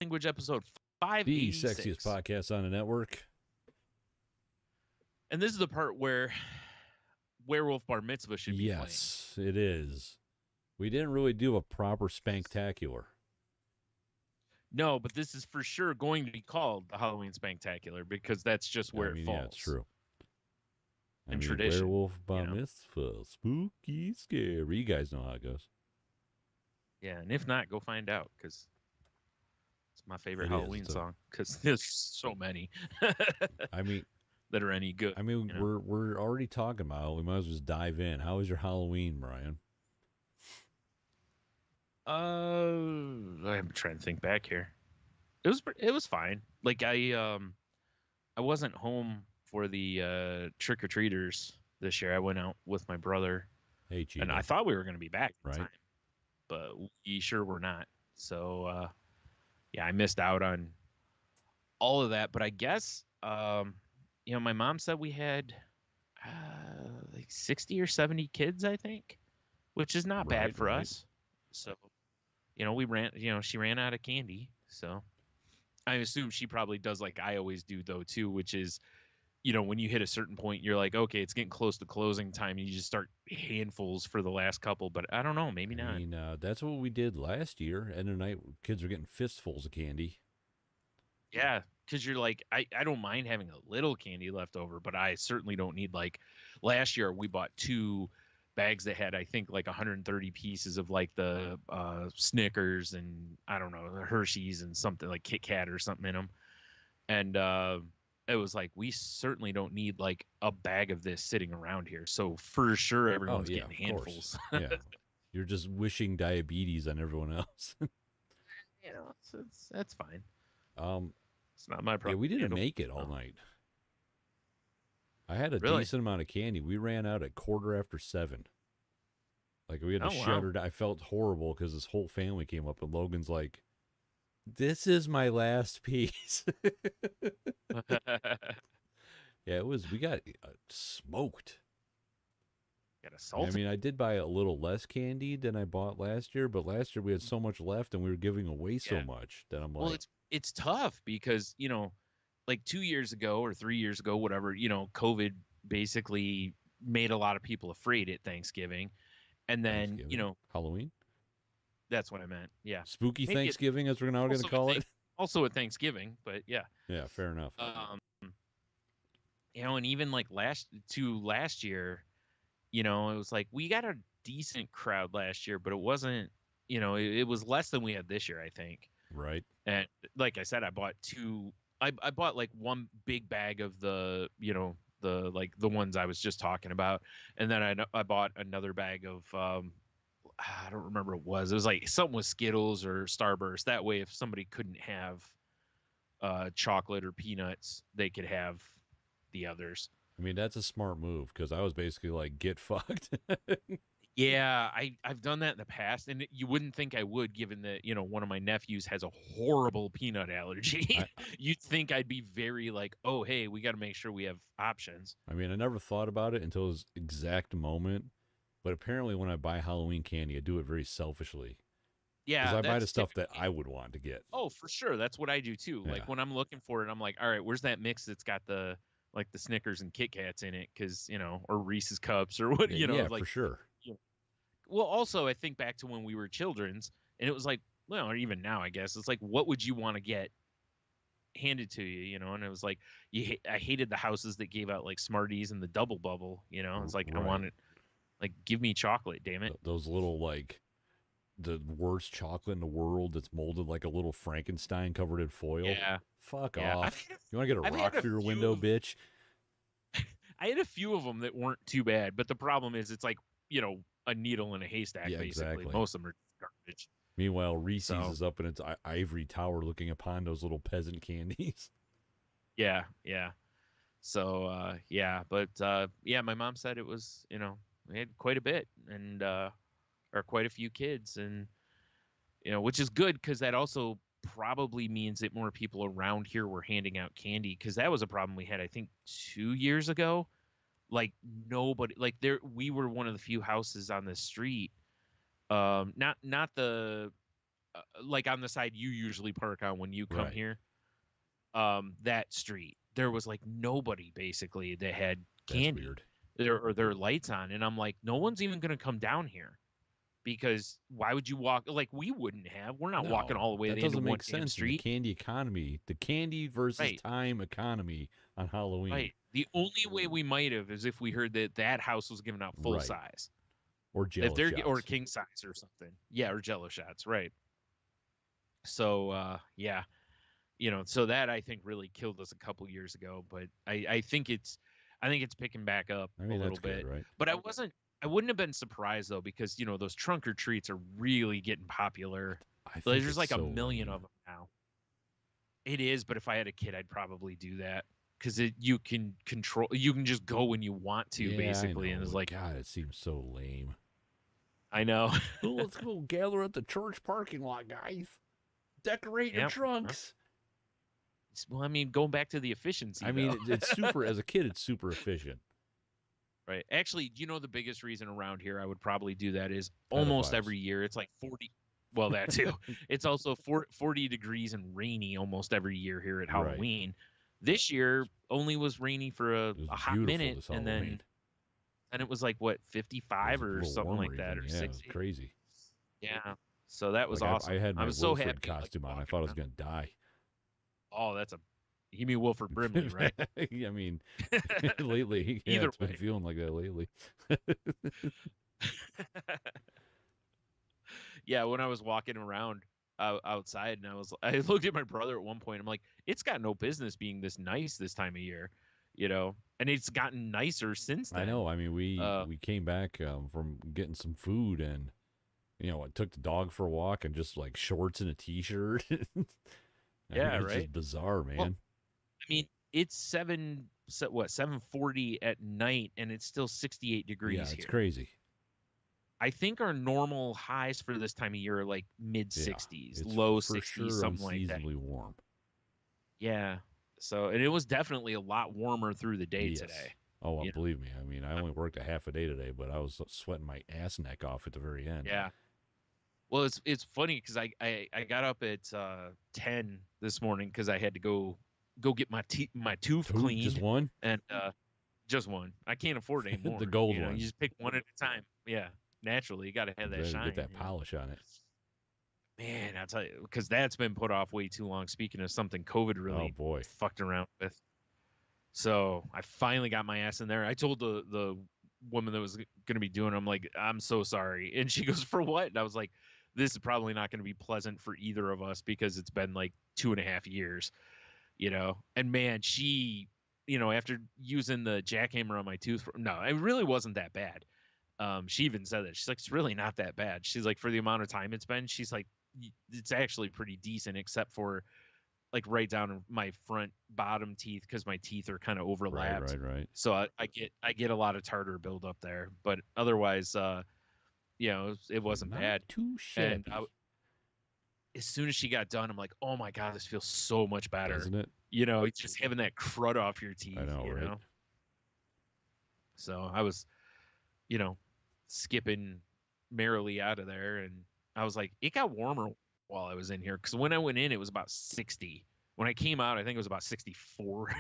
Language episode The 586. sexiest podcast on the network. And this is the part where Werewolf Bar Mitzvah should be playing. Yes, it is. We didn't really do a proper Spanktacular. No, but this is for sure going to be called the Halloween Spanktacular because that's just where it falls. Yeah, it's true. In tradition. Werewolf Bar Mitzvah, spooky, scary. You guys know how it goes. Yeah, and if not, go find out because it's my favorite Halloween song because there's so many. I mean, that are any good. I mean, we're already talking about it. We might as well just dive in. How was your Halloween, Brian? I'm trying to think back here. It was fine. Like I wasn't home for the trick or treaters this year. I went out with my brother. Hey, Cheetah. And I thought we were going to be back in right? time, but we sure were not. So yeah, I missed out on all of that. But I guess my mom said we had like 60 or 70 kids, I think, which is not bad for us. So, we ran, she ran out of candy. So I assume she probably does like I always do, though, too, which is, when you hit a certain point, you're like, okay, it's getting close to closing time. And you just start handfuls for the last couple. But I don't know, maybe not. I mean, that's what we did last year. End of the night, kids were getting fistfuls of candy. Yeah, because you're like, I don't mind having a little candy left over, but I certainly don't need like last year we bought 2 bags that had, I think, like 130 pieces of like the Snickers and I don't know, the Hershey's and something like Kit Kat or something in them. And it was like, we certainly don't need like a bag of this sitting around here. So for sure, everyone's getting handfuls. Yeah. You're just wishing diabetes on everyone else. That's fine. It's not my problem. Yeah, we didn't make it all night. I had a decent amount of candy. We ran out at 7:15. Like we had to shut down. I felt horrible because this whole family came up and Logan's like, "This is my last piece." Yeah, it was. We got smoked. Got assaulted. I mean, I did buy a little less candy than I bought last year, but last year we had so much left and we were giving away so much that I'm like, well, it's tough because like 2 years ago or 3 years ago, whatever, COVID basically made a lot of people afraid at Thanksgiving. And then, Halloween? That's what I meant. Yeah. Spooky Maybe Thanksgiving, as we're now going to call it. Also at Thanksgiving, but yeah. Yeah, fair enough. And even like last year, it was like we got a decent crowd last year, but it wasn't, it was less than we had this year, I think. Right. And like I said, I bought 2. I bought like 1 big bag of the, the ones I was just talking about. And then I bought another bag of, I don't remember what it was. It was like something with Skittles or Starburst. That way, if somebody couldn't have chocolate or peanuts, they could have the others. I mean, that's a smart move because I was basically like, get fucked. Yeah, I've done that in the past, and you wouldn't think I would, given that one of my nephews has a horrible peanut allergy. You'd think I'd be very like, oh, hey, we got to make sure we have options. I mean, I never thought about it until this exact moment, but apparently when I buy Halloween candy, I do it very selfishly. Yeah, because I buy the stuff that I would want to get. Oh, for sure, that's what I do too. Yeah. Like when I'm looking for it, I'm like, all right, where's that mix that's got the Snickers and Kit Kats in it? Because or Reese's Cups or what yeah, like for sure. Well, also, I think back to when we were children's, and it was like, well, or even now, I guess, it's like, what would you want to get handed to you, And it was like, I hated the houses that gave out, like, Smarties and the Double Bubble, It's like, I wanted, like, give me chocolate, damn it. Those little, like, the worst chocolate in the world that's molded like a little Frankenstein covered in foil. Yeah. Fuck off. You want to get a rock for your window, bitch? I had a few of them that weren't too bad, but the problem is it's like, a needle in a haystack, basically. Exactly. Most of them are garbage. Meanwhile, Reese's is up in its ivory tower looking upon those little peasant candies. Yeah. So, but my mom said it was, we had quite a bit and, or quite a few kids and, which is good because that also probably means that more people around here were handing out candy because that was a problem we had, I think, 2 years ago. Like nobody, like we were one of the few houses on the street. Not the like on the side you usually park on when you come Right. here, that street, there was like nobody basically that had That's candy weird. or their lights on. And I'm like, no one's even going to come down here because why would you walk? Like we wouldn't have. We're not walking all the way That into doesn't one make damn sense in the street. candy economy, the candy versus Right. time economy on Halloween. Right. The only way we might have is if we heard that house was giving out full size. Or Jello shots. Or king size or something. Yeah, or Jello shots, right. So yeah. So that I think really killed us a couple years ago, but I think it's picking back up a little bit. Good, right? But I wouldn't have been surprised though, because those trunk or treats are really getting popular. There's like a million of them now. It is, but if I had a kid, I'd probably do that because you can just go when you want to, basically. And it's like, God, it seems so lame. I know. Well, let's go gather at the church parking lot, guys. Decorate your trunks. Well, I mean, going back to the efficiency. I mean, it's super. As a kid, it's super efficient. Right. Actually, the biggest reason around here I would probably do that is almost every year it's like 40. Well, that too. It's also 40 degrees and rainy almost every year here at Halloween. Right. This year only was rainy for a hot minute, and then it was like what 55 or something like that, or 60. It was crazy. Yeah. So that was awesome. I had my was Wilfred so happy, costume on. I thought I was gonna die. Oh, you mean Wilford Brimley, right? I mean, lately, Either it's been feeling like that lately. Yeah, when I was walking around outside, and I looked at my brother at one point. I'm like, it's got no business being this nice this time of year, and it's gotten nicer since then. I know. I mean, we came back from getting some food, and I took the dog for a walk and just like shorts and a t-shirt. Yeah, it's just bizarre, man. Well, I mean, it's 7:40 at night, and it's still 68 degrees here. Yeah, it's crazy. I think our normal highs for this time of year are like mid 60s, low 60s, something like that. Unseasonably warm. Yeah. So, and it was definitely a lot warmer through the day today. Oh, well, believe me. I mean, I only worked a half a day today, but I was sweating my ass neck off at the very end. Yeah. Well, it's funny because I got up at 10 this morning because I had to go get my tooth cleaned. Just one? And just one. I can't afford any more. The gold one. You just pick one at a time. Yeah. Naturally, you got to have that shine. Get that polish on it. Man, I'll tell you, because that's been put off way too long. Speaking of something COVID really fucked around with. So I finally got my ass in there. I told the woman that was going to be doing it, I'm like, I'm so sorry. And she goes, for what? And I was like, this is probably not going to be pleasant for either of us because it's been like 2.5 years, And man, she, after using the jackhammer on my tooth, no, it really wasn't that bad. She even said that. She's like, it's really not that bad. She's like, for the amount of time it's been, she's like, it's actually pretty decent, except for like right down my front bottom teeth because my teeth are kind of overlapped. Right. So I get a lot of tartar buildup there, but otherwise, it wasn't bad. Too shabby. And as soon as she got done, I'm like, oh my god, this feels so much better. Doesn't it? It's just having that crud off your teeth. I know, right? So I was, skipping merrily out of there, and I was like, it got warmer while I was in here because when I went in, it was about 60. When I came out, I think it was about 64.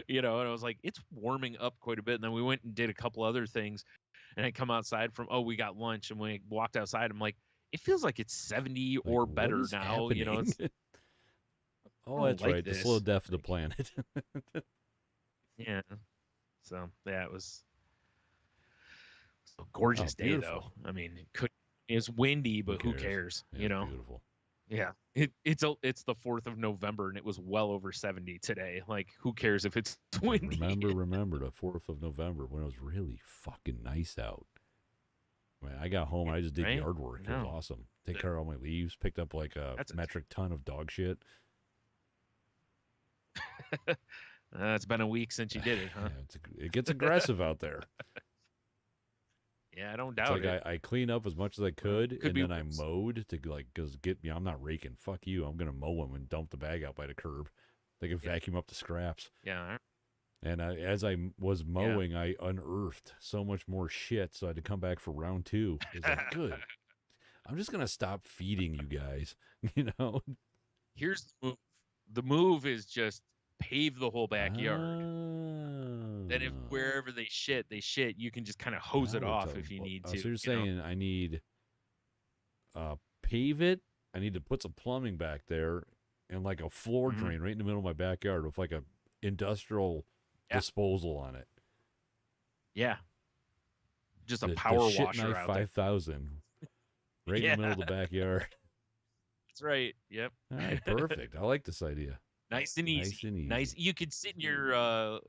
And I was like, it's warming up quite a bit. And then we went and did a couple other things, and I come outside we got lunch, and when I walked outside, I'm like, it feels like it's 70 or better now. Happening? That's right. The slow death of the planet. Yeah. So yeah, it was a gorgeous day though. I mean, it's windy, but who cares? Beautiful. Yeah. It's the 4th of November, and it was well over 70 today. Like, who cares if it's windy? Remember the 4th of November when it was really fucking nice out. Man, I got home. I just did yard work. It was awesome. Take care of all my leaves. Picked up like a metric ton of dog shit. It's been a week since you did it, huh? Yeah, it gets aggressive out there. Yeah, I don't doubt it. I clean up as much as I could and then I mowed to because I'm not raking. Fuck you. I'm gonna mow them and dump the bag out by the curb. They can vacuum up the scraps. Yeah. And as I was mowing, I unearthed so much more shit, so I had to come back for round 2. It was like, good. I'm just gonna stop feeding you guys. You know. Here's the move. The move is just pave the whole backyard. Then if wherever they shit, you can just kind of hose it off if you need to. So you're saying I need pave it. I need to put some plumbing back there and like a floor drain right in the middle of my backyard with like a industrial disposal on it. Yeah. Just a power washer shit knife out 5000 right in the middle of the backyard. That's right. Yep. All right, perfect. I like this idea. Nice and easy. Nice. You could sit in your,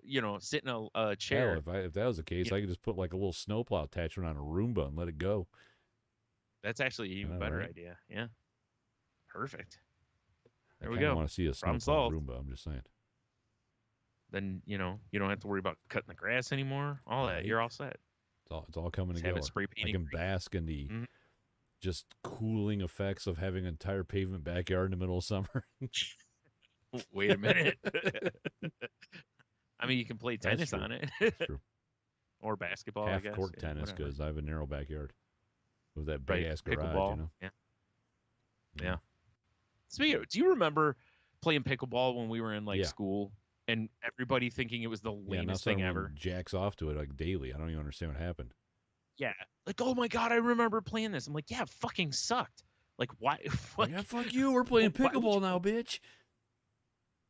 sit in a chair. Hell, if that was the case, I could just put like a little snowplow attachment on a Roomba and let it go. That's actually an even better idea. Yeah. Perfect. There we go. I want to see a snowplow Roomba. I'm just saying. Then, you don't have to worry about cutting the grass anymore. All that. You're all set. It's all coming together. I can bask in the just cooling effects of having an entire pavement backyard in the middle of summer. Wait a minute. I mean, you can play tennis on it. That's true. Or basketball, I guess. Half-court tennis, because I have a narrow backyard with that big-ass garage, Yeah. Speaking of, do you remember playing pickleball when we were in, school? And everybody thinking it was the lamest thing ever. Jacks off to it, like, daily. I don't even understand what happened. Yeah. Like, oh, my God, I remember playing this. I'm like, yeah, it fucking sucked. Like, why? Yeah, fuck you. We're playing pickleball now, bitch.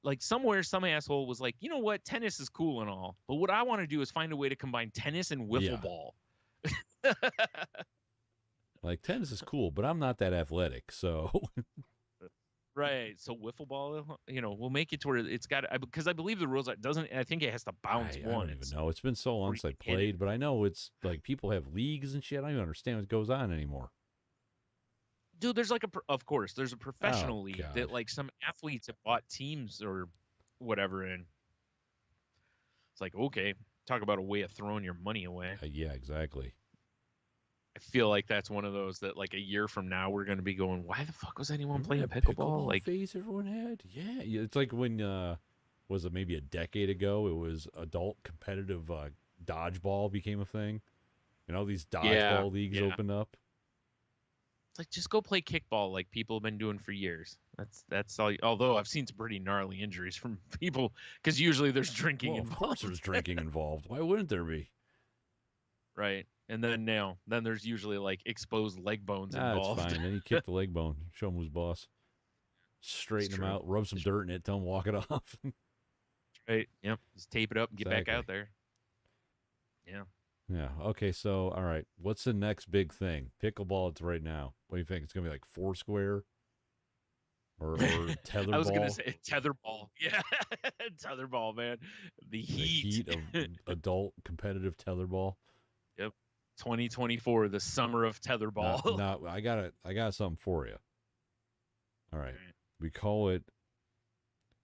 Like somewhere, some asshole was like, you know what? Tennis is cool and all, but what I want to do is find a way to combine tennis and wiffle ball. Like tennis is cool, but I'm not that athletic, so. Right. So wiffle ball, we'll make it to where it's got because I believe the rules doesn't. I think it has to bounce one. I don't even know. It's been so long since I played, but I know it's like people have leagues and shit. I don't even understand what goes on anymore. Dude, there's of course, there's a professional league that like some athletes have bought teams or whatever in. It's like, okay, talk about a way of throwing your money away. Yeah, exactly. I feel like that's one of those that like a year from now we're going to be going, why the fuck was anyone playing pickleball? Like phase everyone had? Yeah. It's like when, was it maybe a decade ago? It was adult competitive dodgeball became a thing. And all these dodgeball leagues opened up. Like just go play kickball like people have been doing for years. That's all. Although I've seen some pretty gnarly injuries from people because usually there's drinking involved. Of course there's drinking involved. Why wouldn't there be? Right. And then there's usually like exposed leg bones involved. That's fine. Then you kick the leg bone. Show him who's boss. Straighten him out. Rub some dirt in it. Tell him walk it off. Right. Yep. Just tape it up and get back out there. Yeah. Yeah. Okay. So, all right. What's the next big thing? Pickleball. It's right now. What do you think? It's gonna be like Foursquare, or tetherball. I was gonna say tetherball. Yeah, tetherball, man. The heat of adult competitive tetherball. Yep. 2024, the summer of tetherball. No, I got something for you. All right. We call it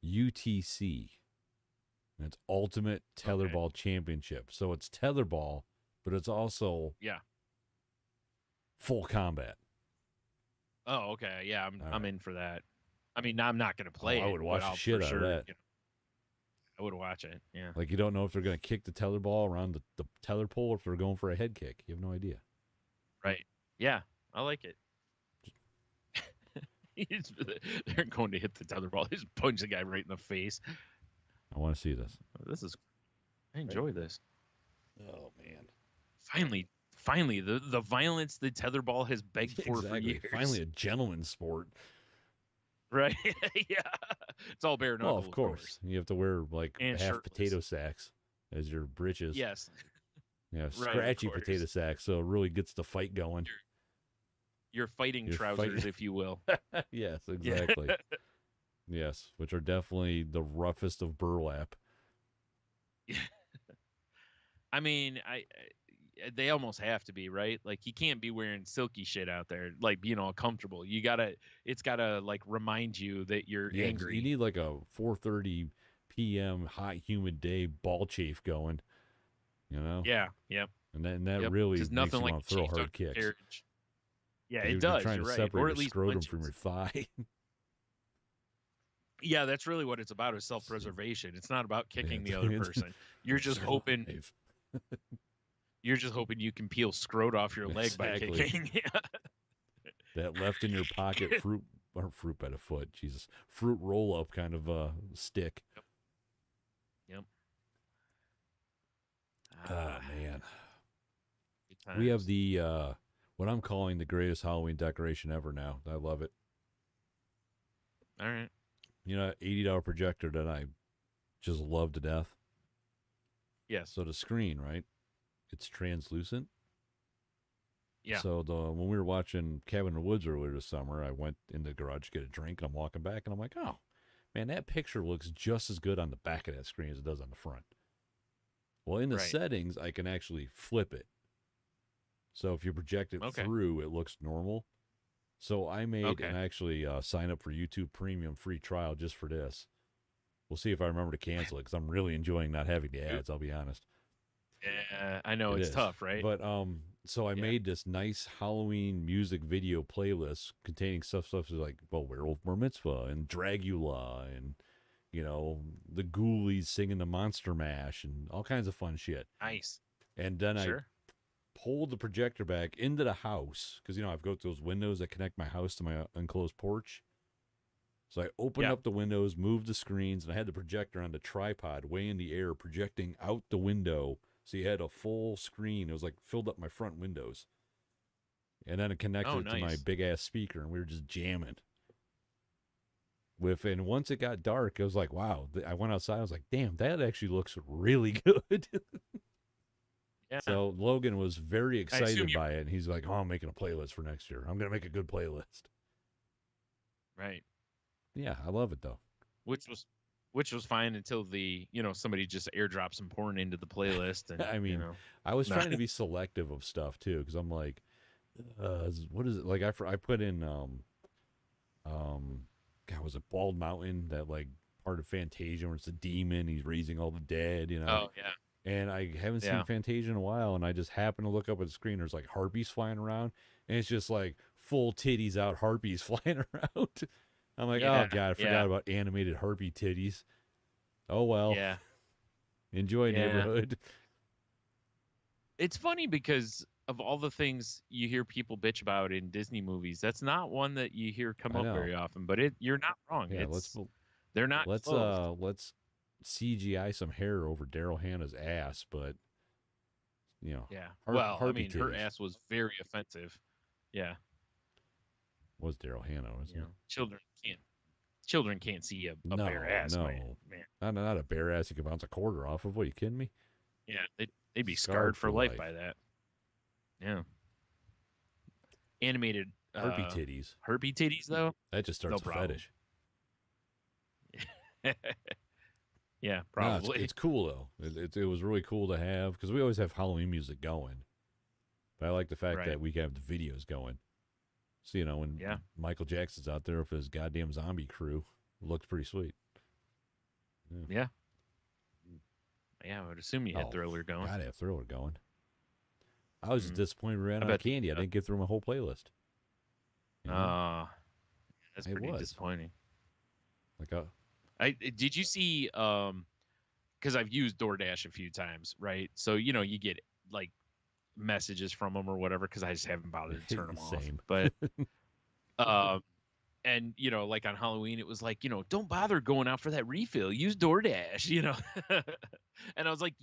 UTC. And it's Ultimate Tetherball Championship. So it's tetherball, but it's also full combat. Oh, okay. Yeah, I'm in for that. I mean, I'm not going to play it. I would watch the shit out of that. I would watch it, yeah. Like, you don't know if they're going to kick the tetherball around the tether pole or if they're going for a head kick. You have no idea. Right. Yeah, I like it. They're going to hit the tetherball. They just punch the guy right in the face. I want to see this. I enjoy this. Oh, man. Finally, the violence the tetherball has begged for years. Finally, a gentleman's sport. Right? Yeah. It's all bare knuckles. Well, of course. You have to wear like and half shirtless potato sacks as your breeches. Yes. Yeah, scratchy potato sacks, so it really gets the fight going. Your fighting trousers, if you will. Yes, exactly. Yes, which are definitely the roughest of burlap. I mean, they almost have to be, right? Like you can't be wearing silky shit out there, like being all comfortable. It's gotta like remind you that you're angry. You need like a 4:30 p.m. hot, humid day ball chafe going. You know? Yeah. Yep. And that really makes you want to throw hard kicks. Carriage. Yeah, it does. You're trying to separate your scrotum from your thigh. Yeah, that's really what it's about, is self-preservation. It's not about kicking the other person. You're just hoping you can peel scrot off your leg by kicking. That left in your pocket fruit by the foot. Jesus, fruit roll up kind of stick. Yep. Oh man. Good We have times. the what I'm calling the greatest Halloween decoration ever now. I love it. All right. You know, $80 projector that I just love to death. Yes. So the screen, right? It's translucent. Yeah. So when we were watching Cabin in the Woods earlier this summer, I went in the garage to get a drink. And I'm walking back, and I'm like, oh, man, that picture looks just as good on the back of that screen as it does on the front. Well, in the settings, I can actually flip it. So if you project it through, it looks normal. So I made and I actually signed up for YouTube Premium free trial just for this. We'll see if I remember to cancel it because I'm really enjoying not having the ads. I'll be honest. Yeah, I know it's tough, right? But so I made this nice Halloween music video playlist containing stuff like Werewolf Bar Mitzvah and Dragula and the Ghoulies singing the Monster Mash and all kinds of fun shit. Nice. And then I pulled the projector back into the house because I've got those windows that connect my house to my enclosed porch. So I opened up the windows, moved the screens, and I had the projector on the tripod way in the air, projecting out the window. So you had a full screen. It was like filled up my front windows. And then it connected to my big ass speaker, and we were just jamming. And once it got dark, I was like, wow. I went outside. I was like, damn, that actually looks really good. Yeah. So Logan was very excited by it, and he's like, oh, I'm making a playlist for next year. I'm going to make a good playlist. Right. Yeah, I love it, though. Which was fine until somebody just airdropped some porn into the playlist. And I mean, I was trying to be selective of stuff, too, because I'm like, what is it? Like, I put in, was it Bald Mountain, that, like, part of Fantasia where it's a demon, he's raising all the dead, Oh, yeah. And I haven't seen Fantasia in a while, and I just happened to look up at the screen. There's like harpies flying around, and it's just like full titties out harpies flying around. I'm like, oh god, I forgot about animated harpy titties. Oh well. Yeah. Enjoy neighborhood. It's funny because of all the things you hear people bitch about in Disney movies, that's not one that you hear come up very often. But you're not wrong. Yeah, they're not. Let's CGI some hair over Daryl Hannah's ass, but yeah. Well, I mean, her ass was very offensive. Yeah. Was Daryl Hannah? Wasn't it? Children can't see a bare ass. No, man. Not a bare ass you can bounce a quarter off of. What, are you kidding me? Yeah, they'd be scarred for life by that. Yeah. Animated herpy titties. Herpy titties, though. That just starts a fetish. Yeah, probably. No, it's cool though. It was really cool to have because we always have Halloween music going, but I like the fact that we have the videos going. So when Michael Jackson's out there with his goddamn zombie crew, it looks pretty sweet. Yeah. I would assume you had Thriller going. Gotta have Thriller going. I was just disappointed we ran out of candy. I didn't get through my whole playlist. That's pretty disappointing. Like did you see because I've used DoorDash a few times, right? So you get like messages from them or whatever because I just haven't bothered to turn them off. But and like on Halloween it was like don't bother going out for that refill, use DoorDash, and I was like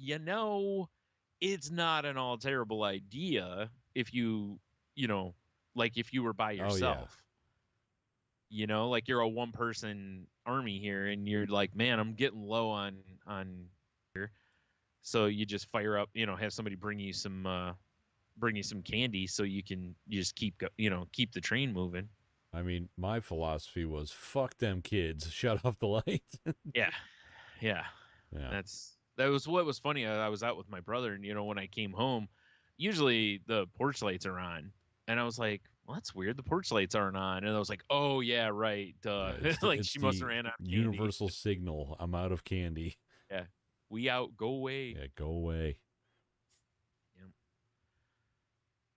it's not an all terrible idea if you like if you were by yourself. Like you're a one-person army here, and you're like, man, I'm getting low on here, so you just fire up, have somebody bring you some candy, so you just keep the train moving. I mean, my philosophy was fuck them kids, shut off the lights. yeah. That was what was funny. I was out with my brother, and when I came home, usually the porch lights are on, and I was like, well, that's weird. The porch lights aren't on. And I was like, oh, yeah, right. Duh. Like, she must have ran out of candy. Universal signal. I'm out of candy. Yeah. We out. Go away. Yeah, go away. Yep.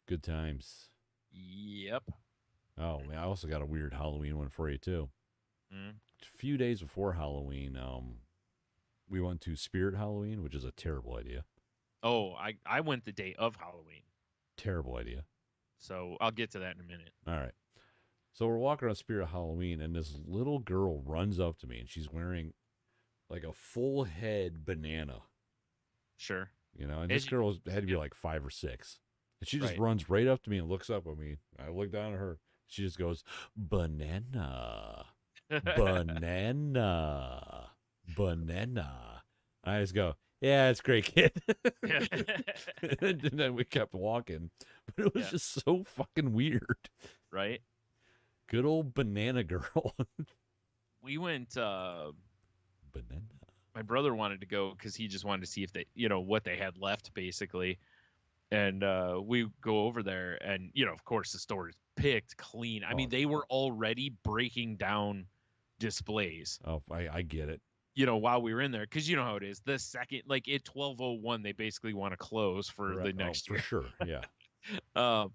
Good times. Yep. Oh, man, I also got a weird Halloween one for you, too. Mm. A few days before Halloween, we went to Spirit Halloween, which is a terrible idea. Oh, I went the day of Halloween. Terrible idea. So I'll get to that in a minute. All right. So we're walking around Spirit Halloween, and this little girl runs up to me, and she's wearing like a full head banana. Sure. And this girl had to be like 5 or 6. And she just Right. runs right up to me and looks up at me. I look down at her. She just goes, banana, banana, banana. I just go, yeah, it's great, kid. And then we kept walking. But it was just so fucking weird. Right. Good old banana girl. We went, banana. my brother wanted to go because he just wanted to see if they, what they had left, basically. And we go over there, and of course the store is picked clean. I mean, they were already breaking down displays. Oh, I get it. While we were in there, because you know how it is. The second, like at 12:01, they basically want to close for the next year. For sure, yeah.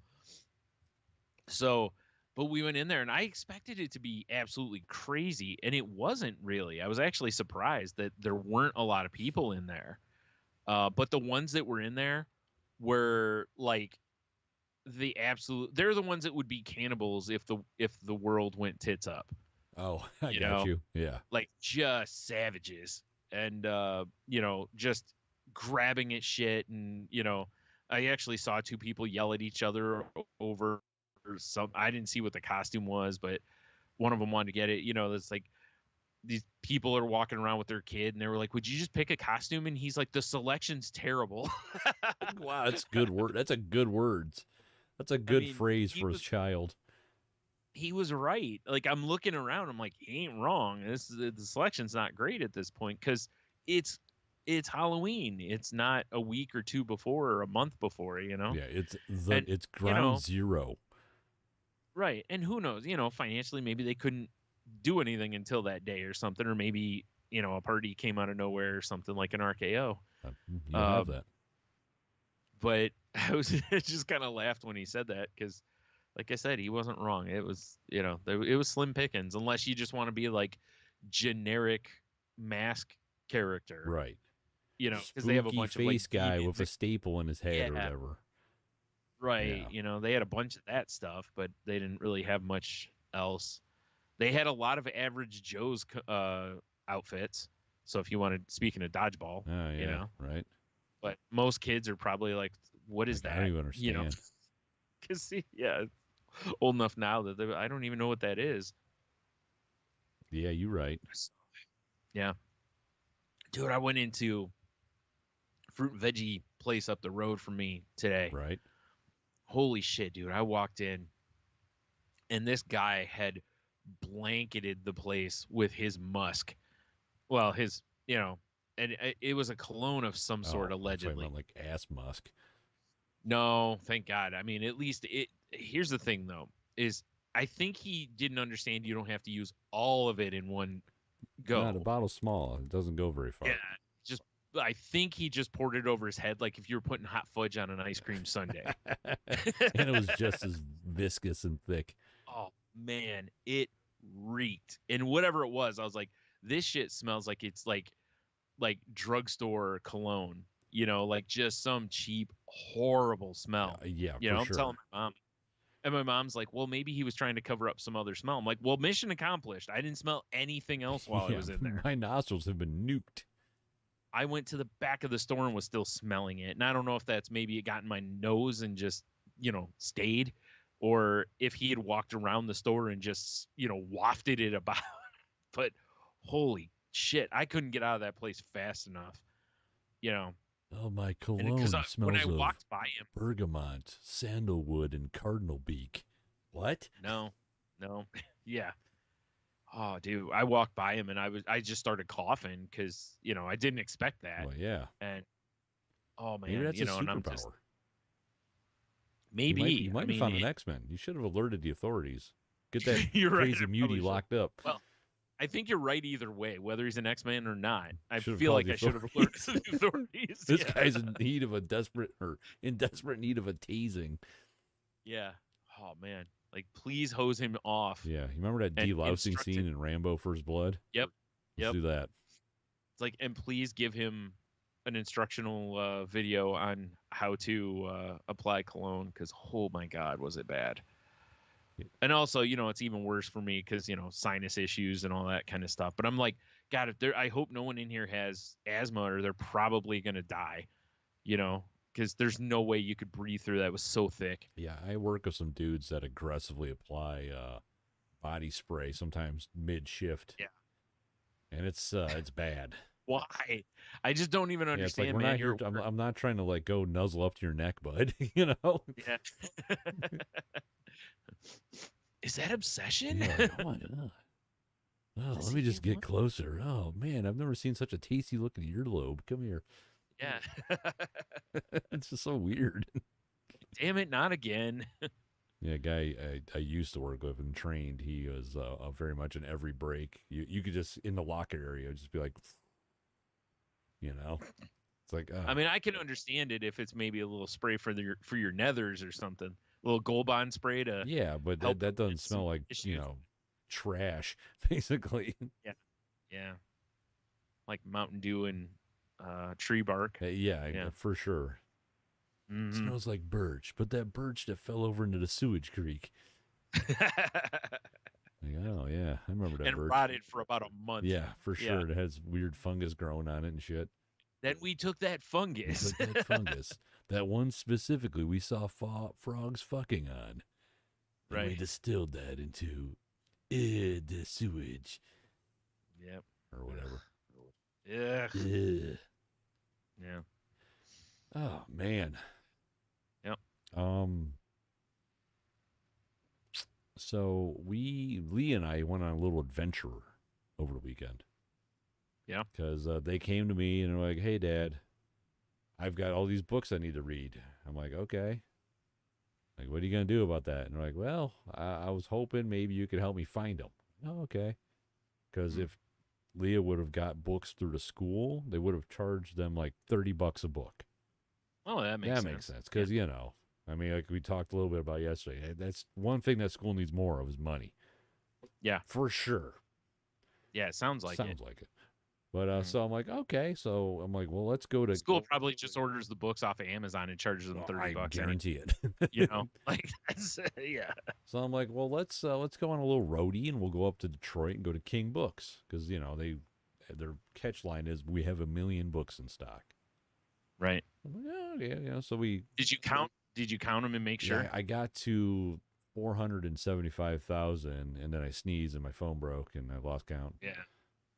So, but we went in there, and I expected it to be absolutely crazy, and it wasn't really. I was actually surprised that there weren't a lot of people in there. But the ones that were in there were like they're the ones that would be cannibals if the world went tits up. Oh, I got you. Yeah. Like just savages, and just grabbing at shit. And I actually saw 2 people yell at each other over some. I didn't see what the costume was, but one of them wanted to get it. It's like these people are walking around with their kid, and they were like, would you just pick a costume? And he's like, the selection's terrible. Wow, that's good word. That's a good words. That's a good phrase for his child. He was right. Like, I'm looking around, I'm like, he ain't wrong. The selection's not great at this point, because it's Halloween. It's not a week or 2 before or a month before. Yeah, it's ground zero. Right. And who knows, financially, maybe they couldn't do anything until that day or something, or maybe a party came out of nowhere or something, like an RKO. You have that. But I just kind of laughed when he said that, because like I said, he wasn't wrong. It was it was slim pickings, unless you just want to be like generic mask character, right? Because they have a bunch face of like guy with a staple in his head or whatever. Right. Yeah. They had a bunch of that stuff, but they didn't really have much else. They had a lot of average Joe's outfits. So if you wanted, speaking of dodgeball, right. But most kids are probably like, what is that? I don't even understand. Because old enough now that I don't even know what that is. Yeah, you're right. Yeah. Dude, I went into fruit and veggie place up the road from me today. Right. Holy shit, dude. I walked in, and this guy had blanketed the place with his musk. Well, his, and it was a cologne of some sort, allegedly. That's like ass musk. No, thank God. I mean, at least here's the thing, though, is I think he didn't understand you don't have to use all of it in one go. No, the bottle's small. It doesn't go very far. Yeah, I think he just poured it over his head like if you were putting hot fudge on an ice cream sundae. And it was just as viscous and thick. Oh, man, it reeked. And whatever it was, I was like, this shit smells like it's like drugstore cologne, like just some cheap, horrible smell. Yeah, I'm telling my mom. And my mom's like, well, maybe he was trying to cover up some other smell. I'm like, well, mission accomplished. I didn't smell anything else while I was in there. My nostrils have been nuked. I went to the back of the store and was still smelling it. And I don't know if that's maybe it got in my nose and just, stayed, or if he had walked around the store and just, wafted it about. But holy shit, I couldn't get out of that place fast enough. Oh, my cologne smells when I walked by him, bergamot, sandalwood, and cardinal beak. What? No. Yeah. Oh, dude, I walked by him and I just started coughing because, I didn't expect that. Well, yeah. And, oh, man. Maybe that's a superpower. And I'm just, maybe. You might have found an X-Men. You should have alerted the authorities. Get that crazy right, mutie locked up. Well, I think you're right either way, whether he's an X-Man or not. I feel like I should have alerted the authorities. This guy's in need of in desperate need of a tasing. Yeah. Oh, man. Like, please hose him off. Yeah. You remember that delousing scene in Rambo First Blood? Yep. Let's do that. It's like, and please give him an instructional video on how to apply cologne because, oh my God, was it bad. And also, it's even worse for me because, sinus issues and all that kind of stuff. But I'm like, God, I hope no one in here has asthma or they're probably going to die, because there's no way you could breathe through that. It was so thick. Yeah, I work with some dudes that aggressively apply body spray sometimes mid-shift. Yeah. And it's bad. Why? I just don't even understand, it's like, man. We're not here I'm not trying to like go nuzzle up to your neck, bud. You know? Yeah. Is that obsession? Yeah, like, oh, let me just get closer. Oh man, I've never seen such a tasty looking earlobe. Come here. Yeah. It's just so weird. Damn it, not again. Yeah, a guy I used to work with and trained, he was very much in every break. You could just, in the locker area, just be like, it's like. I mean, I can understand it if it's maybe a little spray for your nethers or something. A little Gold Bond spray to. Yeah, but that doesn't smell like, trash, basically. Yeah. Yeah. Like Mountain Dew and tree bark. Yeah, for sure. Mm-hmm. It smells like birch, but that birch that fell over into the sewage creek. Oh, yeah. I remember that and birch. rotted for about a month. Yeah, for sure. It has weird fungus growing on it and shit. Then we took that fungus. That one specifically we saw frogs fucking on. And right. we distilled that into the sewage. Yep. Or whatever. Yeah. Yeah. Oh, man. Yep. So Lee and I went on a little adventure over the weekend. Yeah. Because they came to me and were like, hey, Dad, I've got all these books I need to read. I'm like, okay. Like, what are you going to do about that? And they're like, well, I was hoping maybe you could help me find them. Oh, okay. Because if Leah would have got books through the school, they would have charged them like $30 a book. Oh, that makes sense. Because, I mean, like we talked a little bit about yesterday. That's one thing that school needs more of is money. Yeah. For sure. Yeah, it sounds like it. But so I'm like, okay. So I'm like, well, let's go to school. Probably just orders the books off of Amazon and charges them $30. I guarantee it. Like that's yeah. So I'm like, well, let's go on a little roadie and we'll go up to Detroit and go to King Books because their catch line is we have 1 million books in stock. Right. Yeah. So we did you count them and make sure? Yeah, I got to 475,000 and then I sneezed and my phone broke and I lost count. Yeah.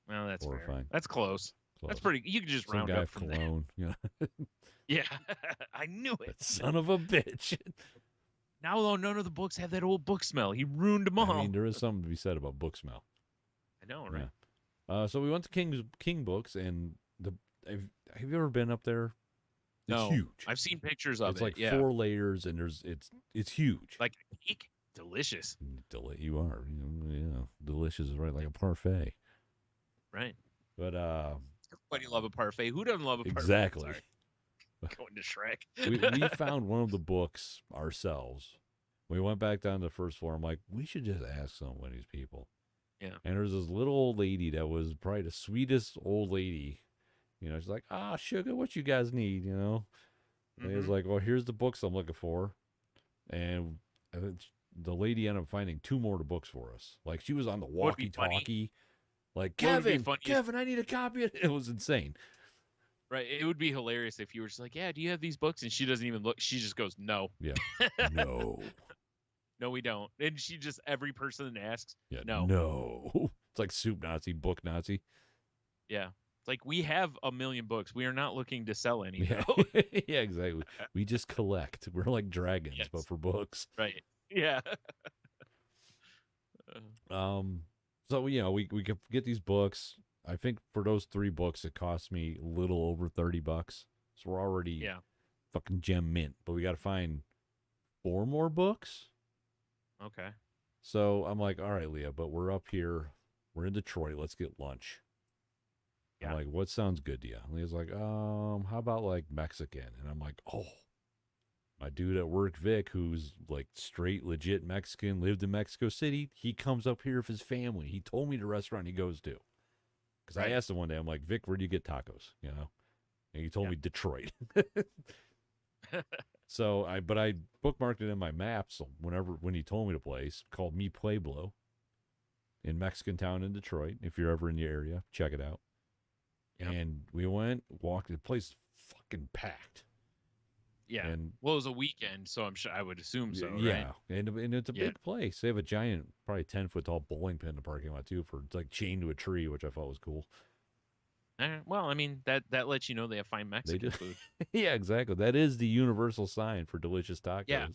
Well, that's fair. Fine. That's close. That's pretty. You can just round up from cologne, there. Yeah, I knew it. That son of a bitch. Now, though, none of the books have that old book smell. He ruined them all. I mean, there is something to be said about book smell. I know, right? Yeah. So we went to King Books, and have you ever been up there? It's huge. I've seen pictures of it. It's like 4 layers, and it's huge. Like a cake. Delicious. You are, delicious is right, like a parfait. Right. But everybody love a parfait. Who doesn't love a parfait? Exactly. Sorry. Going to Shrek. we found one of the books ourselves. We went back down to the first floor. I'm like, we should just ask some of these people. Yeah. And there's this little old lady that was probably the sweetest old lady. She's like, sugar, what you guys need, And he was like, well, here's the books I'm looking for. And the lady ended up finding 2 more books for us. Like, she was on the walkie-talkie. Like, Kevin, I need a copy of it. It was insane. Right. It would be hilarious if you were just like, yeah, do you have these books? And she doesn't even look. She just goes, no. Yeah. No. No, we don't. And she just, every person that asks, no. No. It's like soup Nazi, book Nazi. Yeah. It's like, we have 1 million books. We are not looking to sell any. Yeah, yeah, exactly. We just collect. We're like dragons, but for books. Right. Yeah. So, we could get these books. I think for those 3 books, it cost me a little over $30. So we're already fucking gem mint. But we got to find 4 more books. Okay. So I'm like, all right, Leah, but we're up here. We're in Detroit. Let's get lunch. Yeah. I'm like, what sounds good to you? Leah's like, how about like Mexican? And I'm like, oh. My dude at work, Vic, who's like straight, legit Mexican, lived in Mexico City. He comes up here with his family. He told me the restaurant he goes to. Because I asked him one day, I'm like, Vic, where do you get tacos? And he told me Detroit. So I bookmarked it in my maps when he told me the place, called Mi Pueblo in Mexican town in Detroit. If you're ever in the area, check it out. Yep. And we walked, the place fucking packed. Yeah. And well, it was a weekend, so I'm sure I would assume so. Yeah. Right? And it's a big place. They have a giant, probably 10-foot tall bowling pin in the parking lot too, for like chained to a tree, which I thought was cool. Well, I mean, that lets you know they have fine Mexican food. Yeah, exactly. That is the universal sign for delicious tacos. Yeah.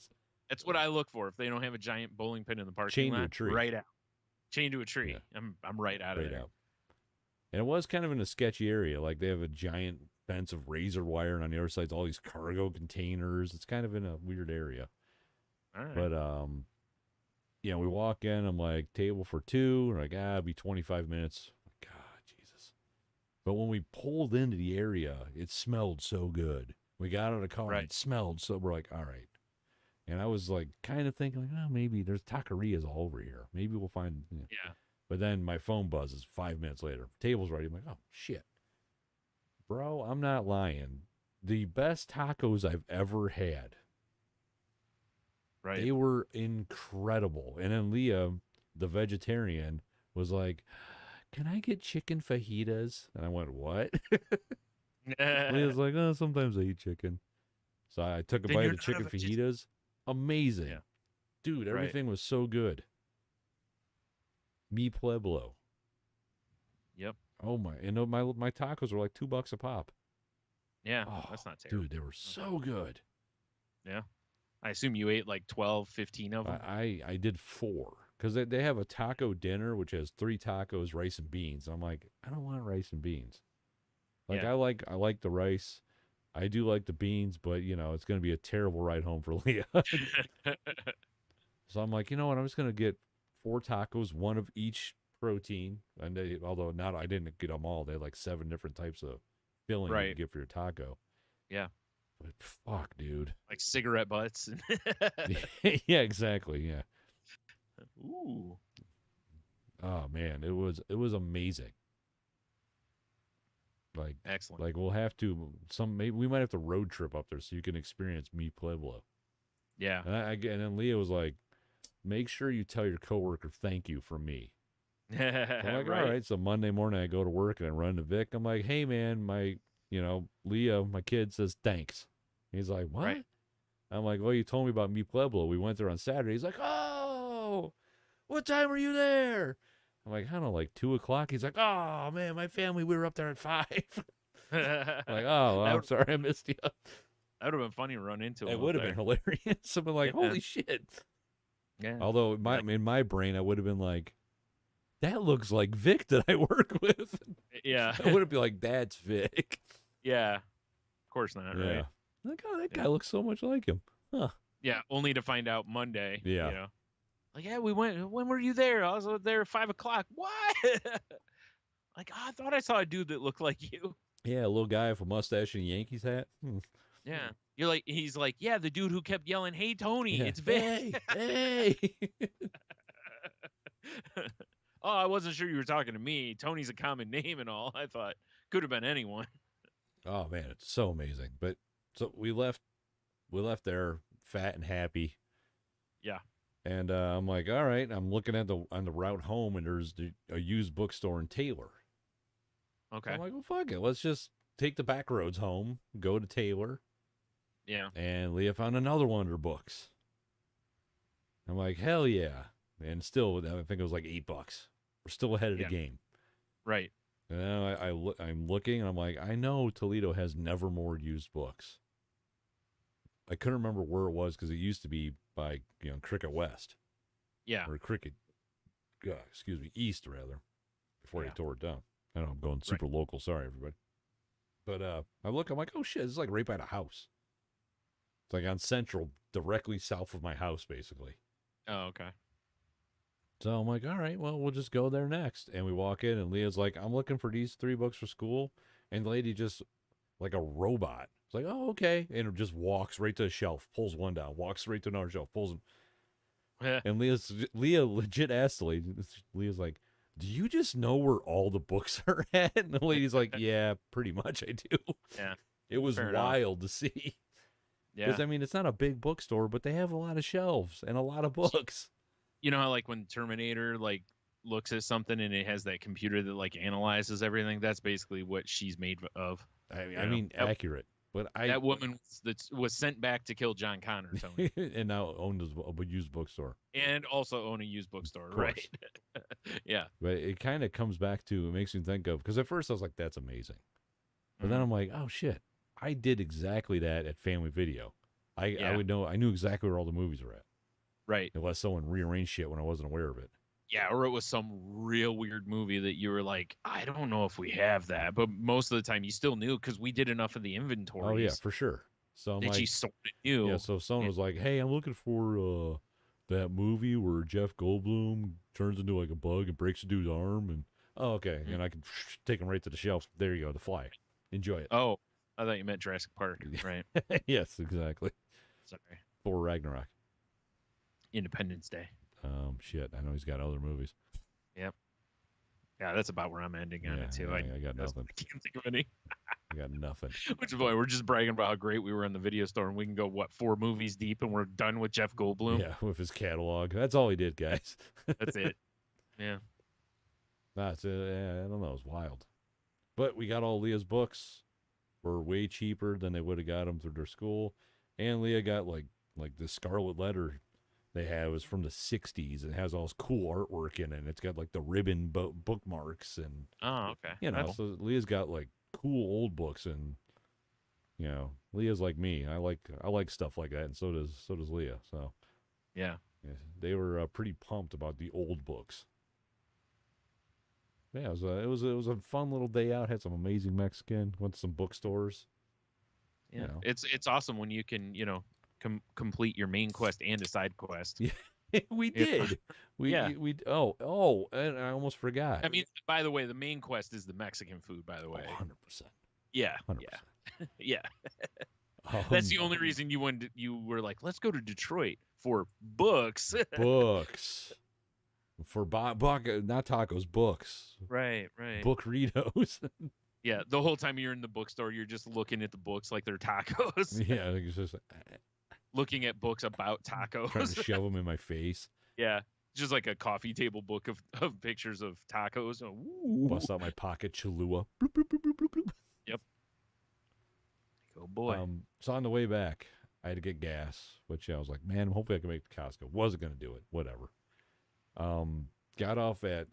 That's what I look for. If they don't have a giant bowling pin in the parking lot, to a tree. Right out. Chained to a tree. Yeah. I'm right out of there. Out. And it was kind of in a sketchy area. Like they have a giant fence of razor wire, and on the other side's all these cargo containers. It's kind of in a weird area. All right. But we walk in. I'm like, table for two. We're like, it'll be 25 minutes. God, Jesus. But when we pulled into the area, it smelled so good. We got out of the car, and it smelled so. We're like, all right. And I was like, kind of thinking, like, oh, maybe there's taquerias all over here. Maybe we'll find. Yeah. But then my phone buzzes 5 minutes later. Table's ready. I'm like, oh, shit. Bro, I'm not lying. The best tacos I've ever had. Right. They were incredible. And then Leah, the vegetarian, was like, can I get chicken fajitas? And I went, what? Leah's like, oh, sometimes I eat chicken. So I took a bite of the chicken fajitas. Amazing. Yeah. Dude, everything was so good. Mi Pueblo. Yep. Oh my! And my tacos were like $2 a pop. Yeah, that's not terrible. Dude, they were so good. Yeah. I assume you ate like 12, 15 of them. I did 4 because they have a taco dinner which has 3 tacos, rice and beans. I'm like, I don't want rice and beans. Like I like the rice. I do like the beans, but it's going to be a terrible ride home for Leah. So I'm like, you know what? I'm just going to get 4 tacos, 1 of each protein. And although I didn't get them all. They had like 7 different types of filling you can get for your taco. Yeah. But fuck, dude. Like cigarette butts. Yeah, exactly. Yeah. Ooh. Oh man, it was amazing. Like excellent. Like we'll have to maybe we might have to road trip up there so you can experience Mi Pueblo. Yeah. And then Leah was like, make sure you tell your coworker thank you from me. So I'm like, all right. So Monday morning I go to work and I run to Vic. I'm like, hey man, Leah, my kid says thanks. He's like, what? Right. I'm like, well, you told me about Mi Pueblo. We went there on Saturday. He's like, oh, what time were you there? I'm like, I don't know, like 2:00. He's like, oh man, my family, we were up there at 5. I'm like, oh, well, I'm sorry I missed you. That would have been funny to run into him. It would have been hilarious. I've been like, holy shit. Yeah. Although in my brain, I would have been like, that looks like Vic that I work with. Yeah. I wouldn't be like, that's Vic. Yeah. Of course not, yeah. Right? Like, oh, that guy looks so much like him. Huh. Yeah, only to find out Monday. Yeah. Like, yeah, we went. When were you there? I was there at 5:00. What? Like, I thought I saw a dude that looked like you. Yeah, a little guy with a mustache and a Yankees hat. Yeah. He's like, yeah, the dude who kept yelling, hey, Tony, it's Vic. Hey. Oh, I wasn't sure you were talking to me. Tony's a common name and all. I thought could have been anyone. Oh man, it's so amazing. But so we left there fat and happy. Yeah. And I'm like, all right. I'm looking at on the route home, and there's a used bookstore in Taylor. Okay. So I'm like, well, fuck it. Let's just take the back roads home, go to Taylor. Yeah. And Leah found another one of her books. I'm like, hell yeah. And still, I think it was like $8. We're still ahead of the game. Right. And then I'm looking, and I'm like, I know Toledo has Nevermore used books. I couldn't remember where it was because it used to be by Cricket West. Yeah. Or Cricket, East rather, before they tore it down. I know I'm going super local. Sorry, everybody. But I'm like, oh shit, this is like right by the house. It's like on Central, directly south of my house, basically. Oh, okay. So I'm like, all right, well, we'll just go there next. And we walk in, and Leah's like, I'm looking for these 3 books for school. And the lady just, like a robot, it's like, oh, okay. And it just walks right to the shelf, pulls one down, walks right to another shelf, pulls them. And Leah legit asked the lady, Leah's like, do you just know where all the books are at? And the lady's like, yeah, pretty much I do. Yeah. It was wild to see. Because, Yeah. I mean, it's not a big bookstore, but they have a lot of shelves and a lot of books. You know how, like, when Terminator, like, looks at something and it has that computer that, like, analyzes everything? That's basically what she's made of. I mean, accurate. But that woman was sent back to kill John Connor, Tony. And now owns a used bookstore. And also own a used bookstore, right? Yeah. But it kind of comes back to, it makes me think of, because at first I was like, that's amazing. But then I'm like, oh, shit. I did exactly that at Family Video. I would know, I knew exactly where all the movies were at. Right. Unless someone rearranged shit when I wasn't aware of it. Yeah, or it was some real weird movie that you were like, I don't know if we have that. But most of the time you still knew because we did enough of the inventory. Oh, yeah, for sure. So I'm that like, you sort of knew. Yeah, so if someone was like, hey, I'm looking for that movie where Jeff Goldblum turns into like a bug and breaks a dude's arm. And, oh, okay. And I can take him right to the shelf. There you go, The Fly. Enjoy it. Oh, I thought you meant Jurassic Park, right? Yes, exactly. Sorry. For Ragnarok. Independence Day. Shit. I know he's got other movies. Yep. Yeah, that's about where I'm ending on it, too. I got nothing. I can't think of any. I got nothing. Which is why we're just bragging about how great we were in the video store, and we can go, 4 movies deep, and we're done with Jeff Goldblum? Yeah, with his catalog. That's all he did, guys. That's it. Yeah. That's it. I don't know. It was wild. But we got all Leah's books for way cheaper than they would have got them through their school. And Leah got like the Scarlet Letter they have is from the 60s and has all this cool artwork in it. And it's got like the ribbon bookmarks and okay. You know, so Leah's got like cool old books, and you know, Leah's like me. I like stuff like that, and so does Leah. So yeah they were pretty pumped about the old books. Yeah, it was a fun little day out. Had some amazing Mexican. Went to some bookstores. Yeah, you know. It's awesome when you can complete your main quest and a side quest. Yeah, we did. We and I almost forgot. I mean, by the way, the main quest is the Mexican food. By the way, 100%. Yeah, 100%. Yeah. That's the only reason you were like, let's go to Detroit for books. Books. For not tacos, books. Right. Bookritos. Yeah, the whole time you're in the bookstore, you're just looking at the books like they're tacos. Yeah, it's just looking at books about tacos. Trying to shove them in my face. Yeah, just like a coffee table book of pictures of tacos. Ooh. Bust out my pocket Cholula. Bloop, bloop, bloop, bloop, bloop. Yep. Oh boy. So on the way back, I had to get gas, which I was like, man, hopefully I can make it to Costco. Wasn't going to do it. Whatever. Got off at,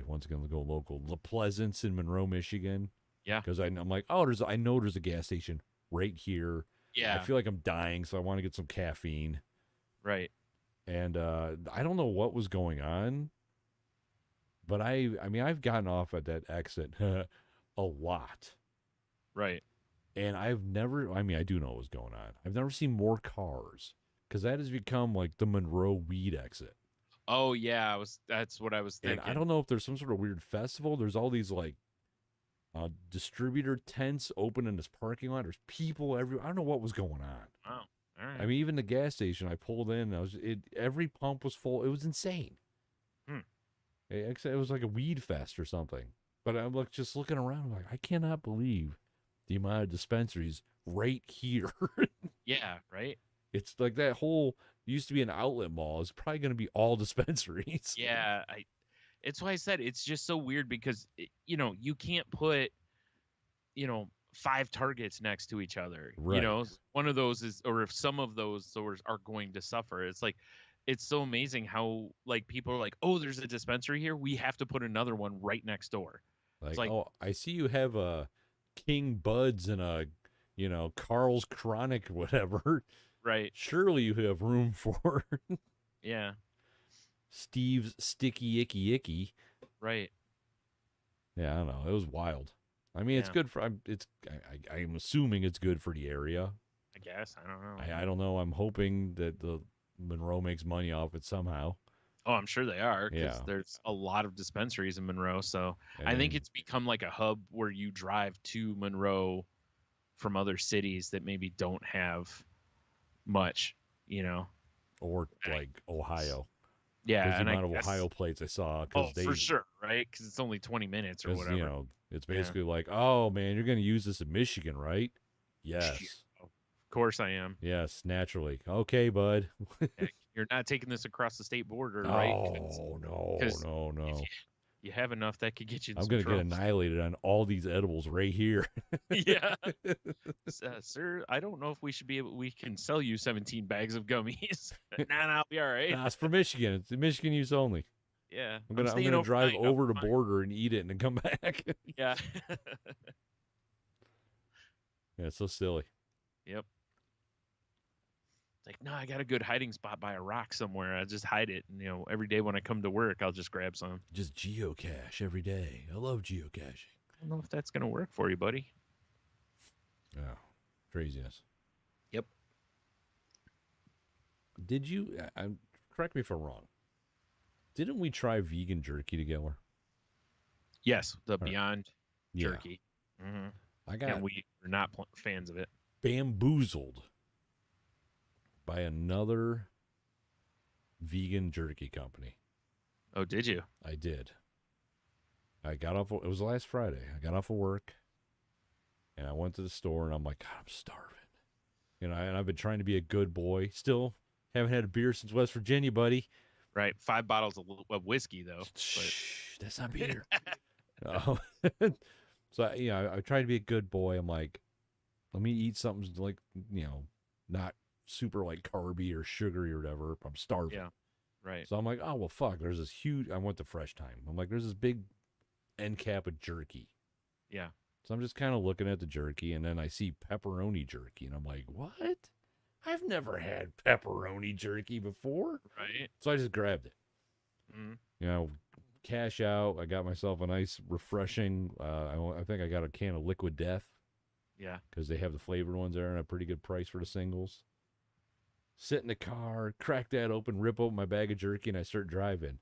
once again, go local, La Pleasance in Monroe, Michigan. Yeah. Because I'm like, I know there's a gas station right here. Yeah. I feel like I'm dying, so I want to get some caffeine. Right. And I don't know what was going on, but I mean, I've gotten off at that exit a lot. Right. And I do know what was going on. I've never seen more cars, because that has become like the Monroe weed exit. Oh yeah, that's what I was thinking. And I don't know if there's some sort of weird festival. There's all these like distributor tents open in this parking lot. There's people everywhere. I don't know what was going on. Oh, all right. I mean, even the gas station I pulled in, every pump was full. It was insane. It was like a weed fest or something. But I'm like just looking around, I'm like, I cannot believe the amount of dispensaries right here. Yeah, right. It's like that whole used to be an outlet mall. It's probably going to be all dispensaries. Yeah, it's why I said it's just so weird because you can't put 5 Targets next to each other. Right. One of those is, or if some of those stores are going to suffer. It's like, it's so amazing how like people are like, oh, there's a dispensary here, we have to put another one right next door. Like oh, I see you have a King Buds and a Carl's Chronic whatever. Right. Surely you have room for yeah, Steve's Sticky Icky Icky. Right. Yeah, I don't know. It was wild. I mean, it's good for. I'm assuming it's good for the area. I guess I don't know. I don't know. I'm hoping that the Monroe makes money off it somehow. Oh, I'm sure they are, because there's a lot of dispensaries in Monroe. So I think it's become like a hub where you drive to Monroe from other cities that maybe don't have much, or like Ohio. Yeah, the amount of Ohio plates I saw, for sure, right? right? Because it's only 20 minutes or Because, whatever. you know, it's basically like, oh, man, you're going to use this in Michigan, right? Yes. Of course I am. Yes, naturally. Okay, bud. You're not taking this across the state border, right? Oh, no, Because no, if no. you have enough, that could get you in I'm some going to get trouble. annihilated on all these edibles right here. Yeah. Sir, I don't know if we can sell you 17 bags of gummies. Nah, I'll be all right. Nah, it's for Michigan. It's Michigan use only. Yeah. I'm staying gonna drive overnight. over the border and eat it and then come back. Yeah. Yeah, it's so silly. Yep. It's like, no, I got a good hiding spot by a rock somewhere. I just hide it. And, every day when I come to work, I'll just grab some. Just geocache every day. I love geocaching. I don't know if that's going to work for you, buddy. Oh, craziness. Yep. Did you, correct me if I'm wrong, didn't we try vegan jerky together? Yes, the Beyond Jerky. Mm-hmm. And we are not fans of it. Bamboozled by another vegan jerky company. Oh, did you? I did. I got off, it was last Friday. I got off of work and I went to the store and I'm like, God, I'm starving. And I've been trying to be a good boy. Still haven't had a beer since West Virginia, buddy. Right. 5 bottles of whiskey, though. Shh, that's not beer. So, I try to be a good boy. I'm like, let me eat something like, not super like carby or sugary or whatever. I'm starving. Yeah. Right. So I'm like, oh, well, fuck. There's this huge, I went to Fresh Time. I'm like, there's this big end cap of jerky. Yeah. So I'm just kind of looking at the jerky and then I see pepperoni jerky and I'm like, what? I've never had pepperoni jerky before. Right. So I just grabbed it. Mm-hmm. Cash out. I got myself a nice, refreshing, I think I got a can of Liquid Death. Yeah. Because they have the flavored ones there and a pretty good price for the singles. Sit in the car, crack that open, rip open my bag of jerky, and I start driving.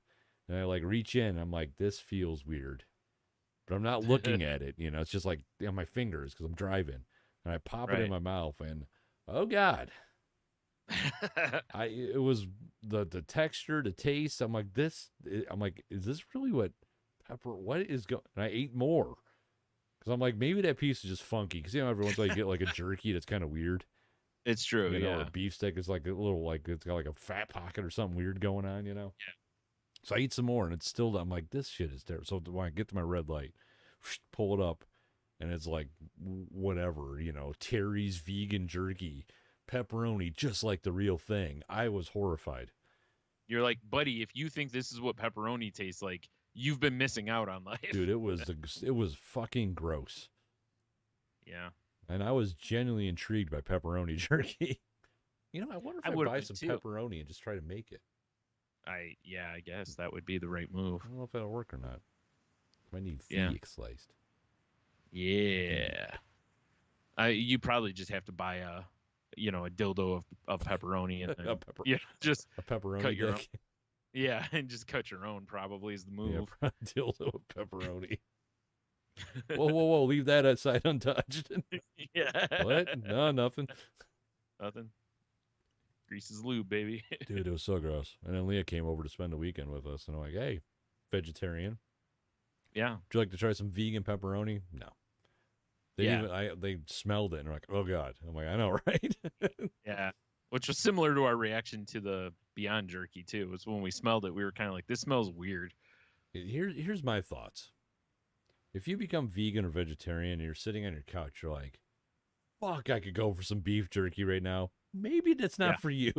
And I reach in. I'm like, this feels weird. But I'm not looking at it. It's just like on my fingers because I'm driving. And I pop it in my mouth and, oh, God. It was the texture, the taste. I'm like, is this really what is going? And I ate more because I'm like, maybe that piece is just funky. Because every once in a while you get like a jerky that's kind of weird. It's true. Or a beef stick is like a little it's got like a fat pocket or something weird going on. Yeah. So I eat some more and it's still. I'm like, this shit is terrible. So when I get to my red light, pull it up, and it's like whatever Terry's vegan jerky. Pepperoni, just like the real thing. I was horrified. You're like, buddy, if you think this is what pepperoni tastes like, you've been missing out on life. Dude, it was fucking gross. Yeah. And I was genuinely intrigued by pepperoni jerky. I wonder if I buy some pepperoni and just try to make it. I guess that would be the right move. I don't know if that'll work or not. I need thick sliced. Yeah. You probably just have to buy a dildo of pepperoni and then, just a pepperoni cut your dick. own. Yeah, and just cut your own probably is the move. Yeah, dildo of pepperoni. Whoa, leave that outside untouched. Yeah. What? No, nothing. Nothing. Grease is lube, baby. Dude, it was so gross. And then Leah came over to spend the weekend with us, and I'm like, hey, vegetarian. Yeah. Would you like to try some vegan pepperoni? No. They smelled it and they're like, oh, God. I'm like, I know, right? Yeah. Which was similar to our reaction to the Beyond Jerky, too. It was when we smelled it, we were kind of like, this smells weird. Here's my thoughts. If you become vegan or vegetarian and you're sitting on your couch, you're like, fuck, I could go for some beef jerky right now. Maybe that's not for you.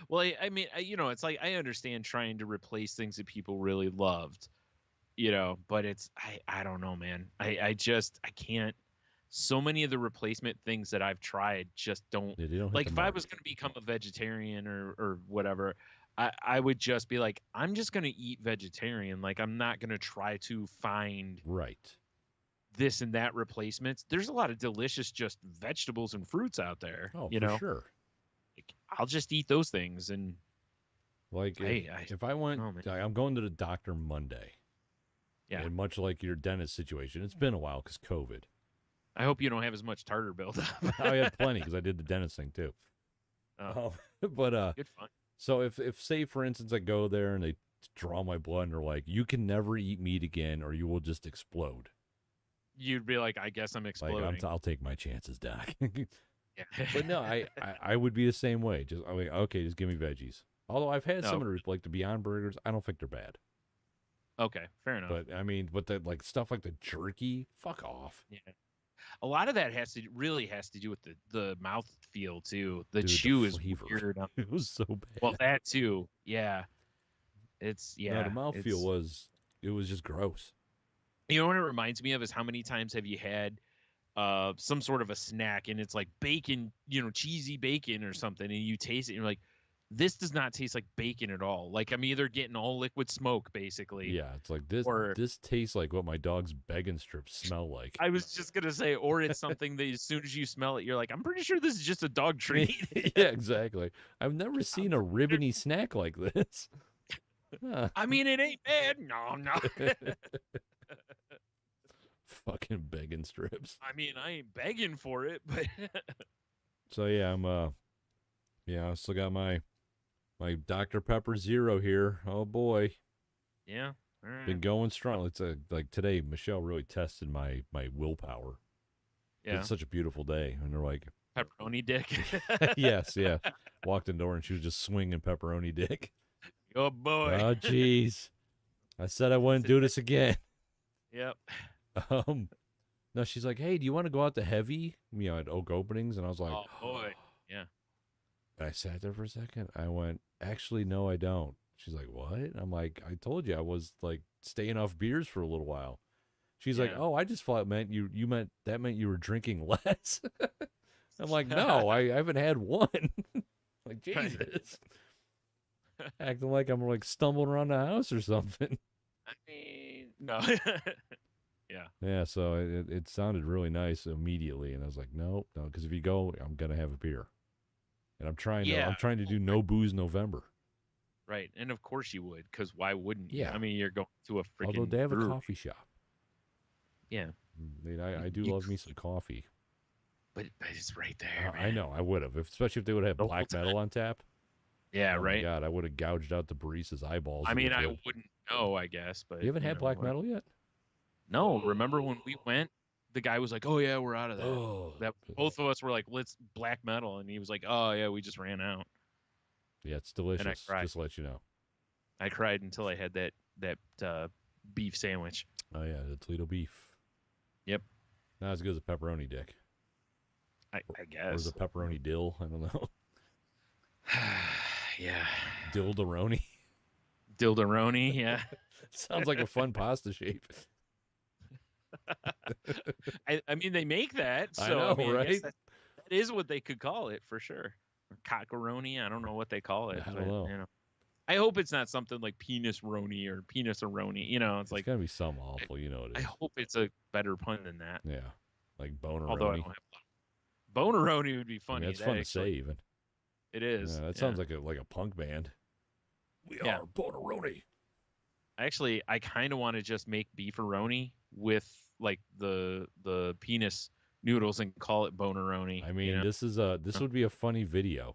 Well, I mean, it's like I understand trying to replace things that people really loved. But it's I don't know, man. I can't. So many of the replacement things that I've tried just don't like. If I was going to become a vegetarian or whatever, I would just be like, I'm just going to eat vegetarian. Like, I'm not going to try to find this and that replacements. There's a lot of delicious just vegetables and fruits out there. Oh, for sure. Like, I'll just eat those things and like if I went, I'm going to the doctor Monday. Yeah. And much like your dentist situation, it's been a while because COVID. I hope you don't have as much tartar buildup. I had plenty because I did the dentist thing too. Oh. But good fun. So if say for instance I go there and they draw my blood and they're like, you can never eat meat again or you will just explode. You'd be like, I guess I'm exploding. I'll take my chances, Doc. Yeah. But no, I would be the same way. Just I mean, okay, just give me veggies. Although I've had some of the like the Beyond Burgers, I don't think they're bad. Okay, fair enough. But I mean, but the like stuff like the jerky, fuck off. Yeah. A lot of that has to do with the mouth feel too. The Dude, chew the is flavor. weird. It was so bad. Well, that too. Yeah. No, the mouthfeel was just gross. You know what it reminds me of is how many times have you had some sort of a snack and it's like bacon, cheesy bacon or something, and you taste it and you're like, this does not taste like bacon at all. Like I'm either getting all liquid smoke basically. Yeah, it's like this tastes like what my dog's begging strips smell like. I was just gonna say, or it's something that as soon as you smell it, you're like, I'm pretty sure this is just a dog treat. Yeah, exactly. I've never seen a ribbony snack like this. Huh. I mean, it ain't bad. No. Fucking begging strips. I mean, I ain't begging for it, but so yeah, I still got my Dr. Pepper Zero here. Oh boy. Yeah. All right. Been going strong. It's like today, Michelle really tested my willpower. Yeah. It's such a beautiful day, and they're like pepperoni dick. Yes, yeah. Walked in the door and she was just swinging pepperoni dick. Oh boy. Oh jeez. I said I wouldn't do this again. Yep. No, she's like, hey, do you want to go out to Heavy? At Oak Openings, and I was like, oh boy, yeah. I sat there for a second. I went, actually, no, I don't. She's like, what? I'm like, I told you I was like staying off beers for a little while. She's like, oh, I just thought it meant you meant you were drinking less. I'm like, no, I haven't had one. Like, Jesus. Acting like I'm like stumbling around the house or something. I mean, no. Yeah. Yeah, so it sounded really nice immediately, and I was like, no, because if you go, I'm gonna have a beer, and I'm trying to do no booze November. Right, and of course you would, because why wouldn't you? Yeah. I mean, you're going to a freaking. Although they have brewery. a coffee shop. Yeah. I do love me some coffee. But it's right there. I know, I would have, especially if they would have black metal on tap. Yeah, right. My God, I would have gouged out the barista's eyeballs. I mean, I wouldn't know, I guess, but you haven't had black metal yet? No, remember when we went, the guy was like, oh yeah, we're out of that. Oh. That both of us were like, let's black metal, and he was like, oh yeah, we just ran out. Yeah, it's delicious. And I cried. Just to let you know. I cried until I had that beef sandwich. Oh yeah, the Toledo beef. Yep. Not as good as a pepperoni dick. I guess. Or is a pepperoni dill? I don't know. Yeah. Dildaroni. Dildaroni, yeah. Sounds like a fun pasta shape. I mean, they make that, so I know, I mean, right? I guess that is what they could call it for sure. Or cockaroni, I don't know what they call it. I don't know. I hope it's not something like penis-roni or penis-aroni. It's like gotta be something awful. It is. I hope it's a better pun than that. Yeah, like boneroni. Although I don't have boneroni would be funny. That's fun to say, even. It is. Yeah, that sounds like a punk band. We are boneroni. Actually, I kind of want to just make beefaroni with like the penis noodles and call it boneroni. I mean, this would be a funny video.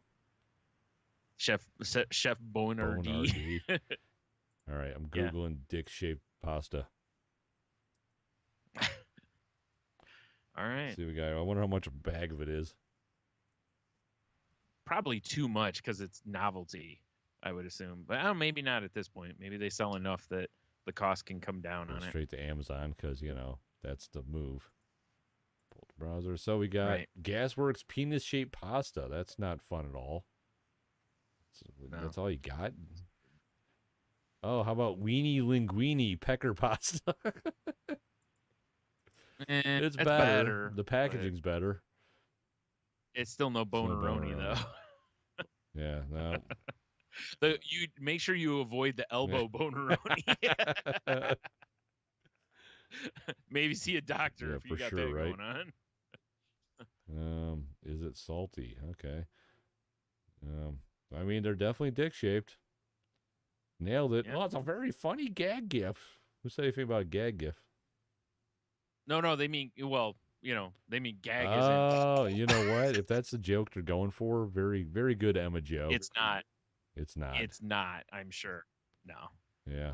Chef Boner D. All right, I'm googling dick-shaped pasta. All right. Let's see what we got. I wonder how much a bag of it is. Probably too much because it's novelty, I would assume. But maybe not at this point. Maybe they sell enough that the cost can come down on it. Straight to Amazon because, that's the move. Pull the browser. So we got Gasworks penis-shaped pasta. That's not fun at all. That's all you got? Oh, how about weenie linguine pecker pasta? It's better. The packaging's better. It's still no boneroni, though. Yeah, no. You make sure you avoid the elbow boneroni. Maybe see a doctor if you got that going on. Is it salty? Okay. I mean, they're definitely dick-shaped. Nailed it. Yeah. Oh, it's a very funny gag gif. Who said anything about a gag gif? No, they mean, they mean gag isn't. Oh, you know what? If that's the joke they're going for, very, very good Emma joke. It's not. It's not. It's not, I'm sure. No. Yeah.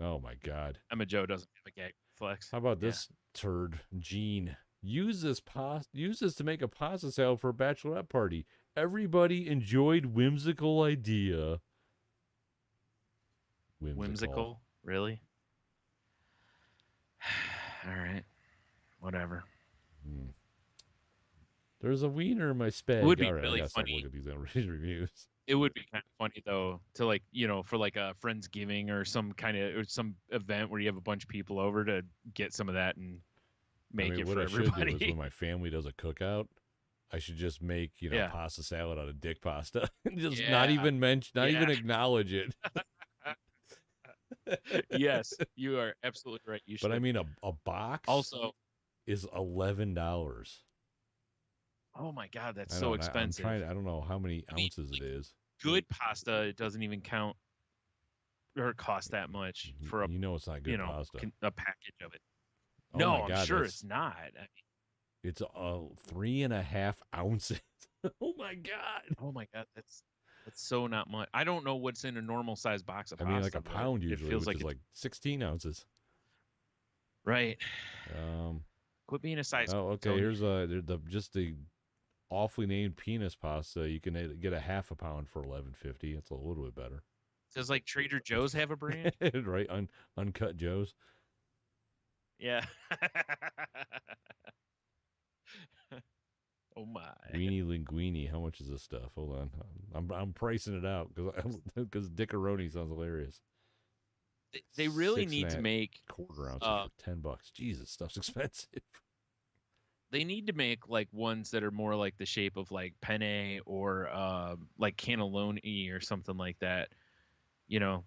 Oh my God. Emma Joe doesn't have a gag reflex. How about this turd, Gene? Use this to make a pasta salad for a bachelorette party. Everybody enjoyed whimsical idea. Whimsical? Really? All right. Whatever. There's a wiener in my spag. It would be All right, really I gotta funny. stop looking at these reviews. It would be kind of funny though to like, for like a Friendsgiving or some event where you have a bunch of people over to get some of that and make it for everybody. What I should do is when my family does a cookout, I should just make, pasta salad out of dick pasta. Just not even even acknowledge it. Yes, you are absolutely right. You should. But I mean, a box also is $11. Oh my God, that's so expensive. I don't know how many ounces it is. Good pasta, it doesn't even count or cost that much for a. It's not good pasta. A package of it. Oh no, my God, I'm sure it's not. It's 3.5 ounces. Oh my God. Oh my God, that's so not much. I don't know what's in a normal size box of pasta. I mean, like a pound usually, it feels which is like 16 ounces. Right. Quit being a size. Oh, okay. Here's just the awfully named penis pasta. You can get a half a pound for $11.50. It's a little bit better. Does like Trader Joe's have a brand? Right, Uncut Joe's. Yeah. Oh my. Weenie linguini. How much is this stuff? Hold on. I'm pricing it out because Dickaroni sounds hilarious. They really need to make quarter ounces for $10. Jesus, stuff's expensive. They need to make like ones that are more like the shape of like penne or like cannelloni or something like that.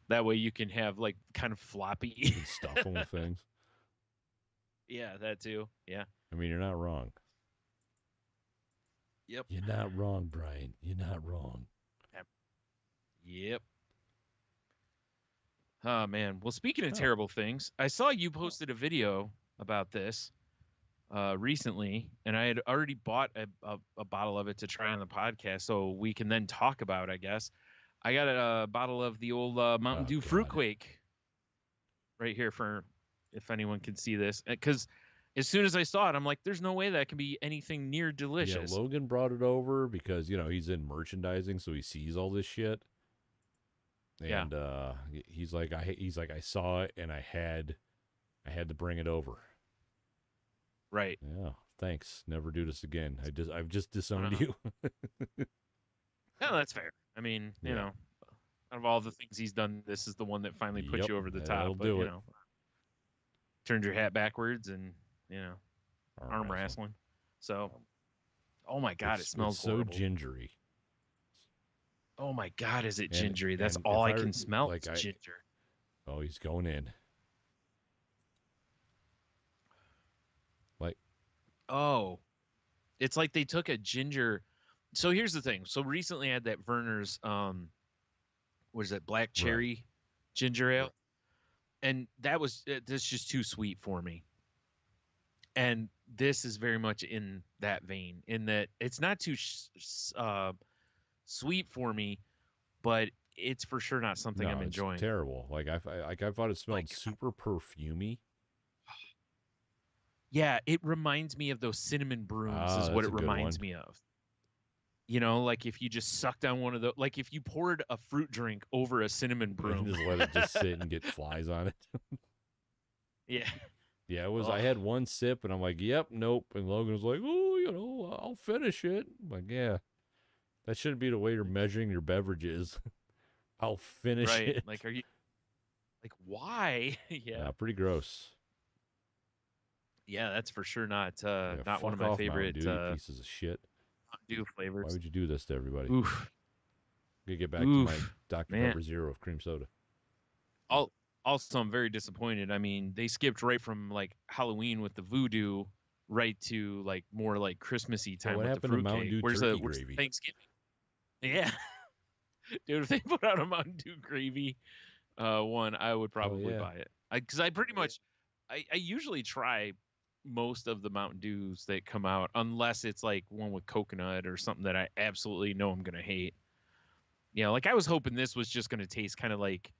That way you can have like kind of floppy. You can stuff them with things. Yeah, that too. Yeah. I mean, you're not wrong. Yep. You're not wrong, Brian. You're not wrong. Yep. Oh, man. Well, speaking of terrible things, I saw you posted a video about this recently, and I had already bought a bottle of it to try on the podcast so we can then talk about, I guess. I got a bottle of the old Mountain Dew Fruit Quake right here for if anyone can see this. Because as soon as I saw it, I'm like, there's no way that can be anything near delicious. Yeah, Logan brought it over because, he's in merchandising, so he sees all this shit. And he's like, I saw it and I had to bring it over. Right. Yeah. Thanks. Never do this again. I've just disowned you. No, that's fair. I mean, you know, out of all the things he's done, this is the one that finally put you over the top. But, you know, turned your hat backwards and, arm wrestling. So, oh my God, it smells horrible. So gingery. Oh my God, is it gingery? That's all I can smell. It's ginger. Oh, he's going in. Oh, it's like they took a ginger. So here's the thing. So recently I had that Verner's, what is it, black cherry ginger ale. And that's just too sweet for me. And this is very much in that vein, in that it's not too sweet for me, but it's for sure not something I'm enjoying. It's terrible. I thought it smelled super perfumey. Yeah, it reminds me of those cinnamon brooms is what it reminds me of. Like if you just suck down one of those, like if you poured a fruit drink over a cinnon broom. And just let it just sit and get flies on it. Yeah. Yeah, it was. I had one sip and I'm like, yep, nope. And Logan was like, oh, I'll finish it. I'm like, yeah, that shouldn't be the way you're measuring your beverages. I'll finish it. Like, are you like, why? Yeah. Pretty gross. Yeah, that's for sure not one of my favorite pieces of shit. Dew flavors. Why would you do this to everybody? Oof. I'm gonna get back to my Dr. Pepper Zero of cream soda. Also, I'm very disappointed. I mean, they skipped right from like Halloween with the voodoo right to like more like Christmassy time with the fruit cake. Where's the Thanksgiving? Yeah, dude, if they put out a Mountain Dew gravy one, I would probably buy it. Because I pretty much, I usually try most of the Mountain Dews that come out, unless it's like one with coconut or something that I absolutely know I'm gonna hate. You know, like I was hoping this was just going to taste kind of like,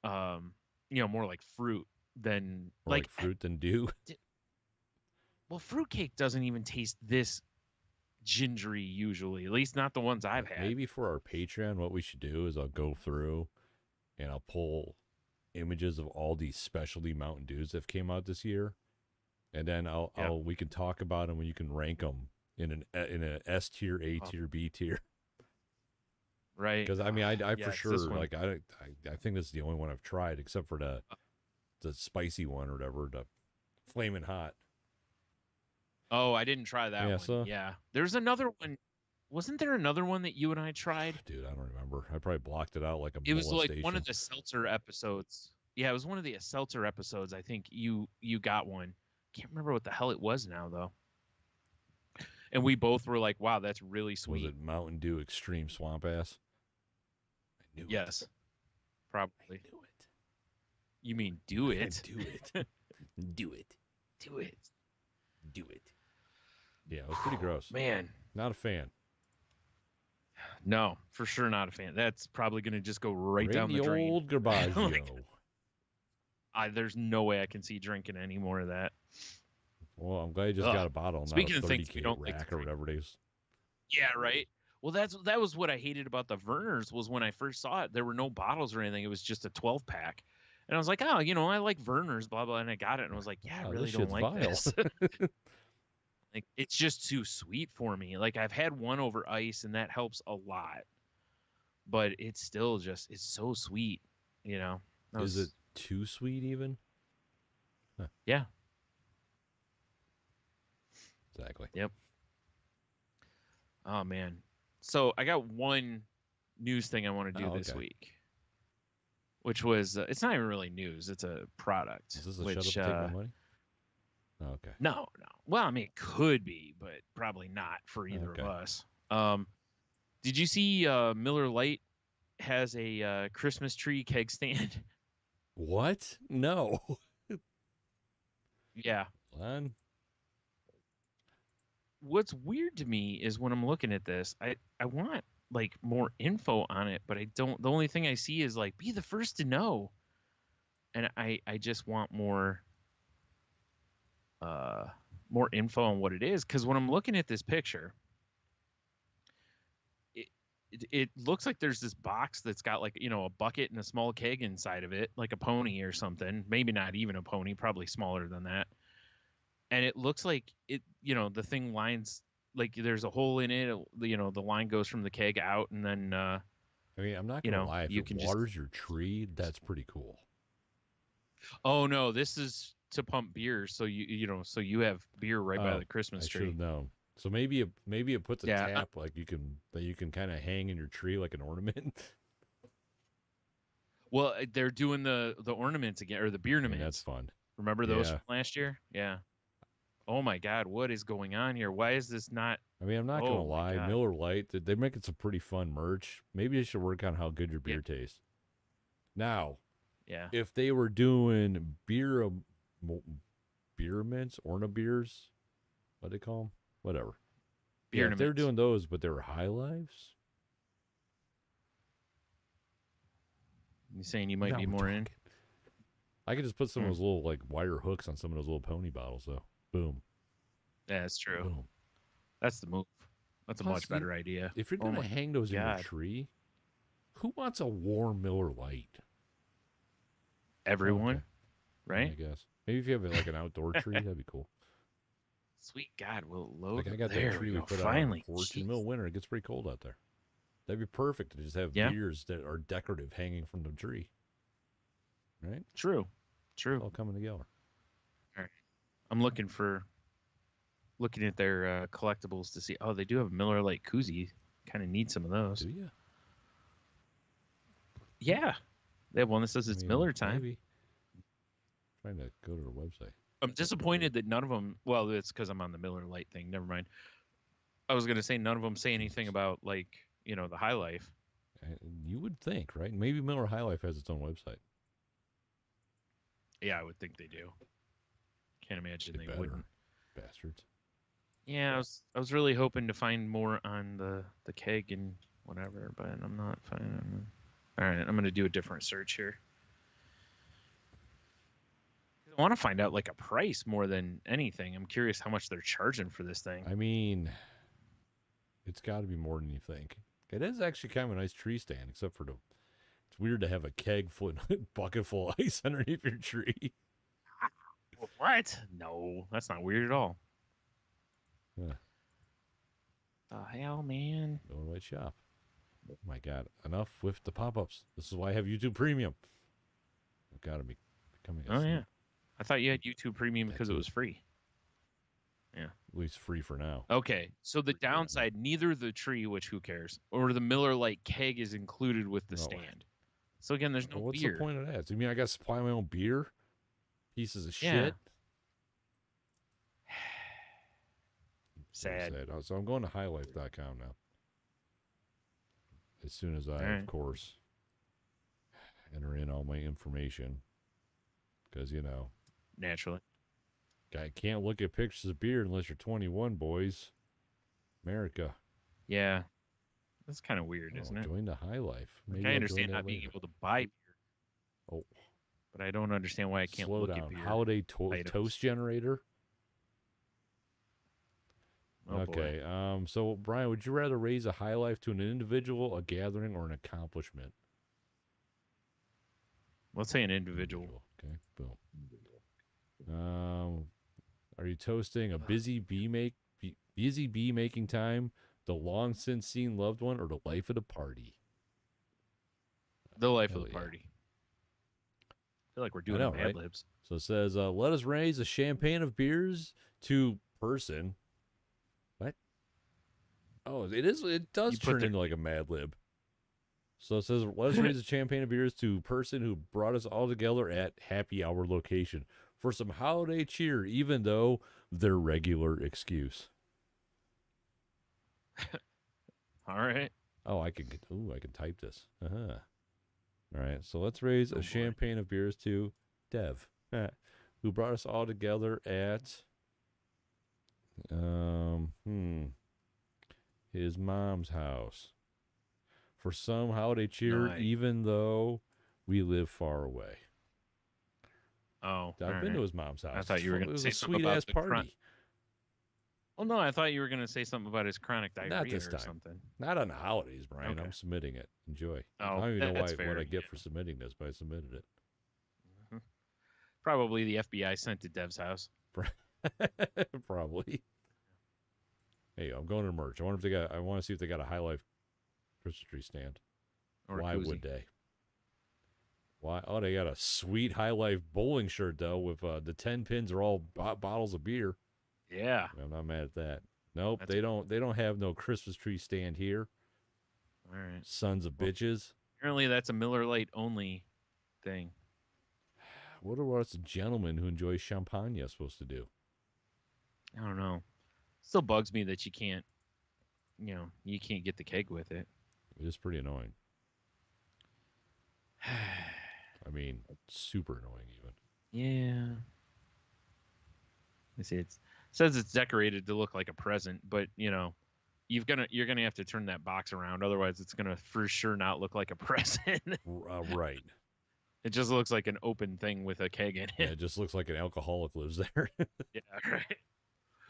you know, more like fruit than More like fruit than dew. Well, fruitcake doesn't even taste this gingery usually, at least not the ones I've had. Maybe for our Patreon, what we should do is I'll go through and I'll pull images of all these specialty Mountain Dews that came out this year, and then we can talk about them and you can rank them in an S tier, A tier, B tier. Right. Because I mean, I for sure like I think this is the only one I've tried except for the spicy one or whatever, the flaming hot. Oh, I didn't try that one. So, yeah. There's another one. Wasn't there another one that you and I tried? Dude, I don't remember. I probably blocked it out like a It was like one of the seltzer episodes. Yeah, it was one of the seltzer episodes. I think you got one. Can't remember what the hell it was now, though. And we both were like, wow, that's really sweet. Was it Mountain Dew Extreme Swamp Ass? I knew it. Yes. Probably. I knew it. You mean do it? Do it. Do it. Do it. Do it. Yeah, it was pretty gross. Man. Not a fan. No, for sure not a fan. That's probably going to just go right down the drain. Old Garbaggio. There's no way I can see drinking any more of that. Well, I'm glad you just got a bottle. Speaking not a of things we don't rack like or whatever it is. Yeah, right. Well, that was what I hated about the Vernors was when I first saw it. There were no bottles or anything. It was just a 12-pack. And I was like, oh, you know, I like Vernors, blah, blah. And I got it. And I was like, yeah, I really don't like this. Like, it's just too sweet for me. Like, I've had one over ice, and that helps a lot. But it's still just, it's so sweet, you know. Is it too sweet even? Huh. Yeah. Exactly. Yep. Oh, man. So I got one news thing I want to do this week, which was, it's not even really news. It's a product. Is this a shut up, take my money? Oh, okay. No. Well, I mean, it could be, but probably not for either of us. Did you see Miller Lite has a Christmas tree keg stand? What? No. Yeah. What's weird to me is when I'm looking at this, I want like more info on it, but I don't. The only thing I see is like, be the first to know. And I just want more info on what it is, because when I'm looking at this picture, it looks like there's this box that's got like, you know, a bucket and a small keg inside of it, like a pony or something. Maybe not even a pony, probably smaller than that. And it looks like it, you know, the thing lines, like there's a hole in it, you know, the line goes from the keg out, and then I mean, I'm not gonna lie, if you can waters your tree, that's pretty cool. Oh no, this is to pump beer, so you know, so you have beer right by the Christmas tree. I should have known. So maybe it puts a tap like you can kind of hang in your tree like an ornament. Well, they're doing the ornaments again, or the beer ornaments. That's fun. Remember those from last year? Yeah. Oh my God, what is going on here? Why is this not? I mean, I'm not gonna lie. Miller Lite, they're making some pretty fun merch. Maybe they should work on how good your beer tastes. Now, if they were doing beer mints, Orna beers, what do they call them? Whatever. Beer if they're doing those, but they were High Lives. You saying you might be more in? I could just put some of those little like wire hooks on some of those little pony bottles, though. Boom. Yeah, that's true. Boom. That's the move. That's a much better idea. If you're going to hang those in your tree, who wants a warm Miller Lite? Everyone, right? I guess. Maybe if you have like an outdoor tree, that'd be cool. Sweet God, we'll load. Like I got that tree we put out on the porch in the middle of winter. It gets pretty cold out there. That'd be perfect to just have beers that are decorative hanging from the tree. Right? True. It's all coming together. All right. I'm looking at their collectibles to see. Oh, they do have a Miller Lite koozie. Kind of need some of those. Do you? Yeah. They have one that says it's Miller time. Maybe. I'm trying to go to their website. I'm disappointed that none of them. Well, it's because I'm on the Miller Lite thing. Never mind. I was going to say none of them say anything about, like, you know, the High Life. You would think, right? Maybe Miller High Life has its own website. Yeah, I would think they do. Can't imagine they wouldn't. Bastards. Yeah, I was really hoping to find more on the keg and whatever, but I'm not finding. All right, I'm gonna do a different search here. I want to find out like a price more than anything. I'm curious how much they're charging for this thing. I mean, it's got to be more than you think. It is actually kind of a nice tree stand, except for it's weird to have a keg full bucket full of ice underneath your tree. What? No, that's not weird at all. Huh. The hell, man? Go to the right shop. Oh my God! Enough with the pop-ups. This is why I have YouTube Premium. I've got to be becoming. Yeah, I thought you had YouTube Premium because it was free. Yeah, at least free for now. Okay, so the downside: neither the tree, which who cares, or the Miller Lite keg is included with the stand. So again, there's no what's beer. the point of that? So you mean I got to supply my own beer? Pieces of shit. Sad. So I'm going to highlife.com now. As soon as I, of course, enter in all my information. Because, naturally. I can't look at pictures of beer unless you're 21, boys. America. Yeah. That's kind of weird, isn't it? Join the High Life. Maybe I understand not being able to buy beer. Oh. But I don't understand why I can't look at beer. Holiday toast generator. Oh, okay. So, Brian, would you rather raise a High Life to an individual, a gathering, or an accomplishment? Let's say an individual. Okay, boom. Are you toasting a busy bee making time, the long since seen loved one, or the life of the party? The life of the party. I feel like we're doing Mad Libs. So it says, let us raise a champagne of beers to person. What? Oh, it does turn into like a Mad Lib. So it says, let us raise a champagne of beers to person who brought us all together at happy hour location for some holiday cheer, even though their regular excuse. All right. Oh, I can type this. Uh-huh. All right, so let's raise a champagne of beers to Dev, who brought us all together at his mom's house for some holiday cheer, even though we live far away. Oh, I've been to his mom's house. I thought you were going to say something sweet ass party. Well, no, I thought you were going to say something about his chronic diarrhea Not this or time. something. Not on the holidays, Brian. Okay. I'm submitting it. Enjoy. Oh, I don't even know what I get for submitting this, but I submitted it. Mm-hmm. Probably the FBI sent to Dev's house. Probably. Hey, I'm going to merch. I want to see if they got a High Life Christmas tree stand. Or why would they? Why? Oh, they got a sweet High Life bowling shirt though, with the 10 pins are all bottles of beer. Yeah, I'm not mad at that. Nope, they don't have no Christmas tree stand here. All right, sons of bitches. Apparently, that's a Miller Lite only thing. What are us gentlemen who enjoy champagne supposed to do? I don't know. Still bugs me that you can't get the keg with it. It is pretty annoying. I mean, super annoying even. Yeah. You see, it says it's decorated to look like a present, but you're gonna have to turn that box around, otherwise it's gonna for sure not look like a present. Right. It just looks like an open thing with a keg in it. Yeah, it just looks like an alcoholic lives there. Yeah, right.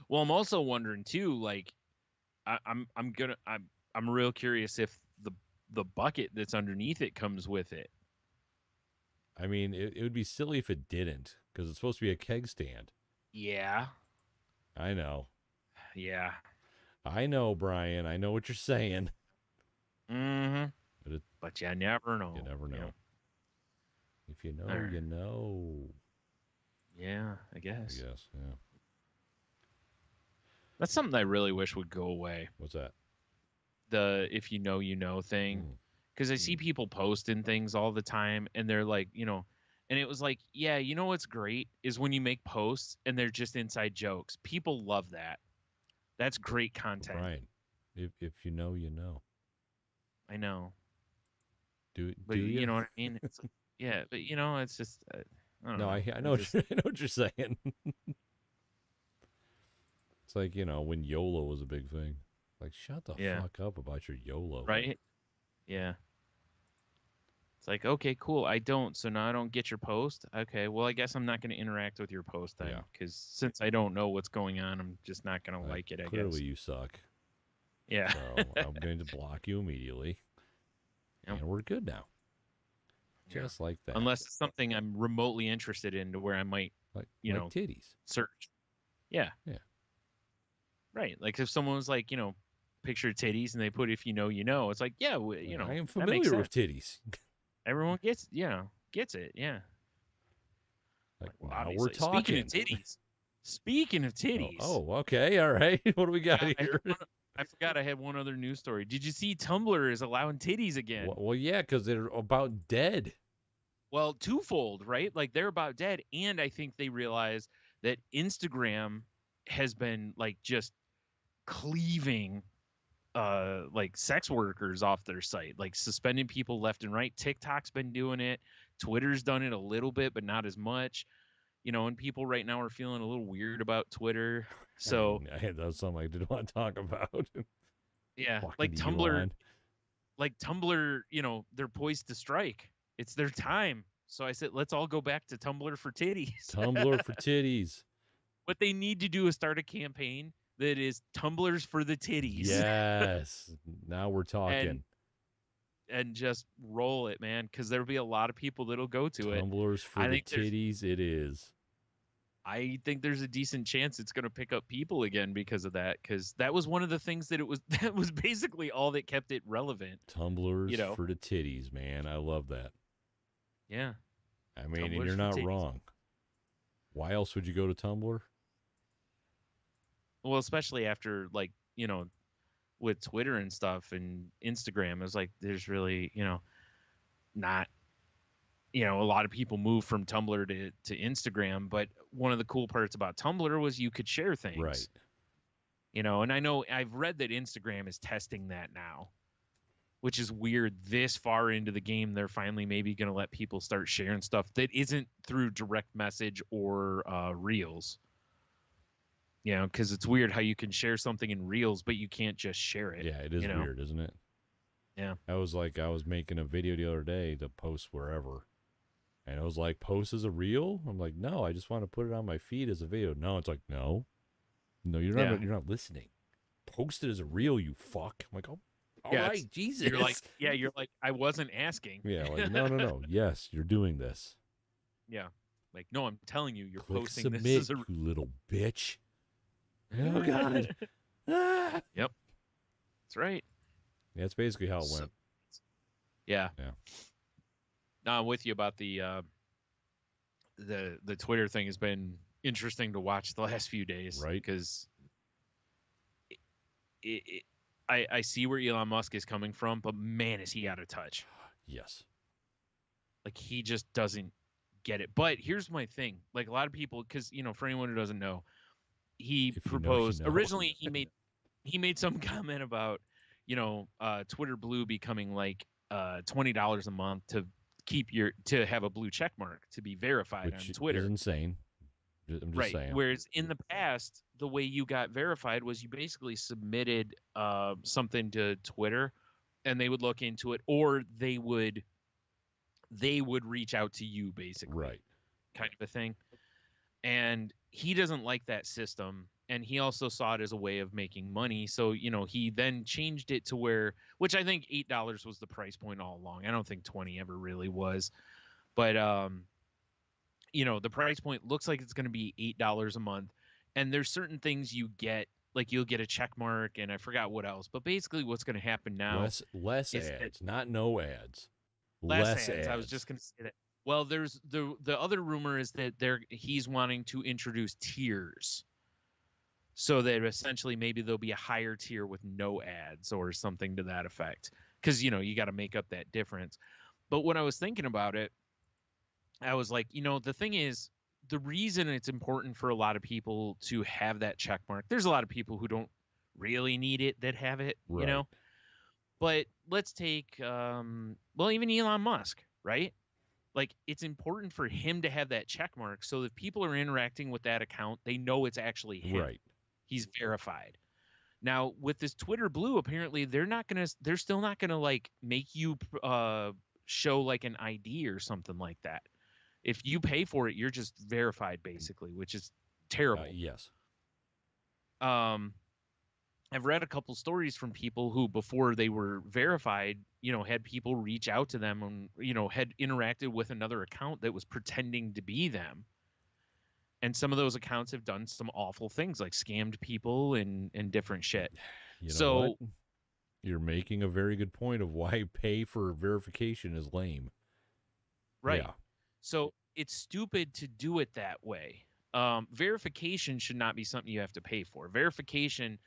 Well, I'm also wondering too, like, I'm real curious if the bucket that's underneath it comes with it. I mean, it would be silly if it didn't, because it's supposed to be a keg stand. Yeah. I know. Yeah. I know, Brian. I know what you're saying. Mm-hmm. But you never know. You never know. Yeah. If you know, you know. Yeah, I guess. Yeah. That's something I really wish would go away. What's that? The if you know thing. Because I see people posting things all the time, and they're like, and it was like, yeah, what's great is when you make posts and they're just inside jokes. People love that. That's great content. Right. If you know, you know. I know. Do you? You know what I mean? It's, yeah, but it's just. I don't know. I know. I know what you're saying. It's like when YOLO was a big thing. Like, shut the fuck up about your YOLO. Right? Yeah. It's like, okay, cool. I don't. So now I don't get your post. Okay, well, I guess I'm not going to interact with your post then, because since I don't know what's going on, I'm just not going to like it. I clearly guess. You suck. Yeah. So I'm going to block you immediately, and we're good now. Just like that. Unless it's something I'm remotely interested in, to where I might, like titties. Search. Yeah. Yeah. Right. Like if someone was like, picture titties, and they put "if you know, you know." It's like, yeah, I am familiar with titties. Everyone gets it. Yeah. Like, now we're talking. Speaking of titties. Oh, okay. All right. What do we got here? I forgot I had one other news story. Did you see Tumblr is allowing titties again? Well, yeah, because they're about dead. Well, twofold, right? Like they're about dead, and I think they realize that Instagram has been like just cleaving like sex workers off their site, like suspending people left and right. TikTok's been doing it. Twitter's done it a little bit, but not as much. And people right now are feeling a little weird about Twitter. So that's something I didn't want to talk about. Yeah, like Tumblr, they're poised to strike. It's their time. So I said, let's all go back to Tumblr for titties. Tumblr for titties. What they need to do is start a campaign that is Tumblrs for the titties. Yes. Now we're talking. And just roll it, man, because there'll be a lot of people that'll go to it. Tumblrs for the titties, it is. I think there's a decent chance it's going to pick up people again because of that, because that was one of the things that was basically all that kept it relevant. Tumblrs for the titties, man. I love that. Yeah. I mean, and you're not wrong. Why else would you go to Tumblr? Well, especially after, like, with Twitter and stuff and Instagram, it was like there's really, not, a lot of people move from Tumblr to Instagram. But one of the cool parts about Tumblr was you could share things. Right. And I know I've read that Instagram is testing that now, which is weird. This far into the game, they're finally maybe going to let people start sharing stuff that isn't through direct message or Reels. Because it's weird how you can share something in Reels, but you can't just share it. Yeah, it is weird, isn't it? Yeah. I was making a video the other day to post wherever. And it was like, post as a reel? I'm like, no, I just want to put it on my feed as a video. No, it's like, no, you're not listening. Post it as a reel, you fuck. I'm like, oh, all right, Jesus. You're like, I wasn't asking. Yeah, like, no. Yes, you're doing this. Yeah. Like, no, I'm telling you, you're Click posting submit, this as a you little bitch. Oh, God. Yep. That's right. Yeah, that's basically how it went. Yeah. Yeah. No, I'm with you about the Twitter thing. Has been interesting to watch the last few days. Right. Because I see where Elon Musk is coming from, but man, is he out of touch. Yes. Like, he just doesn't get it. But here's my thing. Like, a lot of people, because, for anyone who doesn't know, he proposed originally he made some comment about Twitter Blue becoming like $20 a month to have a blue check mark to be verified on Twitter. Is insane. I'm just saying. Whereas in the past, the way you got verified was you basically submitted something to Twitter, and they would look into it, or they would reach out to you, basically, right? Kind of a thing. And he doesn't like that system, and he also saw it as a way of making money. So, he then changed it to where, which I think $8 was the price point all along. I don't think 20 ever really was. But, the price point looks like it's going to be $8 a month. And there's certain things you get, like you'll get a check mark, and I forgot what else. But basically what's going to happen now. Less ads, not no ads. Less ads. I was just going to say that. Well, there's the other rumor is that he's wanting to introduce tiers, so that essentially maybe there'll be a higher tier with no ads or something to that effect. Because you got to make up that difference. But when I was thinking about it, I was like, the thing is, the reason it's important for a lot of people to have that check mark. There's a lot of people who don't really need it that have it, right. But let's take even Elon Musk, right? Like, it's important for him to have that check mark so that people are interacting with that account, they know it's actually him. Right. He's verified. Now with this Twitter Blue, apparently they're still not gonna like make you show like an ID or something like that. If you pay for it, you're just verified basically, which is terrible. Yes. I've read a couple stories from people who, before they were verified, had people reach out to them and, had interacted with another account that was pretending to be them. And some of those accounts have done some awful things, like scammed people and different shit. You know what? You're making a very good point of why pay for verification is lame. Right. Yeah. So it's stupid to do it that way. Verification should not be something you have to pay for. Verification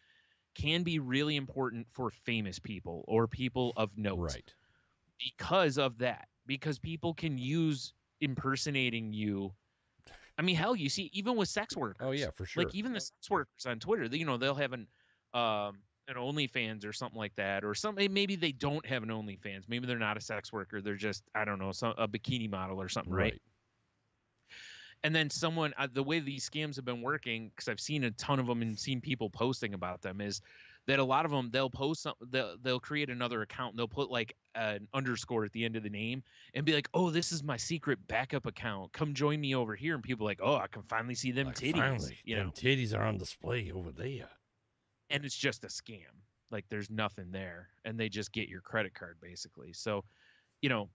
can be really important for famous people or people of note. Right. Because of that. Because people can use impersonating you. I mean, hell, you see, even with sex workers. Oh, yeah, for sure. Like, even the sex workers on Twitter, they'll have an OnlyFans or something like that. Or maybe they don't have an OnlyFans. Maybe they're not a sex worker. They're just, I don't know, a bikini model or something, right? And then the way these scams have been working, because I've seen a ton of them and seen people posting about them, is that a lot of them, they'll post something, they'll create another account and they'll put like an underscore at the end of the name and be like, oh, this is my secret backup account. Come join me over here. And people are like, oh, I can finally see them titties. Finally, them titties are on display over there. And it's just a scam. Like, there's nothing there. And they just get your credit card, basically. So,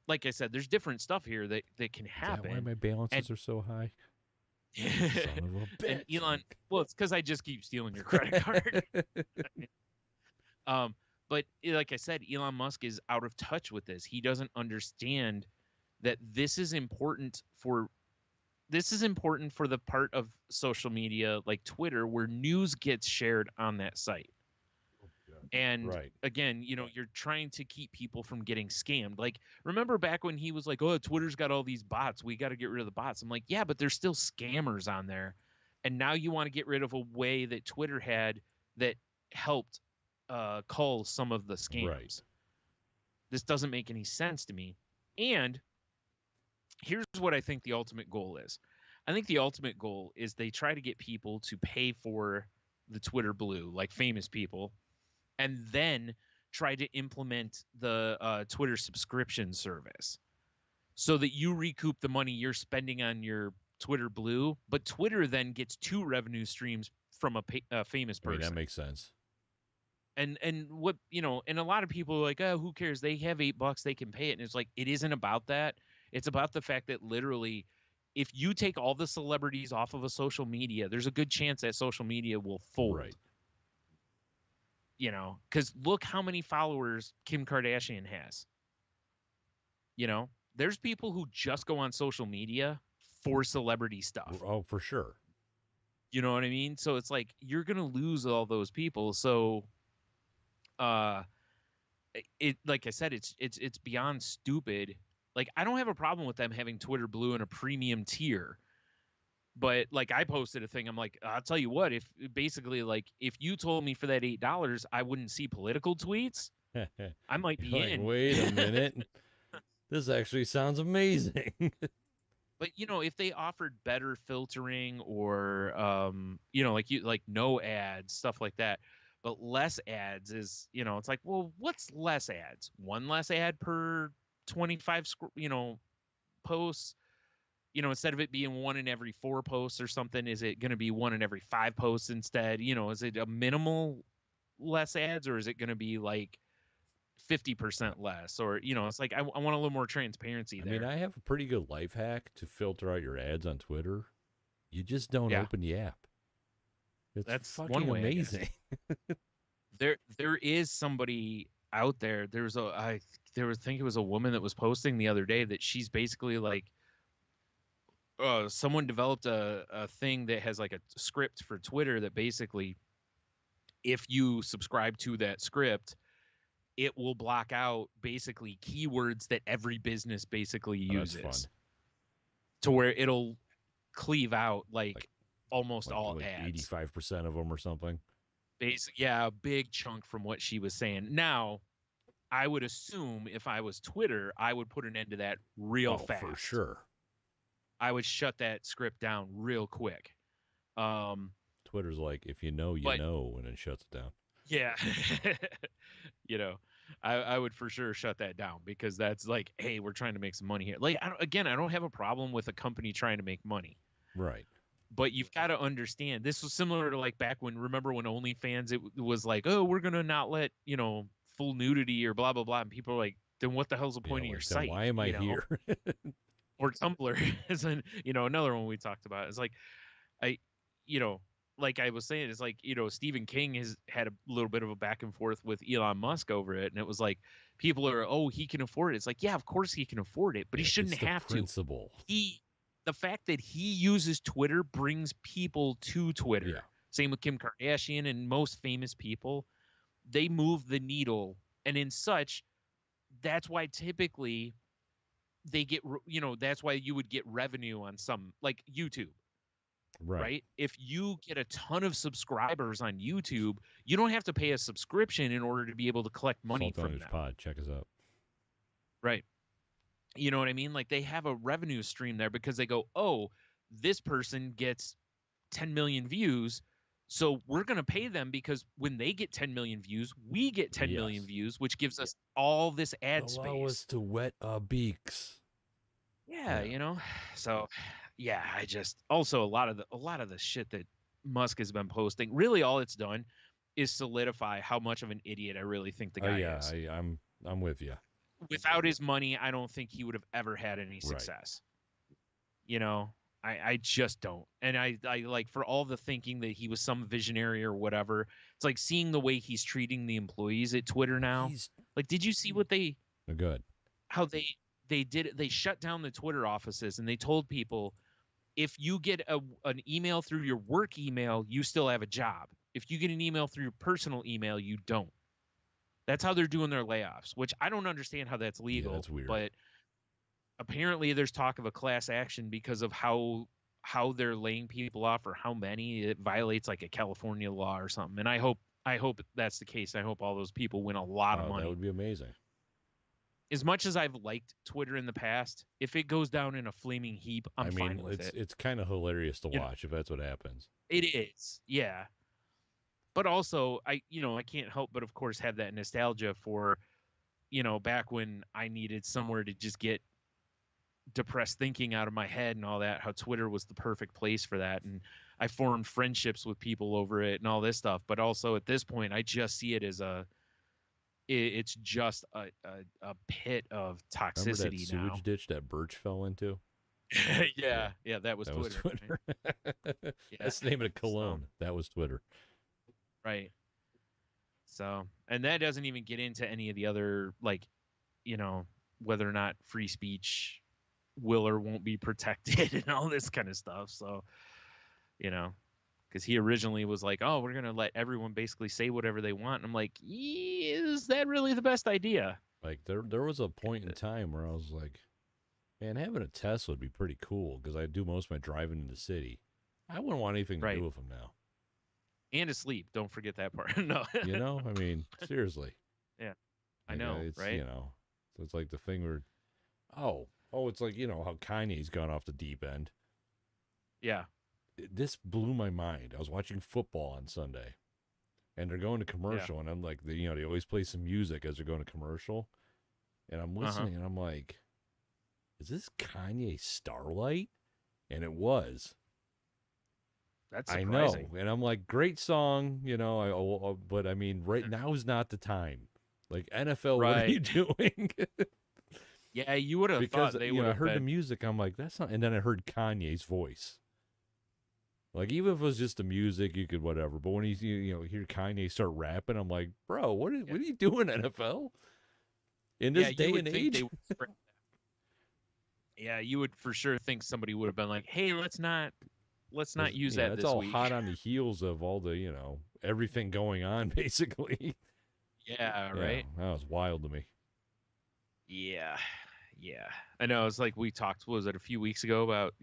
like I said, there's different stuff here that can happen. Is that why my balances are so high? Son of a bitch. And Elon, well, it's because I just keep stealing your credit card. But like I said, Elon Musk is out of touch with this. He doesn't understand that this is important for the part of social media like Twitter where news gets shared on that site. And again, you're trying to keep people from getting scammed. Like, remember back when he was like, oh, Twitter's got all these bots. We got to get rid of the bots. I'm like, yeah, but there's still scammers on there. And now you want to get rid of a way that Twitter had that helped cull some of the scams. Right. This doesn't make any sense to me. And here's what I think the ultimate goal is. I think the ultimate goal is they try to get people to pay for the Twitter Blue, like famous people, and then try to implement the Twitter subscription service so that you recoup the money you're spending on your Twitter Blue, but Twitter then gets 2 revenue streams from a famous person. That makes sense. And what, and a lot of people are like, oh, who cares? They have $8, they can pay it. And it's like, it isn't about that. It's about the fact that literally, if you take all the celebrities off of a social media, there's a good chance that social media will fold. Right. Because look how many followers Kim Kardashian has. There's people who just go on social media for celebrity stuff. Oh, for sure. You know what I mean? So it's like, you're going to lose all those people. So, like I said, it's beyond stupid. Like, I don't have a problem with them having Twitter Blue in a premium tier. But like, I posted a thing. I'm like, I'll tell you what, if you told me for that $8, I wouldn't see political tweets, I might be in. Wait a minute. This actually sounds amazing. But if they offered better filtering or like no ads, stuff like that, but less ads is, it's like, well, what's less ads? One less ad per 25 posts. Instead of it being 1 in every 4 posts or something, is it going to be 1 in every 5 posts instead? Is it a minimal less ads, or is it going to be like 50% less? Or, it's like, I want a little more transparency there. I mean, I have a pretty good life hack to filter out your ads on Twitter. You just don't open the app. That's fucking one way, amazing. There is somebody out there. I think it was a woman that was posting the other day that she's basically like, someone developed a thing that has like a script for Twitter that basically, if you subscribe to that script, it will block out basically keywords that every business basically uses, to where it'll cleave out like almost all ads. 85% of them or something. Yeah, a big chunk from what she was saying. Now, I would assume if I was Twitter, I would put an end to that real fast. For sure. I would shut that script down real quick. Twitter's like, if you know, you know, and it shuts it down. Yeah. you know, I would for sure shut that down because that's like, hey, we're trying to make some money here. Like, I don't have a problem with a company trying to make money. Right. But you've got to understand, this was similar to like back when, remember when OnlyFans, it was like, oh, we're going to not let, full nudity or blah, blah, blah. And people are like, then what the hell's the Yeah, point of your like then site? why am I here? Or Tumblr is another one we talked about. It's like, I, you know, like I was saying, it's like, Stephen King has had a little bit of a back and forth with Elon Musk over it. And it was like, people are, oh, he can afford it. It's like, yeah, of course he can afford it, but he Yeah, shouldn't it's the have to. principle. The fact that he uses Twitter brings people to Twitter. Yeah. Same with Kim Kardashian and most famous people. They move the needle. And in such, that's why typically they get, that's why you would get revenue on some, like YouTube. Right. If you get a ton of subscribers on YouTube, you don't have to pay a subscription in order to be able to collect money from them. Pod, check us out. Right. You know what I mean? Like they have a revenue stream there because they go, oh, this person gets 10 million views. So we're going to pay them because when they get 10 million views, we get 10 million views, which gives us all this ad space. Allow us to wet our beaks. Yeah. So yeah, I just also a lot of the shit that Musk has been posting, really all it's done is solidify how much of an idiot I really think the guy is. I'm with you. Without his money, I don't think he would have ever had any success. Right. I just don't. And I like, for all the thinking that he was some visionary or whatever, it's like seeing the way he's treating the employees at Twitter now. Like, did you see what how they did it? They shut down the Twitter offices and they told people, if you get an email through your work email, you still have a job. If you get an email through your personal email, you don't. That's how they're doing their layoffs, which I don't understand how that's legal. Yeah, that's weird. But apparently there's talk of a class action because of how they're laying people off, or how many. It violates like a California law or something. And I hope that's the case. I hope all those people win a lot of money. That would be amazing. As much as I've liked Twitter in the past, if it goes down in a flaming heap, I'm fine with it. It's kind of hilarious to watch if that's what happens. It is, yeah. But also, I can't help but, of course, have that nostalgia for, back when I needed somewhere to just get depressed thinking out of my head and all that, how Twitter was the perfect place for that. And I formed friendships with people over it and all this stuff. But also at this point, I just see it as it's just a pit of toxicity. Remember that sewage ditch that Birch fell into? Yeah, that was Twitter. Right? That's the name of cologne. So, that was Twitter. Right. So, and that doesn't even get into any of the other, like, whether or not free speech will or won't be protected and all this kind of stuff. So, because he originally was like, oh, we're going to let everyone basically say whatever they want. And I'm like, is that really the best idea? Like, there was a point in time where I was like, man, having a Tesla would be pretty cool because I do most of my driving in the city. I wouldn't want anything to do with them now. And asleep. Don't forget that part. No. I mean, seriously. Yeah. I know, right? So it's like the thing where, it's like, how Kanye's gone off the deep end. Yeah. This blew my mind. I was watching football on Sunday, and they're going to commercial, and I'm like, they always play some music as they're going to commercial, and I'm listening, and I'm like, is this Kanye Starlight? And it was. That's surprising. I know, and I'm like, great song, but I mean, right now is not the time. Like, NFL, what are you doing? Yeah, you would have thought they would have. I heard the music, I'm like, that's not, and then I heard Kanye's voice. Like, even if it was just the music, you could whatever. But when you hear Kanye start rapping, I'm like, bro, what are you doing, NFL? In this day and age? Yeah, you would for sure think somebody would have been like, hey, let's not use that this week. It's all hot on the heels of all the, everything going on, basically. Yeah, right? Yeah, that was wild to me. Yeah. I know. It's like we talked, was it a few weeks ago, about,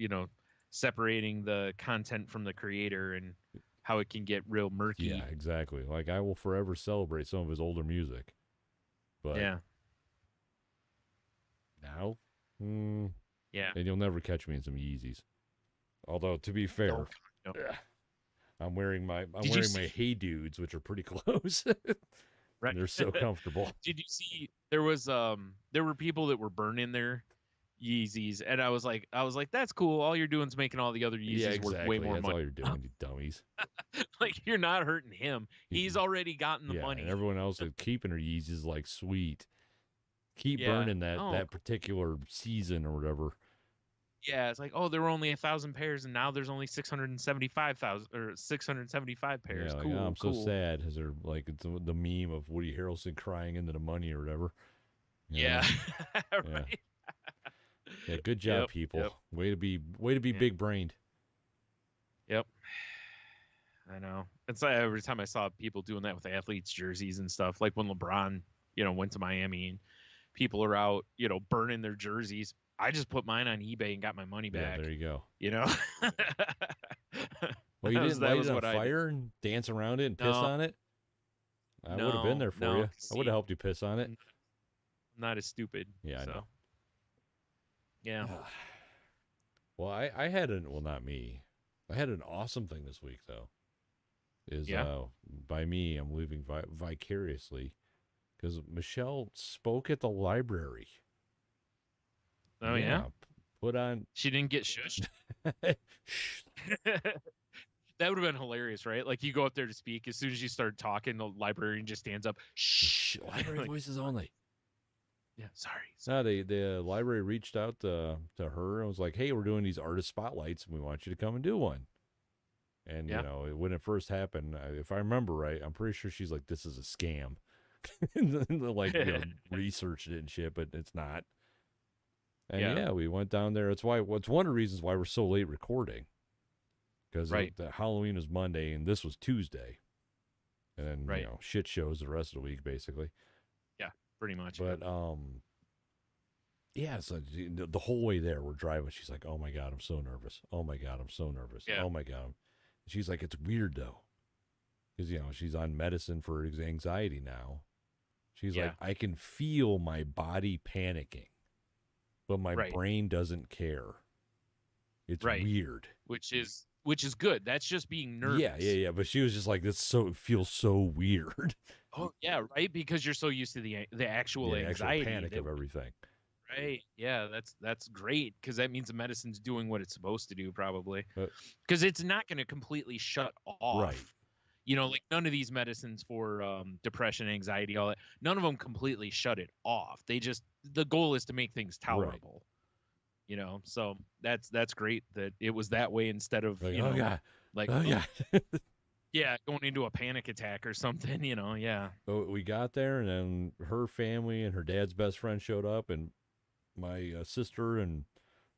separating the content from the creator and how it can get real murky. Yeah, exactly. Like, I will forever celebrate some of his older music. But now, yeah. And you'll never catch me in some Yeezys. Although, to be fair, I'm wearing my Hey Dudes, which are pretty close. Right. They're so comfortable. Did you see there were people that were burning their Yeezys, and I was like, that's cool. All you're doing is making all the other Yeezys worth way more That's money. all you're doing, you dummies. Like, you're not hurting him. He's already gotten the money. And everyone else is keeping their Yeezys like sweet. Keep burning that particular season or whatever. Yeah, it's like, oh, there were only 1,000 pairs, and now there's only 675,000 or 675 pairs. Yeah, cool. I'm so sad. Is there like it's the meme of Woody Harrelson crying into the money or whatever? Yeah, right. Yeah, good job, people. Yep. Way to be big brained. Yep. I know. It's like every time I saw people doing that with athletes' jerseys and stuff, like when LeBron, went to Miami and people are out, burning their jerseys. I just put mine on eBay and got my money back. Yeah, there you go. Well, you didn't light it on fire and dance around it and piss on it? I would have been there for you. I would have helped you piss on it. I'm not as stupid. Yeah, I know. Yeah. Well, I had not me. I had an awesome thing this week, though. By me, I'm living vicariously because Michelle spoke at the library. Oh, yeah? Put on. She didn't get shushed? That would have been hilarious, right? Like, you go up there to speak. As soon as you start talking, the librarian just stands up. Shh. Library voices only. Yeah, sorry. No, the library reached out to her and was like, hey, we're doing these artist spotlights, and we want you to come and do one. And, when it first happened, if I remember right, I'm pretty sure she's like, this is a scam. Like, researched it and shit, but it's not. And we went down there. It's one of the reasons why we're so late recording. Because the Halloween was Monday and this was Tuesday. And then, shit shows the rest of the week, basically. Yeah, pretty much. But, so the whole way there, we're driving. She's like, oh my God, I'm so nervous. Oh my God, I'm so nervous. Yeah. Oh my God. She's like, it's weird though. Because, she's on medicine for anxiety now. She's like, I can feel my body panicking. But my brain doesn't care. It's weird. Which is good. That's just being nervous. Yeah. But she was just like, it feels so weird. Oh yeah, right. Because you're so used to the actual anxiety, actual panic of everything. Right. Yeah, that's great because that means the medicine's doing what it's supposed to do, probably. Because it's not going to completely shut off. Right. Like none of these medicines for depression, anxiety, all that, none of them completely shut it off. The goal is to make things tolerable. Right. So that's great that it was that way instead of, yeah, going into a panic attack or something, yeah. So we got there and then her family and her dad's best friend showed up and my sister and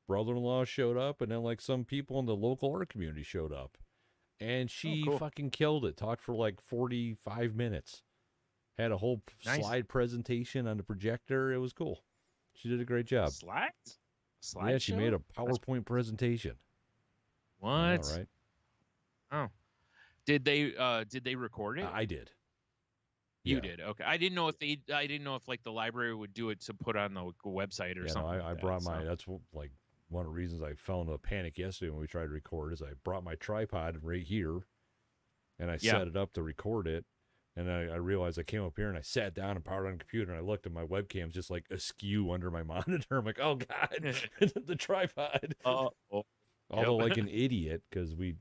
brother-in-law showed up and then like some people in the local art community showed up. And she fucking killed it. Talked for like 45 minutes. Had a whole slide presentation on the projector. It was cool. She did a great job. Slide yeah, she made a PowerPoint presentation. What? All right. Oh. Did they record it? I did. You did. Okay. I didn't know if like the library would do it to put on the website or something. No, I brought that's like one of the reasons I fell into a panic yesterday when we tried to record is I brought my tripod right here and I set it up to record it. And I realized I came up here and I sat down and powered on the computer and I looked at my webcam just like askew under my monitor. I'm like, oh God, the tripod. Although like an idiot, because we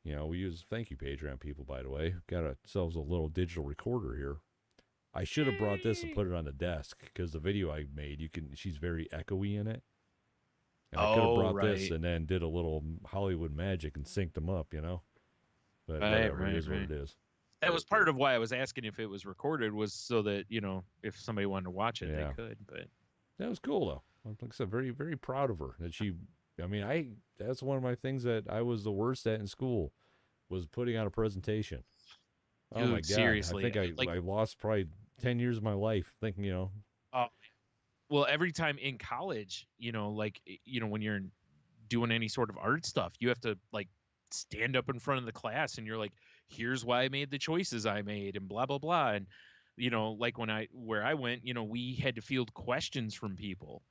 use, thank you Patreon people, by the way, got ourselves a little digital recorder here. I should have brought this and put it on the desk because the video I made, she's very echoey in it. And I could have brought this and then did a little Hollywood magic and synced them up, But whatever, it is what it is. That was part of why I was asking if it was recorded, was so that, if somebody wanted to watch it, they could. But that was cool, though. Like I said, very, very proud of her. That that's one of my things that I was the worst at in school, was putting on a presentation. Dude, oh, my God. Seriously. I think I lost probably 10 years of my life thinking, Well, every time in college, when you're doing any sort of art stuff, you have to like stand up in front of the class and you're like, here's why I made the choices I made and blah, blah, blah. And, like where I went, we had to field questions from people.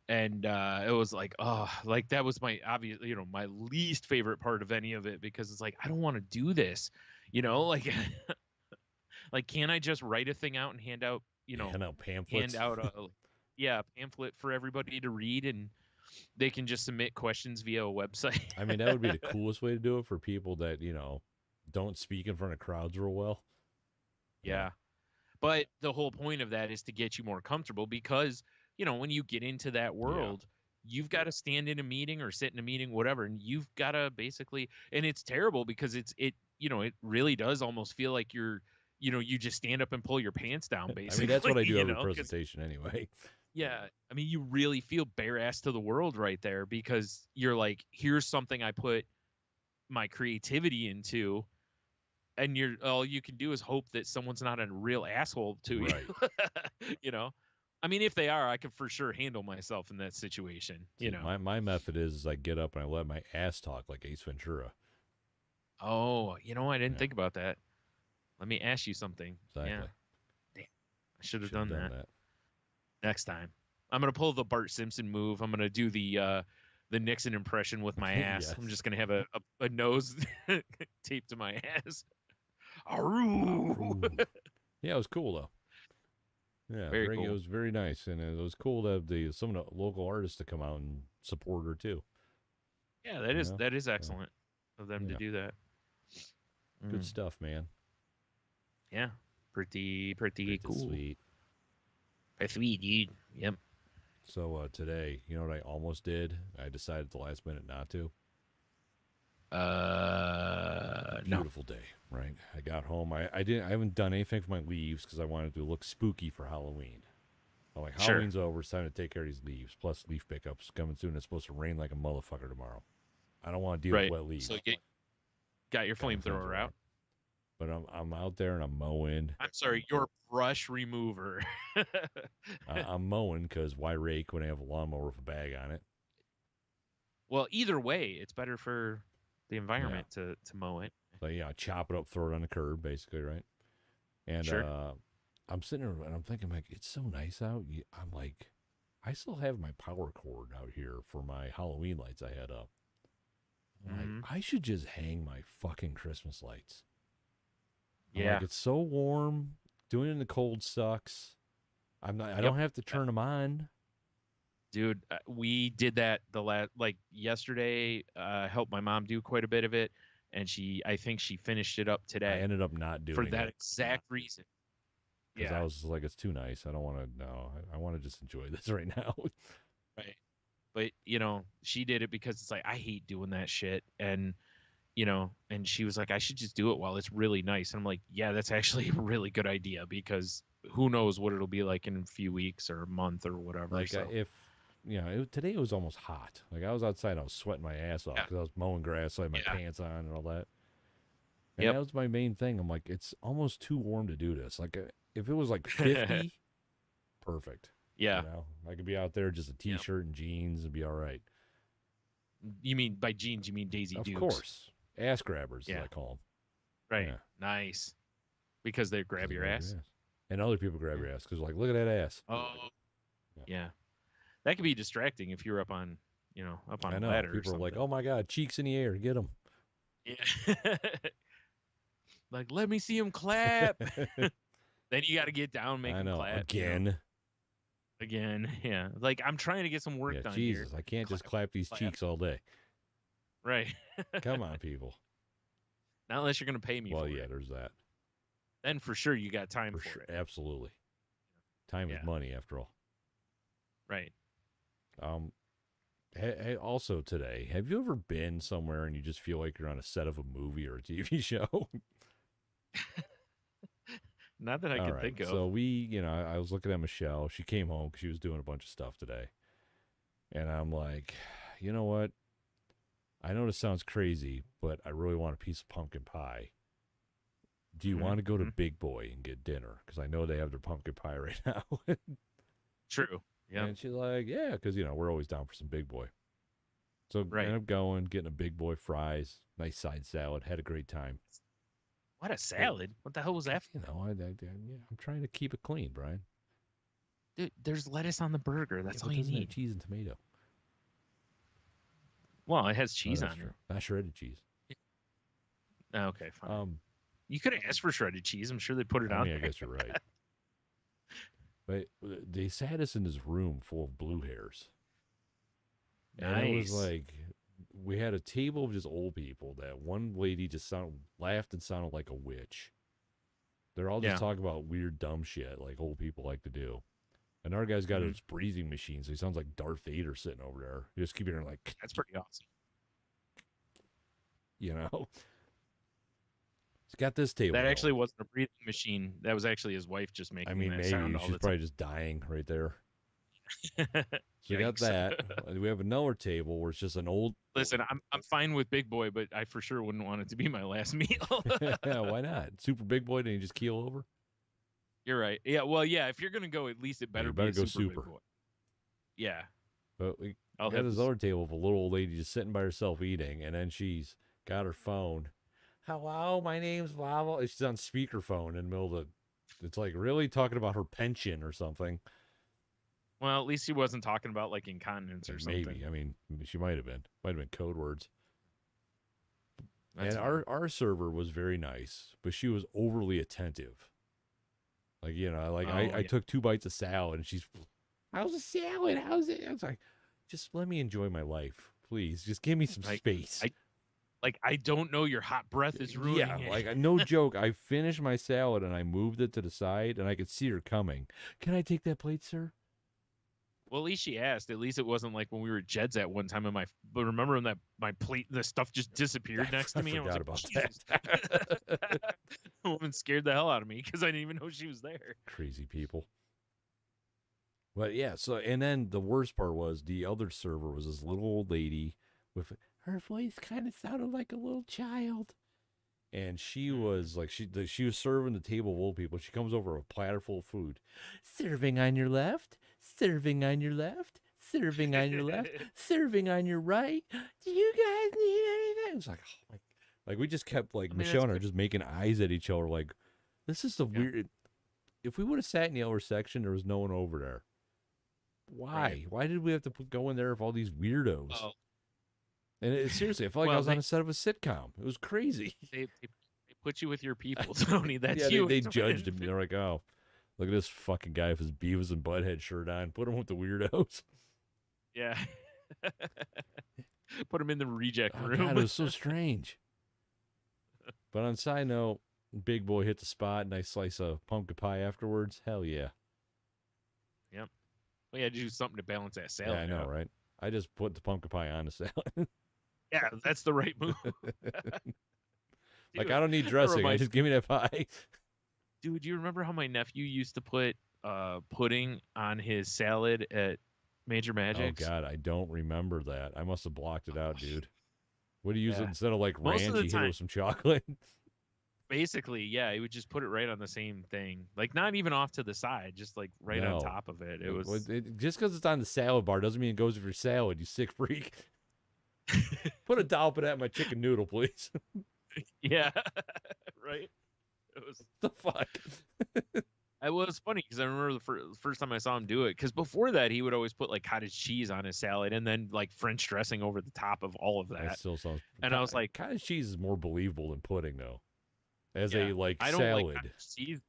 and it was like, oh, like that was my obvious, my least favorite part of any of it, because it's like, I don't want to do this, like like, can I just write a thing out and hand out, pamphlets. a pamphlet for everybody to read, and they can just submit questions via a website. I mean, that would be the coolest way to do it for people that, don't speak in front of crowds real well. Yeah. But the whole point of that is to get you more comfortable, because, when you get into that world, you've got to stand in a meeting or sit in a meeting, whatever, and you've got to basically, and it's terrible because it really does almost feel like you just stand up and pull your pants down, basically. I mean, that's what I do every presentation anyway. Yeah. I mean, you really feel bare ass to the world right there, because you're like, here's something I put my creativity into, and all you can do is hope that someone's not a real asshole to you. Right. I mean, if they are, I could for sure handle myself in that situation. My method is I get up and I let my ass talk like Ace Ventura. Oh, I didn't think about that. Let me ask you something. Exactly. Yeah. Damn. I should have done that next time. I'm gonna pull the Bart Simpson move. I'm gonna do the Nixon impression with my ass. Yes. I'm just gonna have a nose taped to my ass. Aroo. Yeah, it was cool though. Yeah, very cool. It was very nice, and it was cool to have some of the local artists to come out and support her too. Yeah, that is excellent of them to do that. Good stuff, man. Yeah, pretty cool. Sweet. Pretty sweet, dude. Yep. So today, you know what I almost did? I decided at the last minute not to. Beautiful day, right? I got home. I haven't done anything for my leaves because I wanted to look spooky for Halloween. I'm like, Halloween's over. It's time to take care of these leaves. Plus, leaf pickups coming soon. It's supposed to rain like a motherfucker tomorrow. I don't want to deal with wet leaves. So you got your flamethrower out. But I'm out there and I'm mowing. I'm sorry, your brush remover. I'm mowing because why rake when I have a lawnmower with a bag on it? Well, either way, it's better for the environment to mow it. So chop it up, throw it on the curb, basically, right? And I'm sitting there and I'm thinking, like, it's so nice out. I'm like, I still have my power cord out here for my Halloween lights I had up. Like, I should just hang my fucking Christmas lights. Yeah, like, it's so warm. Doing it in the cold sucks. I don't have to turn them on. Dude, we did that yesterday. Helped my mom do quite a bit of it, and I think she finished it up today. I ended up not doing it for that exact reason. Because I was like, it's too nice. I don't want to. No, I want to just enjoy this right now. Right, but she did it because it's like, I hate doing that shit, and and she was like, I should just do it while it's really nice. And I'm like, yeah, that's actually a really good idea, because who knows what it'll be like in a few weeks or a month or whatever. Like if today it was almost hot. Like I was outside, I was sweating my ass off because I was mowing grass, so I had my pants on and all that. And that was my main thing. I'm like, it's almost too warm to do this. Like if it was like 50, perfect. Yeah. I could be out there just a t-shirt and jeans and be all right. You mean by jeans, you mean Daisy Dukes? Of course. Ass grabbers, as I call them. Right. Yeah. Nice. Because they grab your ass. And other people grab your ass because, like, look at that ass. Oh. Yeah. That could be distracting if you're up on, up on a ladder. People are like, oh my God, cheeks in the air, get them. Yeah. Like, let me see him clap. Then you got to get down, make him clap. Again. Yeah. Like, I'm trying to get some work done Jesus, here. I can't just clap these cheeks all day. Right. Come on, people. Not unless you're going to pay me for it. Well, yeah, there's that. Then for sure you got time for it. Absolutely. Time is money, after all. Right. Hey, also today, have you ever been somewhere and you just feel like you're on a set of a movie or a TV show? Not that I can think of. So I was looking at Michelle. She came home because she was doing a bunch of stuff today. And I'm like, you know what? I know this sounds crazy, but I really want a piece of pumpkin pie. Do you want to go to Big Boy and get dinner? Because I know they have their pumpkin pie right now. True. Yeah. And she's like, yeah, because, we're always down for some Big Boy. So I ended up going, getting a Big Boy fries, nice side salad, had a great time. What a salad. What the hell was that? I'm trying to keep it clean, Brian. Dude, there's lettuce on the burger. That's all you doesn't need. have cheese and tomato. Well, it has cheese on true. it. Not shredded cheese. Okay, fine. You could have asked for shredded cheese. I'm sure they put it on. I guess you're right. But they sat us in this room full of blue hairs. Nice. And it was like, we had a table of just old people that one lady just laughed and sounded like a witch. They're all just talking about weird, dumb shit like old people like to do. And our guy's got his breathing machine, so he sounds like Darth Vader sitting over there. You just keep hearing like... That's pretty awesome. You know? He's got this table. That actually wasn't a breathing machine. That was actually his wife just making that maybe sound. She's probably just dying right there. So we got that. We have another table where it's just an old... Listen, I'm fine with Big Boy, but I for sure wouldn't want it to be my last meal. Yeah, why not? Super Big Boy, didn't you just keel over? You're right. Yeah, well, yeah, if you're going to go, at least it better be a super Big Boy. Yeah. But we got this other table with a little old lady just sitting by herself eating, and then she's got her phone. Hello, my name's blah, blah. She's on speakerphone in the middle of it's like really talking about her pension or something. Well, at least he wasn't talking about like incontinence or something. Maybe. I mean, she might have been. Might have been code words. And our server was very nice, but she was overly attentive. Like, I took 2 bites of salad and she's, how's the salad? How's it? I was like, just let me enjoy my life. Please, just give me some space. I don't know, your hot breath is ruining it. Like, no joke. I finished my salad and I moved it to the side and I could see her coming. Can I take that plate, sir? Well, at least she asked. At least it wasn't like when we were at Jed's at one time. But remember when my plate, the stuff just disappeared next to me. I forgot about that. The woman scared the hell out of me because I didn't even know she was there. Crazy people. But yeah, so and then the worst part was the other server was this little old lady with her voice kind of sounded like a little child. And she was like, she was serving the table of old people. She comes over with a platter full of food. Serving on your left, serving on your left, serving on your left, serving on your right. Do you guys need anything? It was like, oh my, like we just kept like, Michelle and I just making eyes at each other. Like, this is the weird. If we would have sat in the lower section, there was no one over there. Why? Right. Why did we have to go in there with all these weirdos? Oh. And seriously, I felt like I was on a set of a sitcom. It was crazy. They put you with your people, Tony. That's you. They judged him. They're like, oh, look at this fucking guy with his Beavis and Butthead shirt on. Put him with the weirdos. Yeah. Put him in the reject room. God, it was so strange. But on side note, Big Boy hit the spot. Nice slice of pumpkin pie afterwards. Hell yeah. Yep. Well, you had to do something to balance that salad. Yeah, I know, right? I just put the pumpkin pie on the salad. Yeah, that's the right move. Dude, like, I don't need dressing. Just give me that pie. Dude, do you remember how my nephew used to put pudding on his salad at Major Magic's? Oh, God, I don't remember that. I must have blocked it out, dude. What do you use instead of, like, ranch, you hit it with some chocolate? Basically, yeah, he would just put it right on the same thing. Like, not even off to the side, just, like, right on top of it. It was just because it's on the salad bar doesn't mean it goes with your salad, you sick freak. Put a dollop of that in my chicken noodle, please. Yeah, right. It was the fuck. It was funny because I remember the first time I saw him do it. Because before that, he would always put like cottage cheese on his salad and then like French dressing over the top of all of that. That still sounds. And I was like, cottage cheese is more believable than pudding, though. As a I don't salad. like cottage cheese.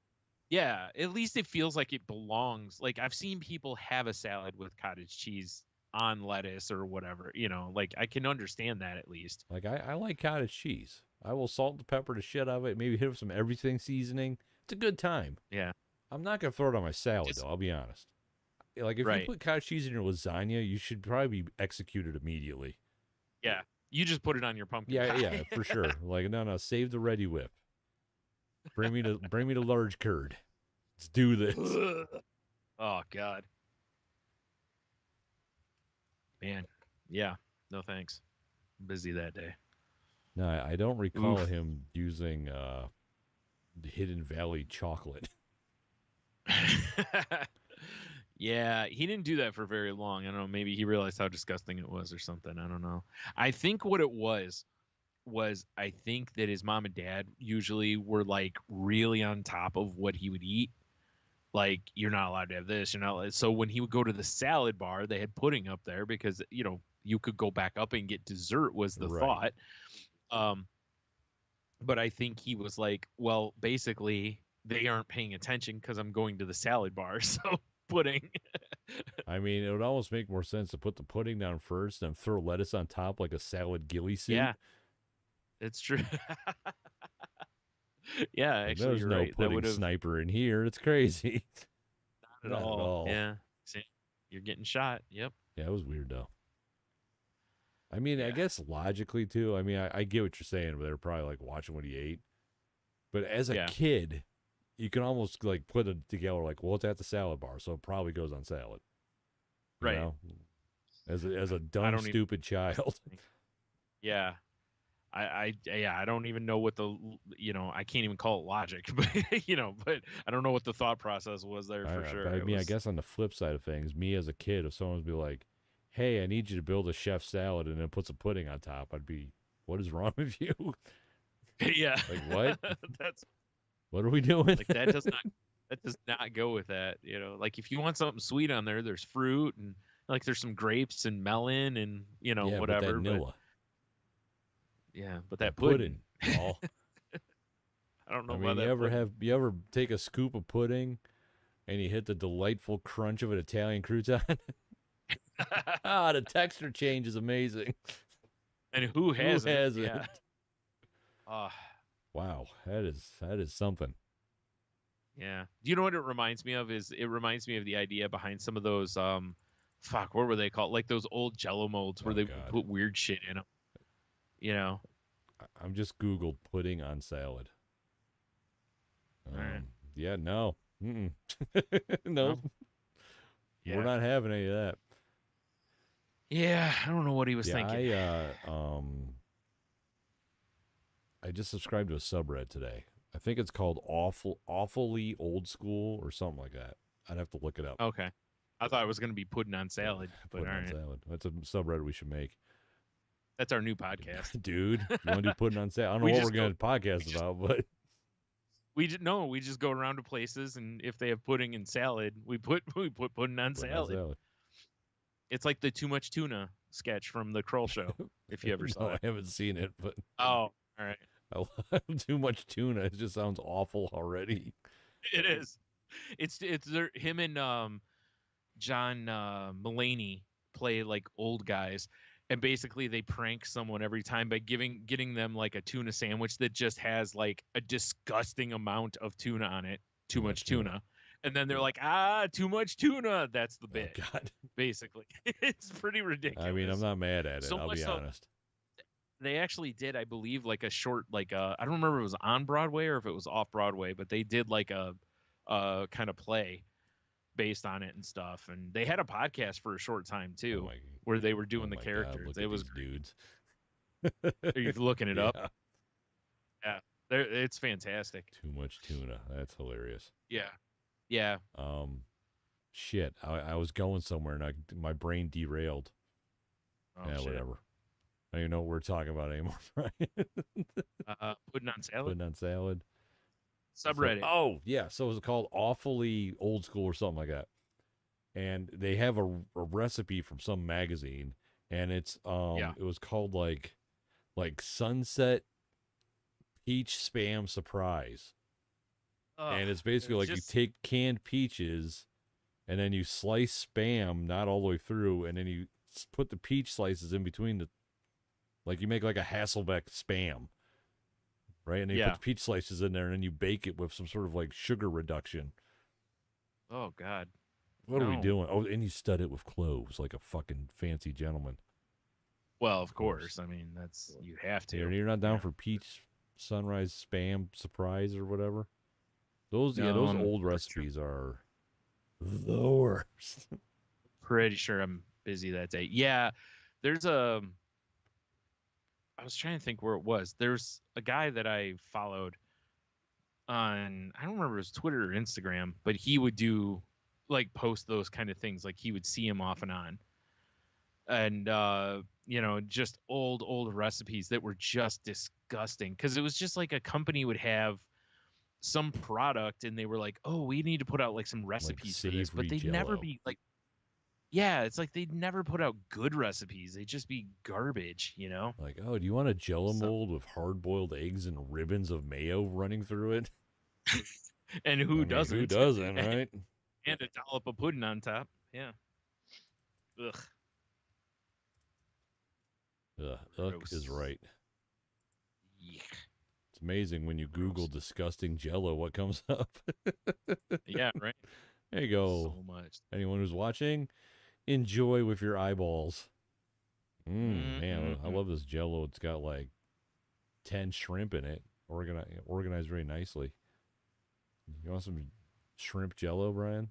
Yeah, at least it feels like it belongs. Like I've seen people have a salad with cottage cheese on lettuce or whatever, like I can understand that at least. Like I like cottage cheese. I will salt and pepper the shit out of it, maybe hit it with some everything seasoning. It's a good time. Yeah. I'm not going to throw it on my salad, though, I'll be honest. Like, if you put cottage cheese in your lasagna, you should probably be executed immediately. Yeah. You just put it on your pumpkin pie. Yeah, for sure. Like, no, save the ready whip. Bring me the large curd. Let's do this. Oh, God. Man, yeah, no thanks. I'm busy that day. No, I don't recall him using Hidden Valley chocolate. Yeah, he didn't do that for very long. I don't know, maybe he realized how disgusting it was or something. I don't know. I think what it was I think that his mom and dad usually were like really on top of what he would eat. like you're not allowed to have this, you're not. So when he would go to the salad bar, they had pudding up there because you could go back up and get dessert was the thought. But I think he was like, well, basically they aren't paying attention because I'm going to the salad bar, so pudding. I mean, it would almost make more sense to put the pudding down first and throw lettuce on top like a salad ghillie suit. Yeah, it's true. Yeah, like, actually, there's you're no right. pudding sniper in here. It's crazy. Not at all. Yeah, you're getting shot. Yep. Yeah, it was weird though. I mean, yeah. I guess logically too. I mean, I get what you're saying, but they're probably like watching what he ate. But as a kid, you can almost like put it together like, well, it's at the salad bar, so it probably goes on salad. You right. know? As a dumb, stupid child. Yeah. I don't even know what I can't even call it logic, but but I don't know what the thought process was there for sure. I mean, I guess on the flip side of things, me as a kid, if someone would be like, "Hey, I need you to build a chef salad and then put some pudding on top," I'd be, "What is wrong with you?" Yeah. Like what? What are we doing? Like that does not go with that. Like if you want something sweet on there, there's fruit and like there's some grapes and melon and whatever. But that pudding. Oh. I don't know. I mean, you ever take a scoop of pudding and you hit the delightful crunch of an Italian crouton? The texture change is amazing. And who hasn't? Yeah. Wow, that is something. Yeah. Do you know what it reminds me of? It reminds me of the idea behind some of those what were they called? Like those old Jello molds where they put weird shit in them. I'm just Googled pudding on salad. All right. Yeah, no. No. Yeah. We're not having any of that. Yeah, I don't know what he was thinking. I just subscribed to a subreddit today. I think it's called Awfully Old School or something like that. I'd have to look it up. Okay. I thought it was going to be pudding on salad. But pudding on salad. That's a subreddit we should make. That's our new podcast. Dude, if you want to do pudding on salad? I don't know what we're going to podcast about, but... We just go around to places, and if they have pudding and salad, we put pudding on salad. It's like the Too Much Tuna sketch from the Kroll Show, if you ever saw it. I haven't seen it, but... Oh, all right. I love Too Much Tuna. It just sounds awful already. It is. It's him and John Mulaney play like old guys, and basically they prank someone every time by getting them like a tuna sandwich that just has like a disgusting amount of tuna on it, too much tuna. And then they're like, too much tuna. That's the bit. Oh, God. Basically. It's pretty ridiculous. I mean, I'm not mad at it. I'll be honest. They actually did, I believe, like a short, like I don't remember if it was on Broadway or if it was off Broadway, but they did like a kind of play based on it and stuff. And they had a podcast for a short time too, where they were doing the characters. It was dudes. Are you looking it up? Yeah, it's fantastic. Too much tuna. That's hilarious. Yeah. Yeah. Shit. I was going somewhere and my brain derailed. Oh, yeah, shit. Whatever. I don't even know what we're talking about anymore, right? Pudding on salad. Pudding on salad. Subreddit. Yeah. So it was called Awfully Old School or something like that. And they have a recipe from some magazine, and it's it was called like Sunset Peach Spam Surprise. And it's basically like you take canned peaches and then you slice spam not all the way through, and then you put the peach slices in between like you make like a Hasselbeck spam, right? And then you put the peach slices in there, and then you bake it with some sort of like sugar reduction. Oh, God. What are we doing? Oh, and you stud it with cloves like a fucking fancy gentleman. Well, of course. I mean, you have to. You're not down for peach sunrise spam surprise or whatever? Those old recipes are the worst. Pretty sure I'm busy that day. Yeah, there's I was trying to think where it was. There's a guy that I followed on, I don't remember his Twitter or Instagram, but he would do like post those kind of things. Like he would see him off and on. And, just old recipes that were just disgusting. Cause it was just like a company would have some product and they were like, oh, we need to put out like some recipes for this, but they'd never be like, yeah, it's like they'd never put out good recipes. They'd just be garbage, you know? Like, oh, do you want a Jello mold with hard-boiled eggs and ribbons of mayo running through it? And who doesn't? Who doesn't, right? And a dollop of pudding on top. Yeah. Ugh. Ugh is right. Yeah. It's amazing when you Google disgusting Jello, what comes up. Yeah, right. There you go. So much. Anyone who's watching, enjoy with your eyeballs. Man, I love this Jello. It's got like 10 shrimp in it, organized very nicely. You want some shrimp Jello, Brian?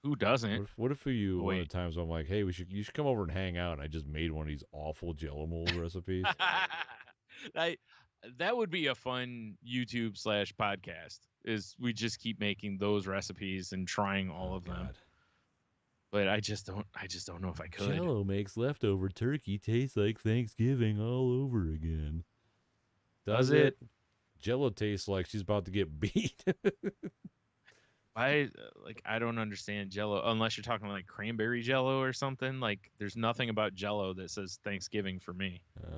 Who doesn't? What if you one of the times I'm like, hey, you should come over and hang out, and I just made one of these awful Jello mold recipes. That would be a fun YouTube / podcast. Is we just keep making those recipes and trying all of them. But I just don't know if I could. Jello makes leftover turkey taste like Thanksgiving all over again. Does it? Jello tastes like she's about to get beat. I don't understand Jello unless you're talking like cranberry Jello or something. Like there's nothing about Jello that says Thanksgiving for me. I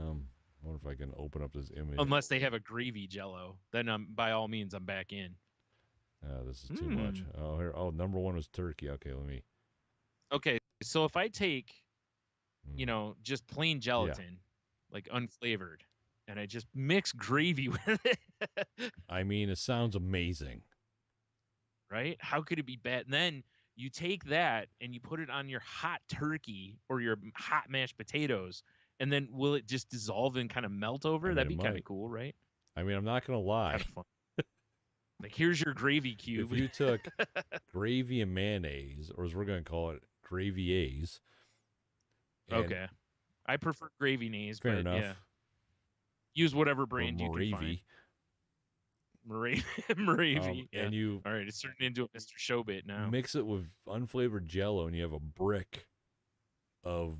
wonder if I can open up this image. Unless they have a gravy Jello, then by all means I'm back in. This is too much. Oh, here. Oh, number one was turkey. Okay, let me. Okay, so if I take, just plain gelatin, like unflavored, and I just mix gravy with it. I mean, it sounds amazing. Right? How could it be bad? And then you take that and you put it on your hot turkey or your hot mashed potatoes, and then will it just dissolve and kind of melt over? That'd be kind of cool, right? I mean, I'm not going to lie. Kind of fun. Like, here's your gravy cube. If you took gravy and mayonnaise, or as we're going to call it, gravy-aise. Okay. I prefer gravy-naise, fair enough. Yeah. Use whatever brand you can find. Moravy. Yeah. And you all right, it's turning into a Mr. Showbit now. Mix it with unflavored Jello, and you have a brick of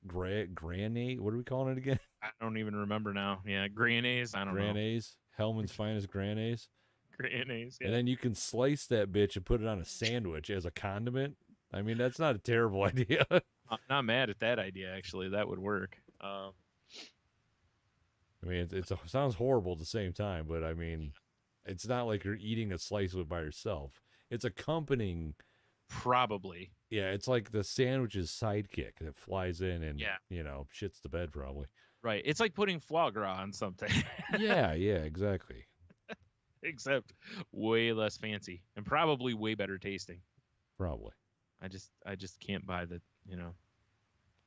granate. What are we calling it again? I don't even remember now. Yeah, granase. I don't know. Granase. Hellman's finest granase. Granase. Yeah. And then you can slice that bitch and put it on a sandwich as a condiment. I mean, that's not a terrible idea. I'm not mad at that idea. Actually, that would work. I mean, it sounds horrible at the same time, but I mean, it's not like you're eating a slice of it by yourself. It's accompanying. Probably. Yeah, it's like the sandwich's sidekick that flies in and, shits the bed probably. Right. It's like putting foie gras on something. yeah, exactly. Except way less fancy and probably way better tasting. Probably. I just can't buy the,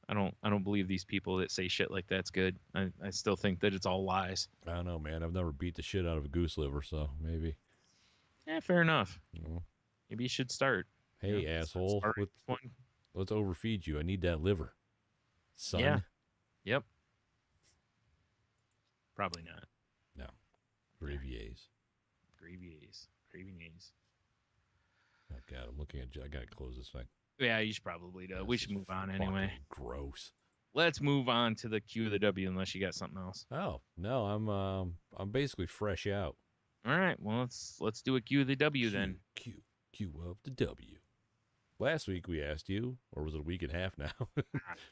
I don't believe these people that say shit like that's good. I still think that it's all lies. I don't know, man. I've never beat the shit out of a goose liver, so maybe. Yeah, fair enough. Maybe you should start. Hey, asshole. Let's overfeed you. I need that liver. Son. Yeah. Yep. Probably not. No. Gravy-aise. Gravy-aise. Oh, God, I'm looking at I got to close this thing. Yeah, you should probably do. We should move on anyway. Gross. Let's move on to the Q of the W unless you got something else. Oh, no, I'm basically fresh out. All right, well, let's do a Q of the W then. Q of the W. Last week we asked you, or was it a week and a half now?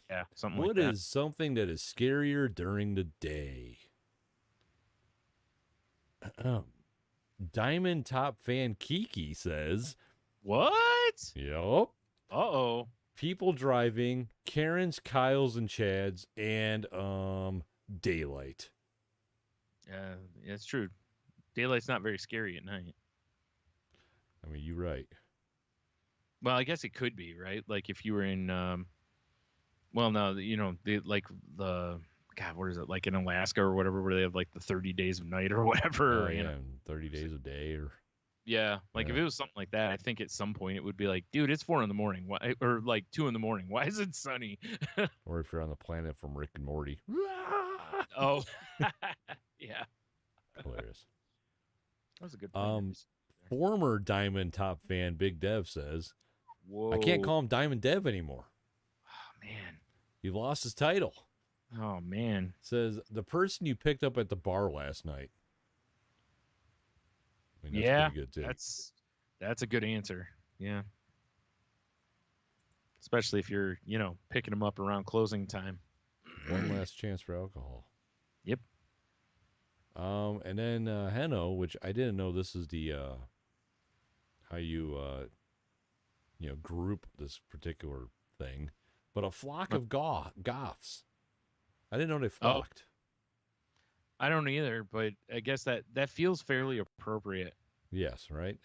Yeah, something like that. What is something that is scarier during the day? Diamond Top fan Kiki says, what? Yup. Uh-oh. People driving, Karens, Kyles, and Chads, and daylight. Yeah, it's true. Daylight's not very scary at night. I mean, you're right. Well, I guess it could be, right? Like if you were in, God, what is it? Like in Alaska or whatever, where they have like the 30 days of night or whatever. Oh, yeah, 30 days a day or. Yeah, like if it was something like that, I think at some point it would be like, dude, it's 4 a.m. Why, or like 2 a.m. Why is it sunny? Or if you're on the planet from Rick and Morty. Oh, yeah. Hilarious. That was a good point. Former Diamond Top fan Big Dev says, whoa, I can't call him Diamond Dev anymore. Oh, man. He lost his title. Oh, man. Says, the person you picked up at the bar last night. I mean, that's pretty good too. That's a good answer. Yeah. Especially if you're, picking them up around closing time. One last chance for alcohol. Yep. And then Heno, which I didn't know this is the how you group this particular thing, but a flock of goths. I didn't know they flocked. I don't either, but I guess that feels fairly appropriate. Yes, right?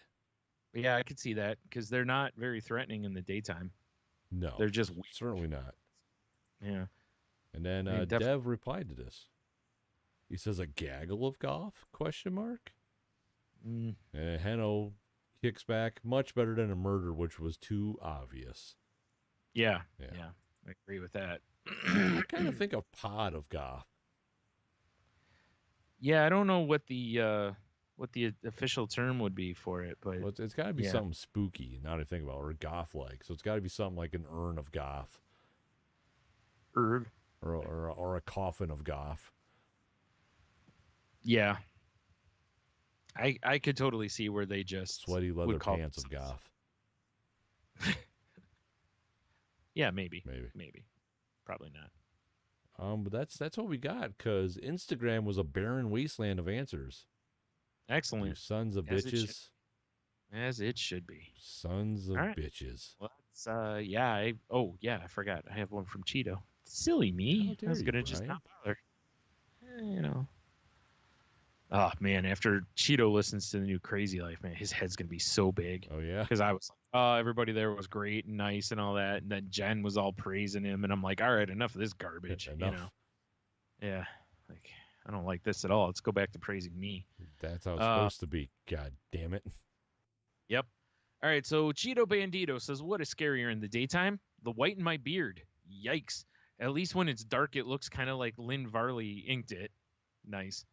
But yeah, I could see that because they're not very threatening in the daytime. No, they're just weird. Certainly not. Yeah. And then Dev replied to this. He says, "A gaggle of goth?" ? And Heno kicks back, "Much better than a murder, which was too obvious." Yeah. I agree with that. I kind of think a pod of goth. Yeah, I don't know what the official term would be for it, but it's got to be something spooky. Now that I think about it, or goth-like. So it's got to be something like an urn of goth, or a coffin of goth. Yeah, I could totally see where they just sweaty leather pants of goth. Yeah, maybe, probably not. But that's what we got, because Instagram was a barren wasteland of answers. Excellent. You sons of bitches. As it should be. Sons of bitches. Well, I forgot. I have one from Cheeto. Silly me. I was gonna just not bother. Oh man, after Cheeto listens to the new Crazy Life, man, his head's gonna be so big. Oh yeah. Because I was like, oh, everybody there was great and nice and all that, and then Jen was all praising him, and I'm like, all right, enough of this garbage. Enough. Yeah. Like, I don't like this at all. Let's go back to praising me. That's how it's supposed to be. God damn it. Yep. All right, so Cheeto Bandito says, what is scarier in the daytime? The white in my beard. Yikes. At least when it's dark, it looks kind of like Lynn Varley inked it. Nice.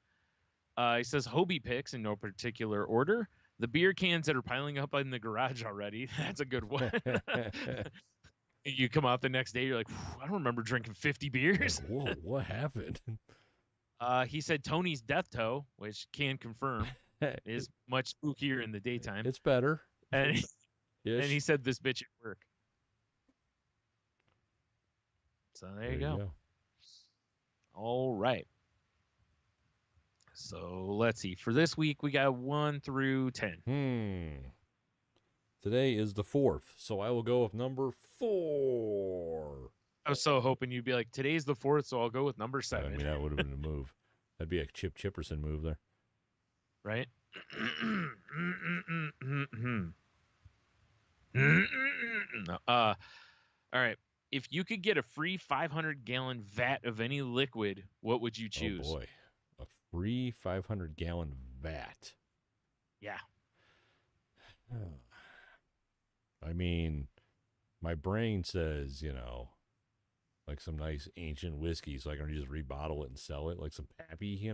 He says, Hobie picks in no particular order. The beer cans that are piling up in the garage already. That's a good one. You come out the next day, you're like, I don't remember drinking 50 beers. Like, whoa, what happened? He said Tony's death toe, which can confirm is much spookier in the daytime. It's better. And he said this bitch at work. So there you go. All right. So let's see. For this week, we got 1 through 10. Today is the 4th, so I will go with number 4. I was so hoping you'd be like, today's the 4th, so I'll go with number 7. I mean, that would have been a move. That'd be a Chip Chipperson move there. Right? All right. If you could get a free 500-gallon vat of any liquid, what would you choose? Oh, boy. A free 500-gallon vat. Yeah. I mean, my brain says, like some nice ancient whiskey, so I can just rebottle it and sell it like some Pappy,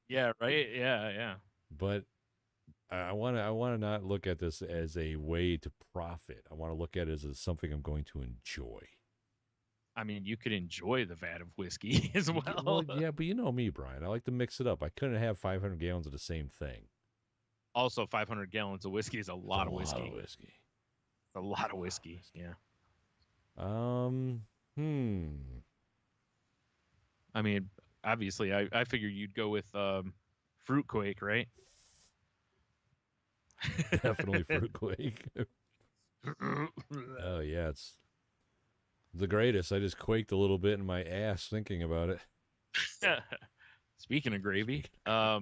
Yeah, right? Yeah. But I want to not look at this as a way to profit. I want to look at it as something I'm going to enjoy. I mean, you could enjoy the vat of whiskey as well. Well, yeah, but you know me, Brian. I like to mix it up. I couldn't have 500 gallons of the same thing. Also, 500 gallons of whiskey is a lot of whiskey. A lot of whiskey, yeah. I mean, obviously, I figured you'd go with Fruit Quake, right? Definitely Fruit Quake. Oh, yeah, it's the greatest. I just quaked a little bit in my ass thinking about it. Speaking of gravy, I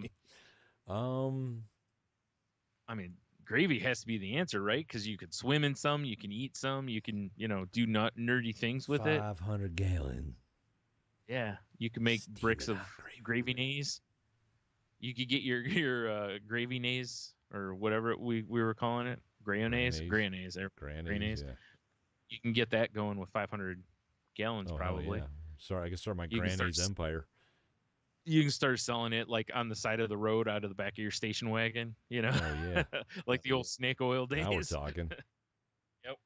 mean, gravy has to be the answer, right? Because you could swim in some, you can eat some, you can, do nerdy things with 500 it. 500 gallons. Yeah, you can make bricks of gravy nays. You could get your gravy nays or whatever we were calling it, Grayonnaise. Yeah. You can get that going with 500 gallons probably. Yeah. Sorry, I can start my Grayonnaise empire. You can start selling it like on the side of the road out of the back of your station wagon, Oh, yeah. like the old snake oil days. Now we're talking. Yep.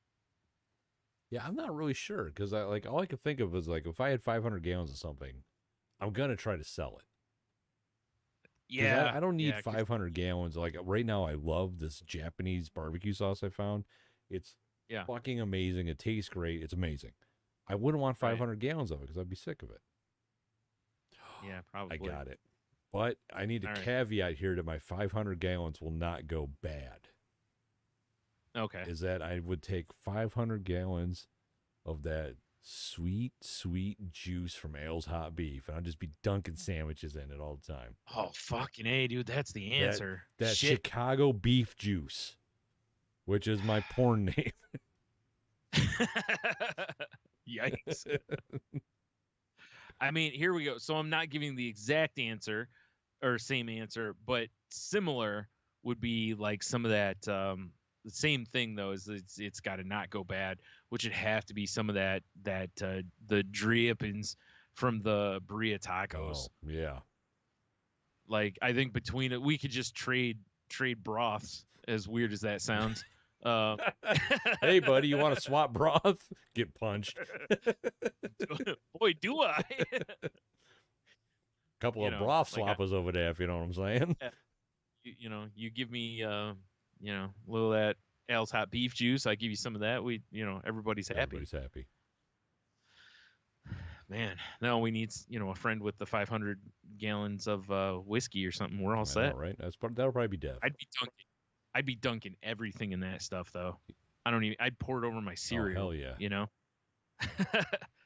Yeah, I'm not really sure because all I could think of was like if I had 500 gallons of something, I'm gonna try to sell it. Because I don't need 500 gallons. Like right now, I love this Japanese barbecue sauce I found. It's fucking amazing. It tastes great. It's amazing. I wouldn't want 500 gallons of it because I'd be sick of it. Yeah, probably. I got it. But I need a caveat here that my 500 gallons will not go bad. Okay. Is that I would take 500 gallons of that sweet, sweet juice from Ale's Hot Beef, and I'll just be dunking sandwiches in it all the time. Oh, fucking A, dude. That's the answer. That Chicago beef juice, which is my porn name. Yikes. I mean, here we go. So I'm not giving the exact answer or same answer, but similar would be like some of that. The same thing though is it's got to not go bad, which would have to be some of that the drippings from the burrito tacos. Oh, yeah. Like I think between it, we could just trade broths. As weird as that sounds. Hey, buddy, you want to swap broth? Get punched. Boy, do I. Couple of broth swappers over there, if you know what I'm saying. Yeah. You give me, a little of that Al's Hot Beef juice. I give you some of that. Everybody's happy. Everybody's happy. Man, now we need, a friend with the 500 gallons of whiskey or something. We're all set. Know, right? That'll probably be Dev. I'd be dunking everything in that stuff, though. I'd pour it over my cereal. Oh, hell yeah.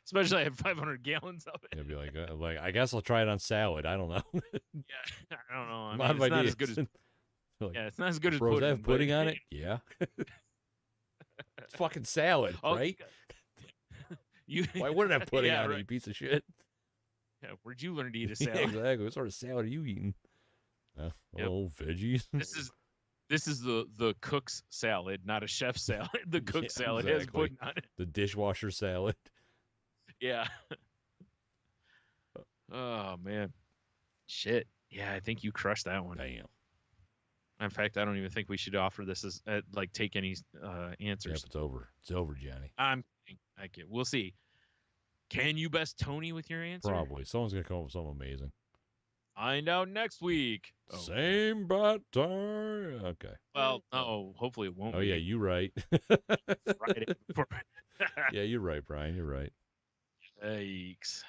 Especially I have 500 gallons of it. It'd be like, I guess I'll try it on salad. I don't know. Yeah, I don't know. I mean, it's not as good as. It's not as good as pudding. Bros, have pudding on it? Yeah. It's fucking salad, right? Why wouldn't I have pudding on it, you piece of shit? Yeah, where'd you learn to eat a salad? Yeah, exactly. What sort of salad are you eating? Oh, veggies. This is the cook's salad, not a chef's salad. The cook's salad has pudding on it. The dishwasher salad. Yeah. Oh man, shit. Yeah, I think you crushed that one. Damn. In fact, I don't even think we should offer this as take any answers. Yep, it's over. It's over, Johnny. I'm kidding. We'll see. Can you best Tony with your answer? Probably. Someone's gonna come up with something amazing. Find out next week. Oh. Same bad time. Okay. Well, no. Hopefully it won't. Oh be. Yeah, you right. Friday before. Yeah, you're right, Brian. You're right. Yikes.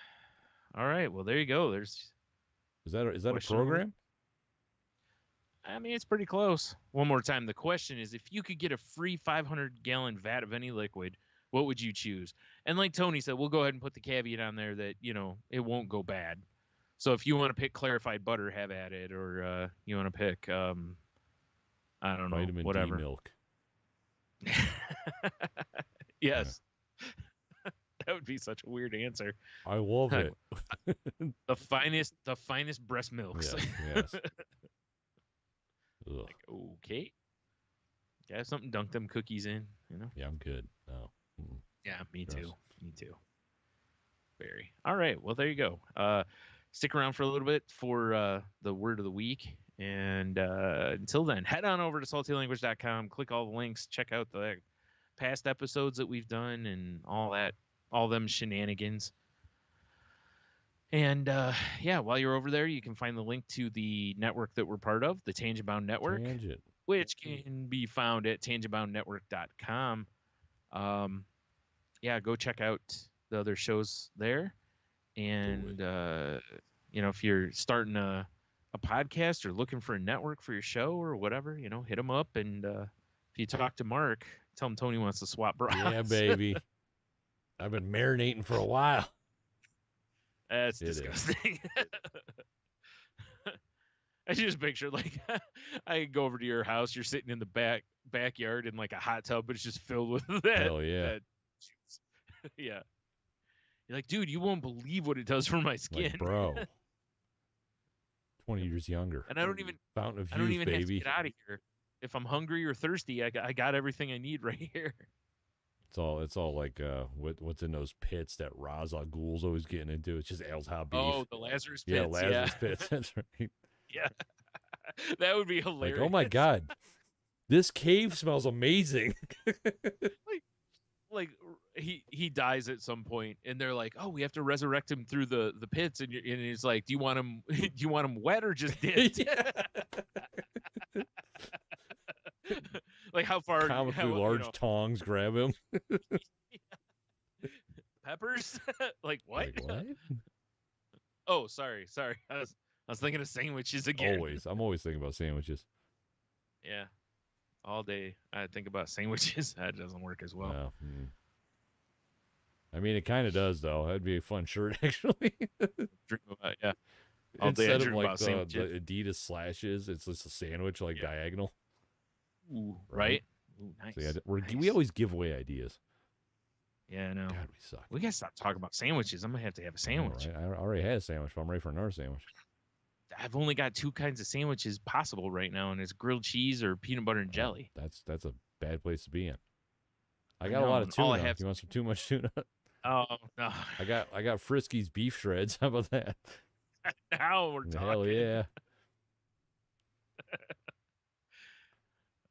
All right. Well, there you go. Is that a program? I mean, it's pretty close. One more time. The question is, if you could get a free 500-gallon vat of any liquid, what would you choose? And like Tony said, we'll go ahead and put the caveat on there that, it won't go bad. So if you want to pick clarified butter, have at it. Or you want to pick, I don't know, Vitamin whatever. D milk. Yes. That would be such a weird answer. I love it. The finest breast milks. Yes. Like, okay. Have something dunk them cookies in, Yeah, I'm good. No. Yeah, me too. Me too. Very. All right. Well, there you go. Stick around for a little bit for the word of the week. And until then, head on over to saltylanguage.com, click all the links, check out the past episodes that we've done and all them shenanigans. And while you're over there, you can find the link to the network that we're part of, the Tangent Bound Network, which can be found at tangentboundnetwork.com. Go check out the other shows there. And, if you're starting a podcast or looking for a network for your show or whatever, hit them up. And if you talk to Mark, tell him Tony wants to swap bras. Yeah, baby. I've been marinating for a while. That's disgusting. I just picture I go over to your house. You're sitting in the backyard in like a hot tub, but it's just filled with that. Hell yeah. That juice. Yeah. You're like, dude, you won't believe what it does for my skin, like, bro. 20 years younger. And I don't even fountain of youth, I don't even baby. have to get out of here. If I'm hungry or thirsty, I got everything I need right here. It's all like what's in those pits that Ra's al Ghul's always getting into. It's just Ale's Hot Beef. Oh, the Lazarus pits. Yeah, Lazarus pits. That's right. Yeah, that would be hilarious. Like, oh my god, this cave smells amazing. like he dies at some point, and they're like, "Oh, we have to resurrect him through the pits," and he's like, "Do you want him? Do you want him wet or just dipped?" Like how far? Comically large tongs grab him. Peppers? Like what? Like what? Oh, sorry. I was thinking of sandwiches again. I'm always thinking about sandwiches. Yeah, all day I think about sandwiches. That doesn't work as well. No. I mean, it kind of does, though. That'd be a fun shirt, actually. Dream about, yeah. All Instead day I of dream like about the sandwiches. Adidas slashes, it's just a sandwich, like diagonal. Ooh, right? Ooh, nice. So yeah, nice. We always give away ideas. Yeah, I know. God, we suck. We gotta stop talking about sandwiches. I'm gonna have to have a sandwich. I already had a sandwich, but I'm ready for another sandwich. I've only got 2 kinds of sandwiches possible right now, and it's grilled cheese or peanut butter and jelly. That's a bad place to be in. I got a lot of tuna. You want some too much tuna? Oh no! I got Frisky's beef shreds. How about that? Now we're talking. Hell yeah!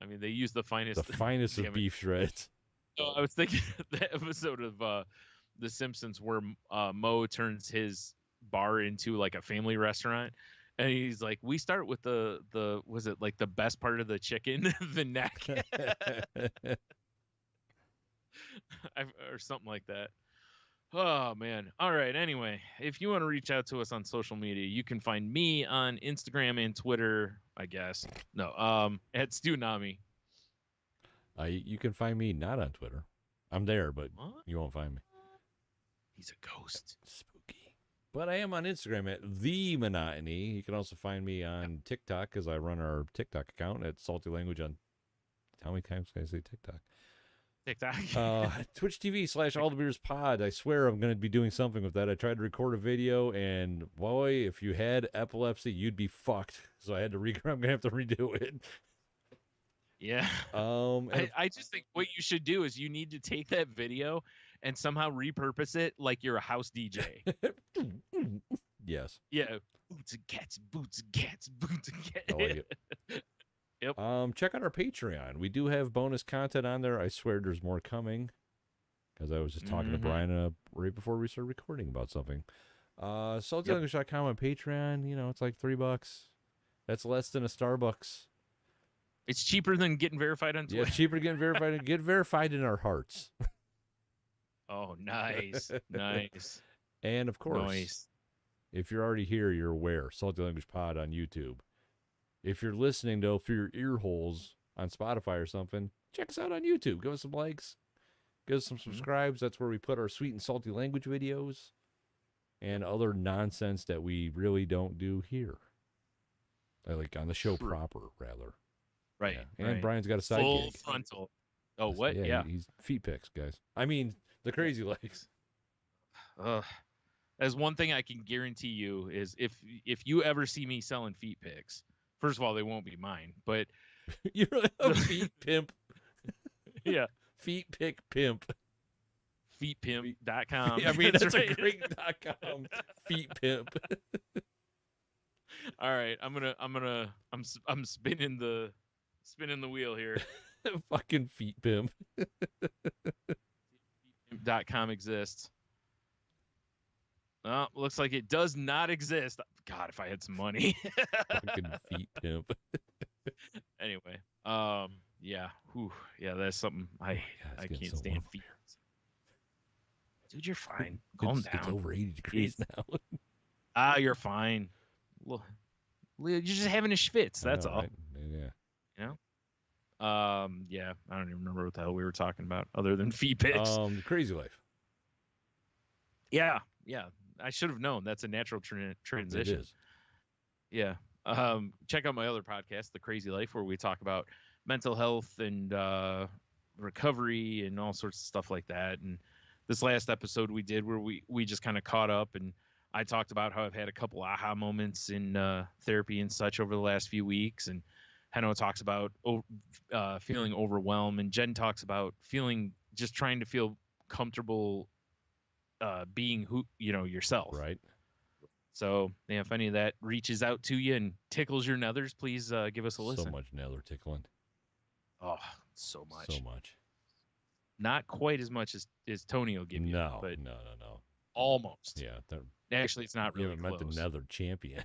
I mean, they use the finest of beef shreds. So I was thinking the episode of The Simpsons where Moe turns his bar into like a family restaurant, and he's like, "We start with the was it like the best part of the chicken, the neck, or something like that." Oh man! All right. Anyway, if you want to reach out to us on social media, you can find me on Instagram and Twitter. I guess at Stunami. You can find me not on Twitter. I'm there, but you won't find me. He's a ghost. Spooky. But I am on Instagram at The Monotony. You can also find me on TikTok because I run our TikTok account at Salty Language on. How many times can I say TikTok? Twitch TV/AllTheBeersPod. I swear I'm going to be doing something with that. I tried to record a video, and boy, if you had epilepsy, you'd be fucked. So I had to I'm going to have to redo it. Yeah. I just think what you should do is you need to take that video and somehow repurpose it like you're a house DJ. Yes. Yeah. Boots and cats, boots and cats, boots and cats. I like it. Yep. Check out our Patreon. We do have bonus content on there. I swear there's more coming. Because I was just talking to Brian right before we started recording about something. Saltylanguage.com on Patreon. You know, it's like $3. That's less than a Starbucks. It's cheaper than getting verified on Twitter. Yeah, cheaper than getting verified. And get verified in our hearts. Oh, nice. Nice. And of course, if you're already here, you're aware. Salty Language Pod on YouTube. If you're listening, though, for your ear holes on Spotify or something, check us out on YouTube. Give us some likes. Give us some subscribes. That's where we put our sweet and salty language videos and other nonsense that we really don't do here. Like on the show proper, rather. Right. Yeah. And Brian's got a sidekick. Full frontal. Oh, what? Yeah. He's feet pics, guys. I mean, the crazy life. As one thing I can guarantee you is if you ever see me selling feet pics, first of all, they won't be mine, but you're a feet pimp. Yeah. Feet pick pimp. Feetpimp.com. I mean, that's a great .com. Feet pimp. All right, I'm spinning the wheel here. Fucking feet pimp. Feetpimp.com exists. Oh, looks like it does not exist. God, if I had some money. Fucking feet pimp. Anyway, yeah. Whew. Yeah, that's something I can't stand feet. Dude, you're fine. Calm down. It's over 80 degrees now. You're fine. You're just having a schwitz. That's all. Right? Yeah. You know? Yeah. I don't even remember what the hell we were talking about other than feet pics. The crazy life. Yeah. Yeah. I should have known. That's a natural transition. It is. Yeah. Check out my other podcast, The Crazy Life, where we talk about mental health and recovery and all sorts of stuff like that. And this last episode we did where we just kind of caught up, and I talked about how I've had a couple aha moments in therapy and such over the last few weeks. And Heno talks about feeling overwhelmed, and Jen talks about just trying to feel comfortable being yourself. Right. So if any of that reaches out to you and tickles your nethers, please give us a listen. So much nether tickling. Oh, so much. So much. Not quite as much as Tony will give you. No, but no. almost. Yeah. Actually, it's not really You haven't met the Nether champion.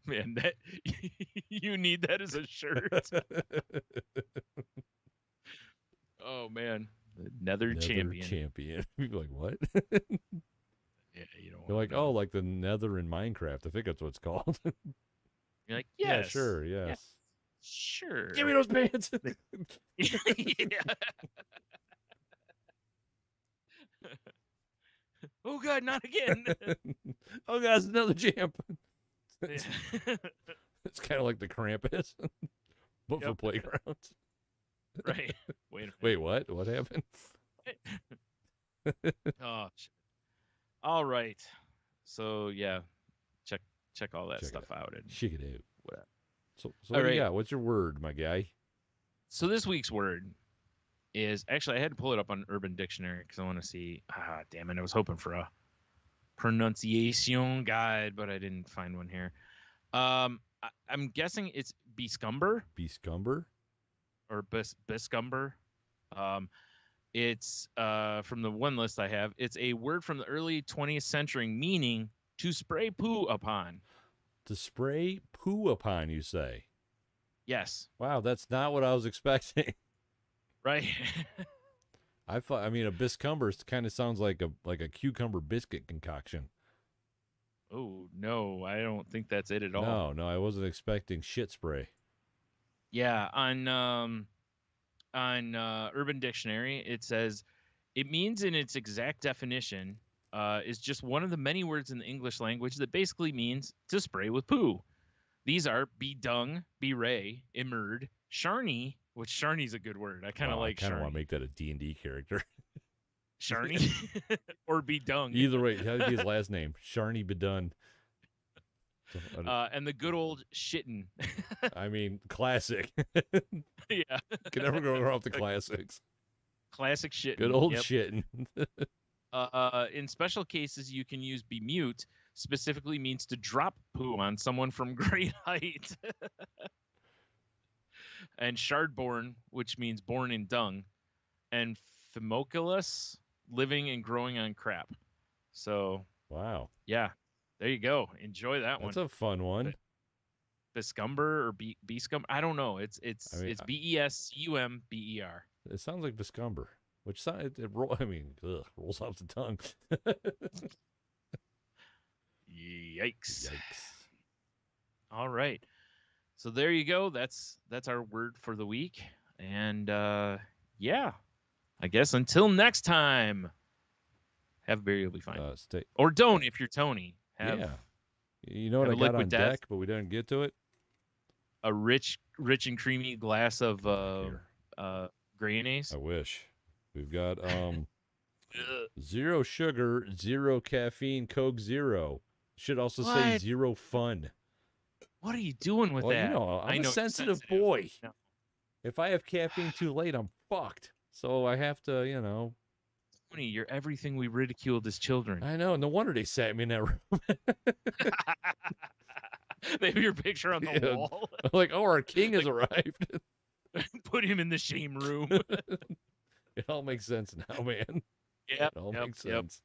Man, that you need that as a shirt. Oh man, the Nether champion. People like, what? Yeah, you don't. They're like, oh, like the Nether in Minecraft. I think that's what it's called. You're like, yes, yeah, sure, yes. Yeah, sure. Give me those pants. Yeah. Oh God, not again. Oh God, it's another champ. Yeah. It's kind of like the Krampus, but for playgrounds. Right. Wait a minute. Wait, what? What happened? Oh, shit. All right. So yeah, check all that stuff out and check it out. Whatever. So what do you got? What's your word, my guy? So this week's word is actually I had to pull it up on Urban Dictionary because I want to see. Damn it! I was hoping for a pronunciation guide, but I didn't find one here. I'm guessing it's bescumber. Bescumber? Or bescumber. It's from the one list I have. It's a word from the early 20th century meaning to spray poo upon. To spray poo upon, you say? Yes. Wow, that's not what I was expecting. Right. I mean, a biscumber kind of sounds like a cucumber biscuit concoction. Oh no, I don't think that's it at all. No, I wasn't expecting shit spray. Yeah, on Urban Dictionary, it says it means in its exact definition is just one of the many words in the English language that basically means to spray with poo. These are bedung, beray, immered, sharney, which sharney's a good word. I kind of like. I kind of want to make that a D&D character. Sharney or bedung. Either way, how would be his last name? Sharney Bedun. And the good old shitten. I mean, classic. Yeah. Can never go wrong with the classics. Classic shitten. Good old shitten. In special cases, you can use bemute, specifically means to drop poo on someone from great height. And shardborn, which means born in dung. And phimoculus, living and growing on crap. So. Wow. Yeah. There you go. Enjoy that one. That's a fun one. Bescumber or bescumber? I don't know. It's bescumber. It sounds like bescumber, which rolls off the tongue. Yikes. All right. So there you go. That's our word for the week. And yeah, I guess until next time, have a beer, you'll be fine. Or don't if you're Tony. Yeah. You know what I got on deck, but we didn't get to it? A rich and creamy glass of Granace. I wish. We've got 0 sugar, 0 caffeine, Coke Zero. Should also say 0 fun. What are you doing with that? You know, I'm a sensitive boy. No. If I have caffeine too late, I'm fucked. So I have to, Tony, you're everything we ridiculed as children. I know. No wonder they sat me in that room. They have your picture on the wall. Like, our king has arrived. Put him in the shame room. It all makes sense now, man. Yeah. It all makes sense.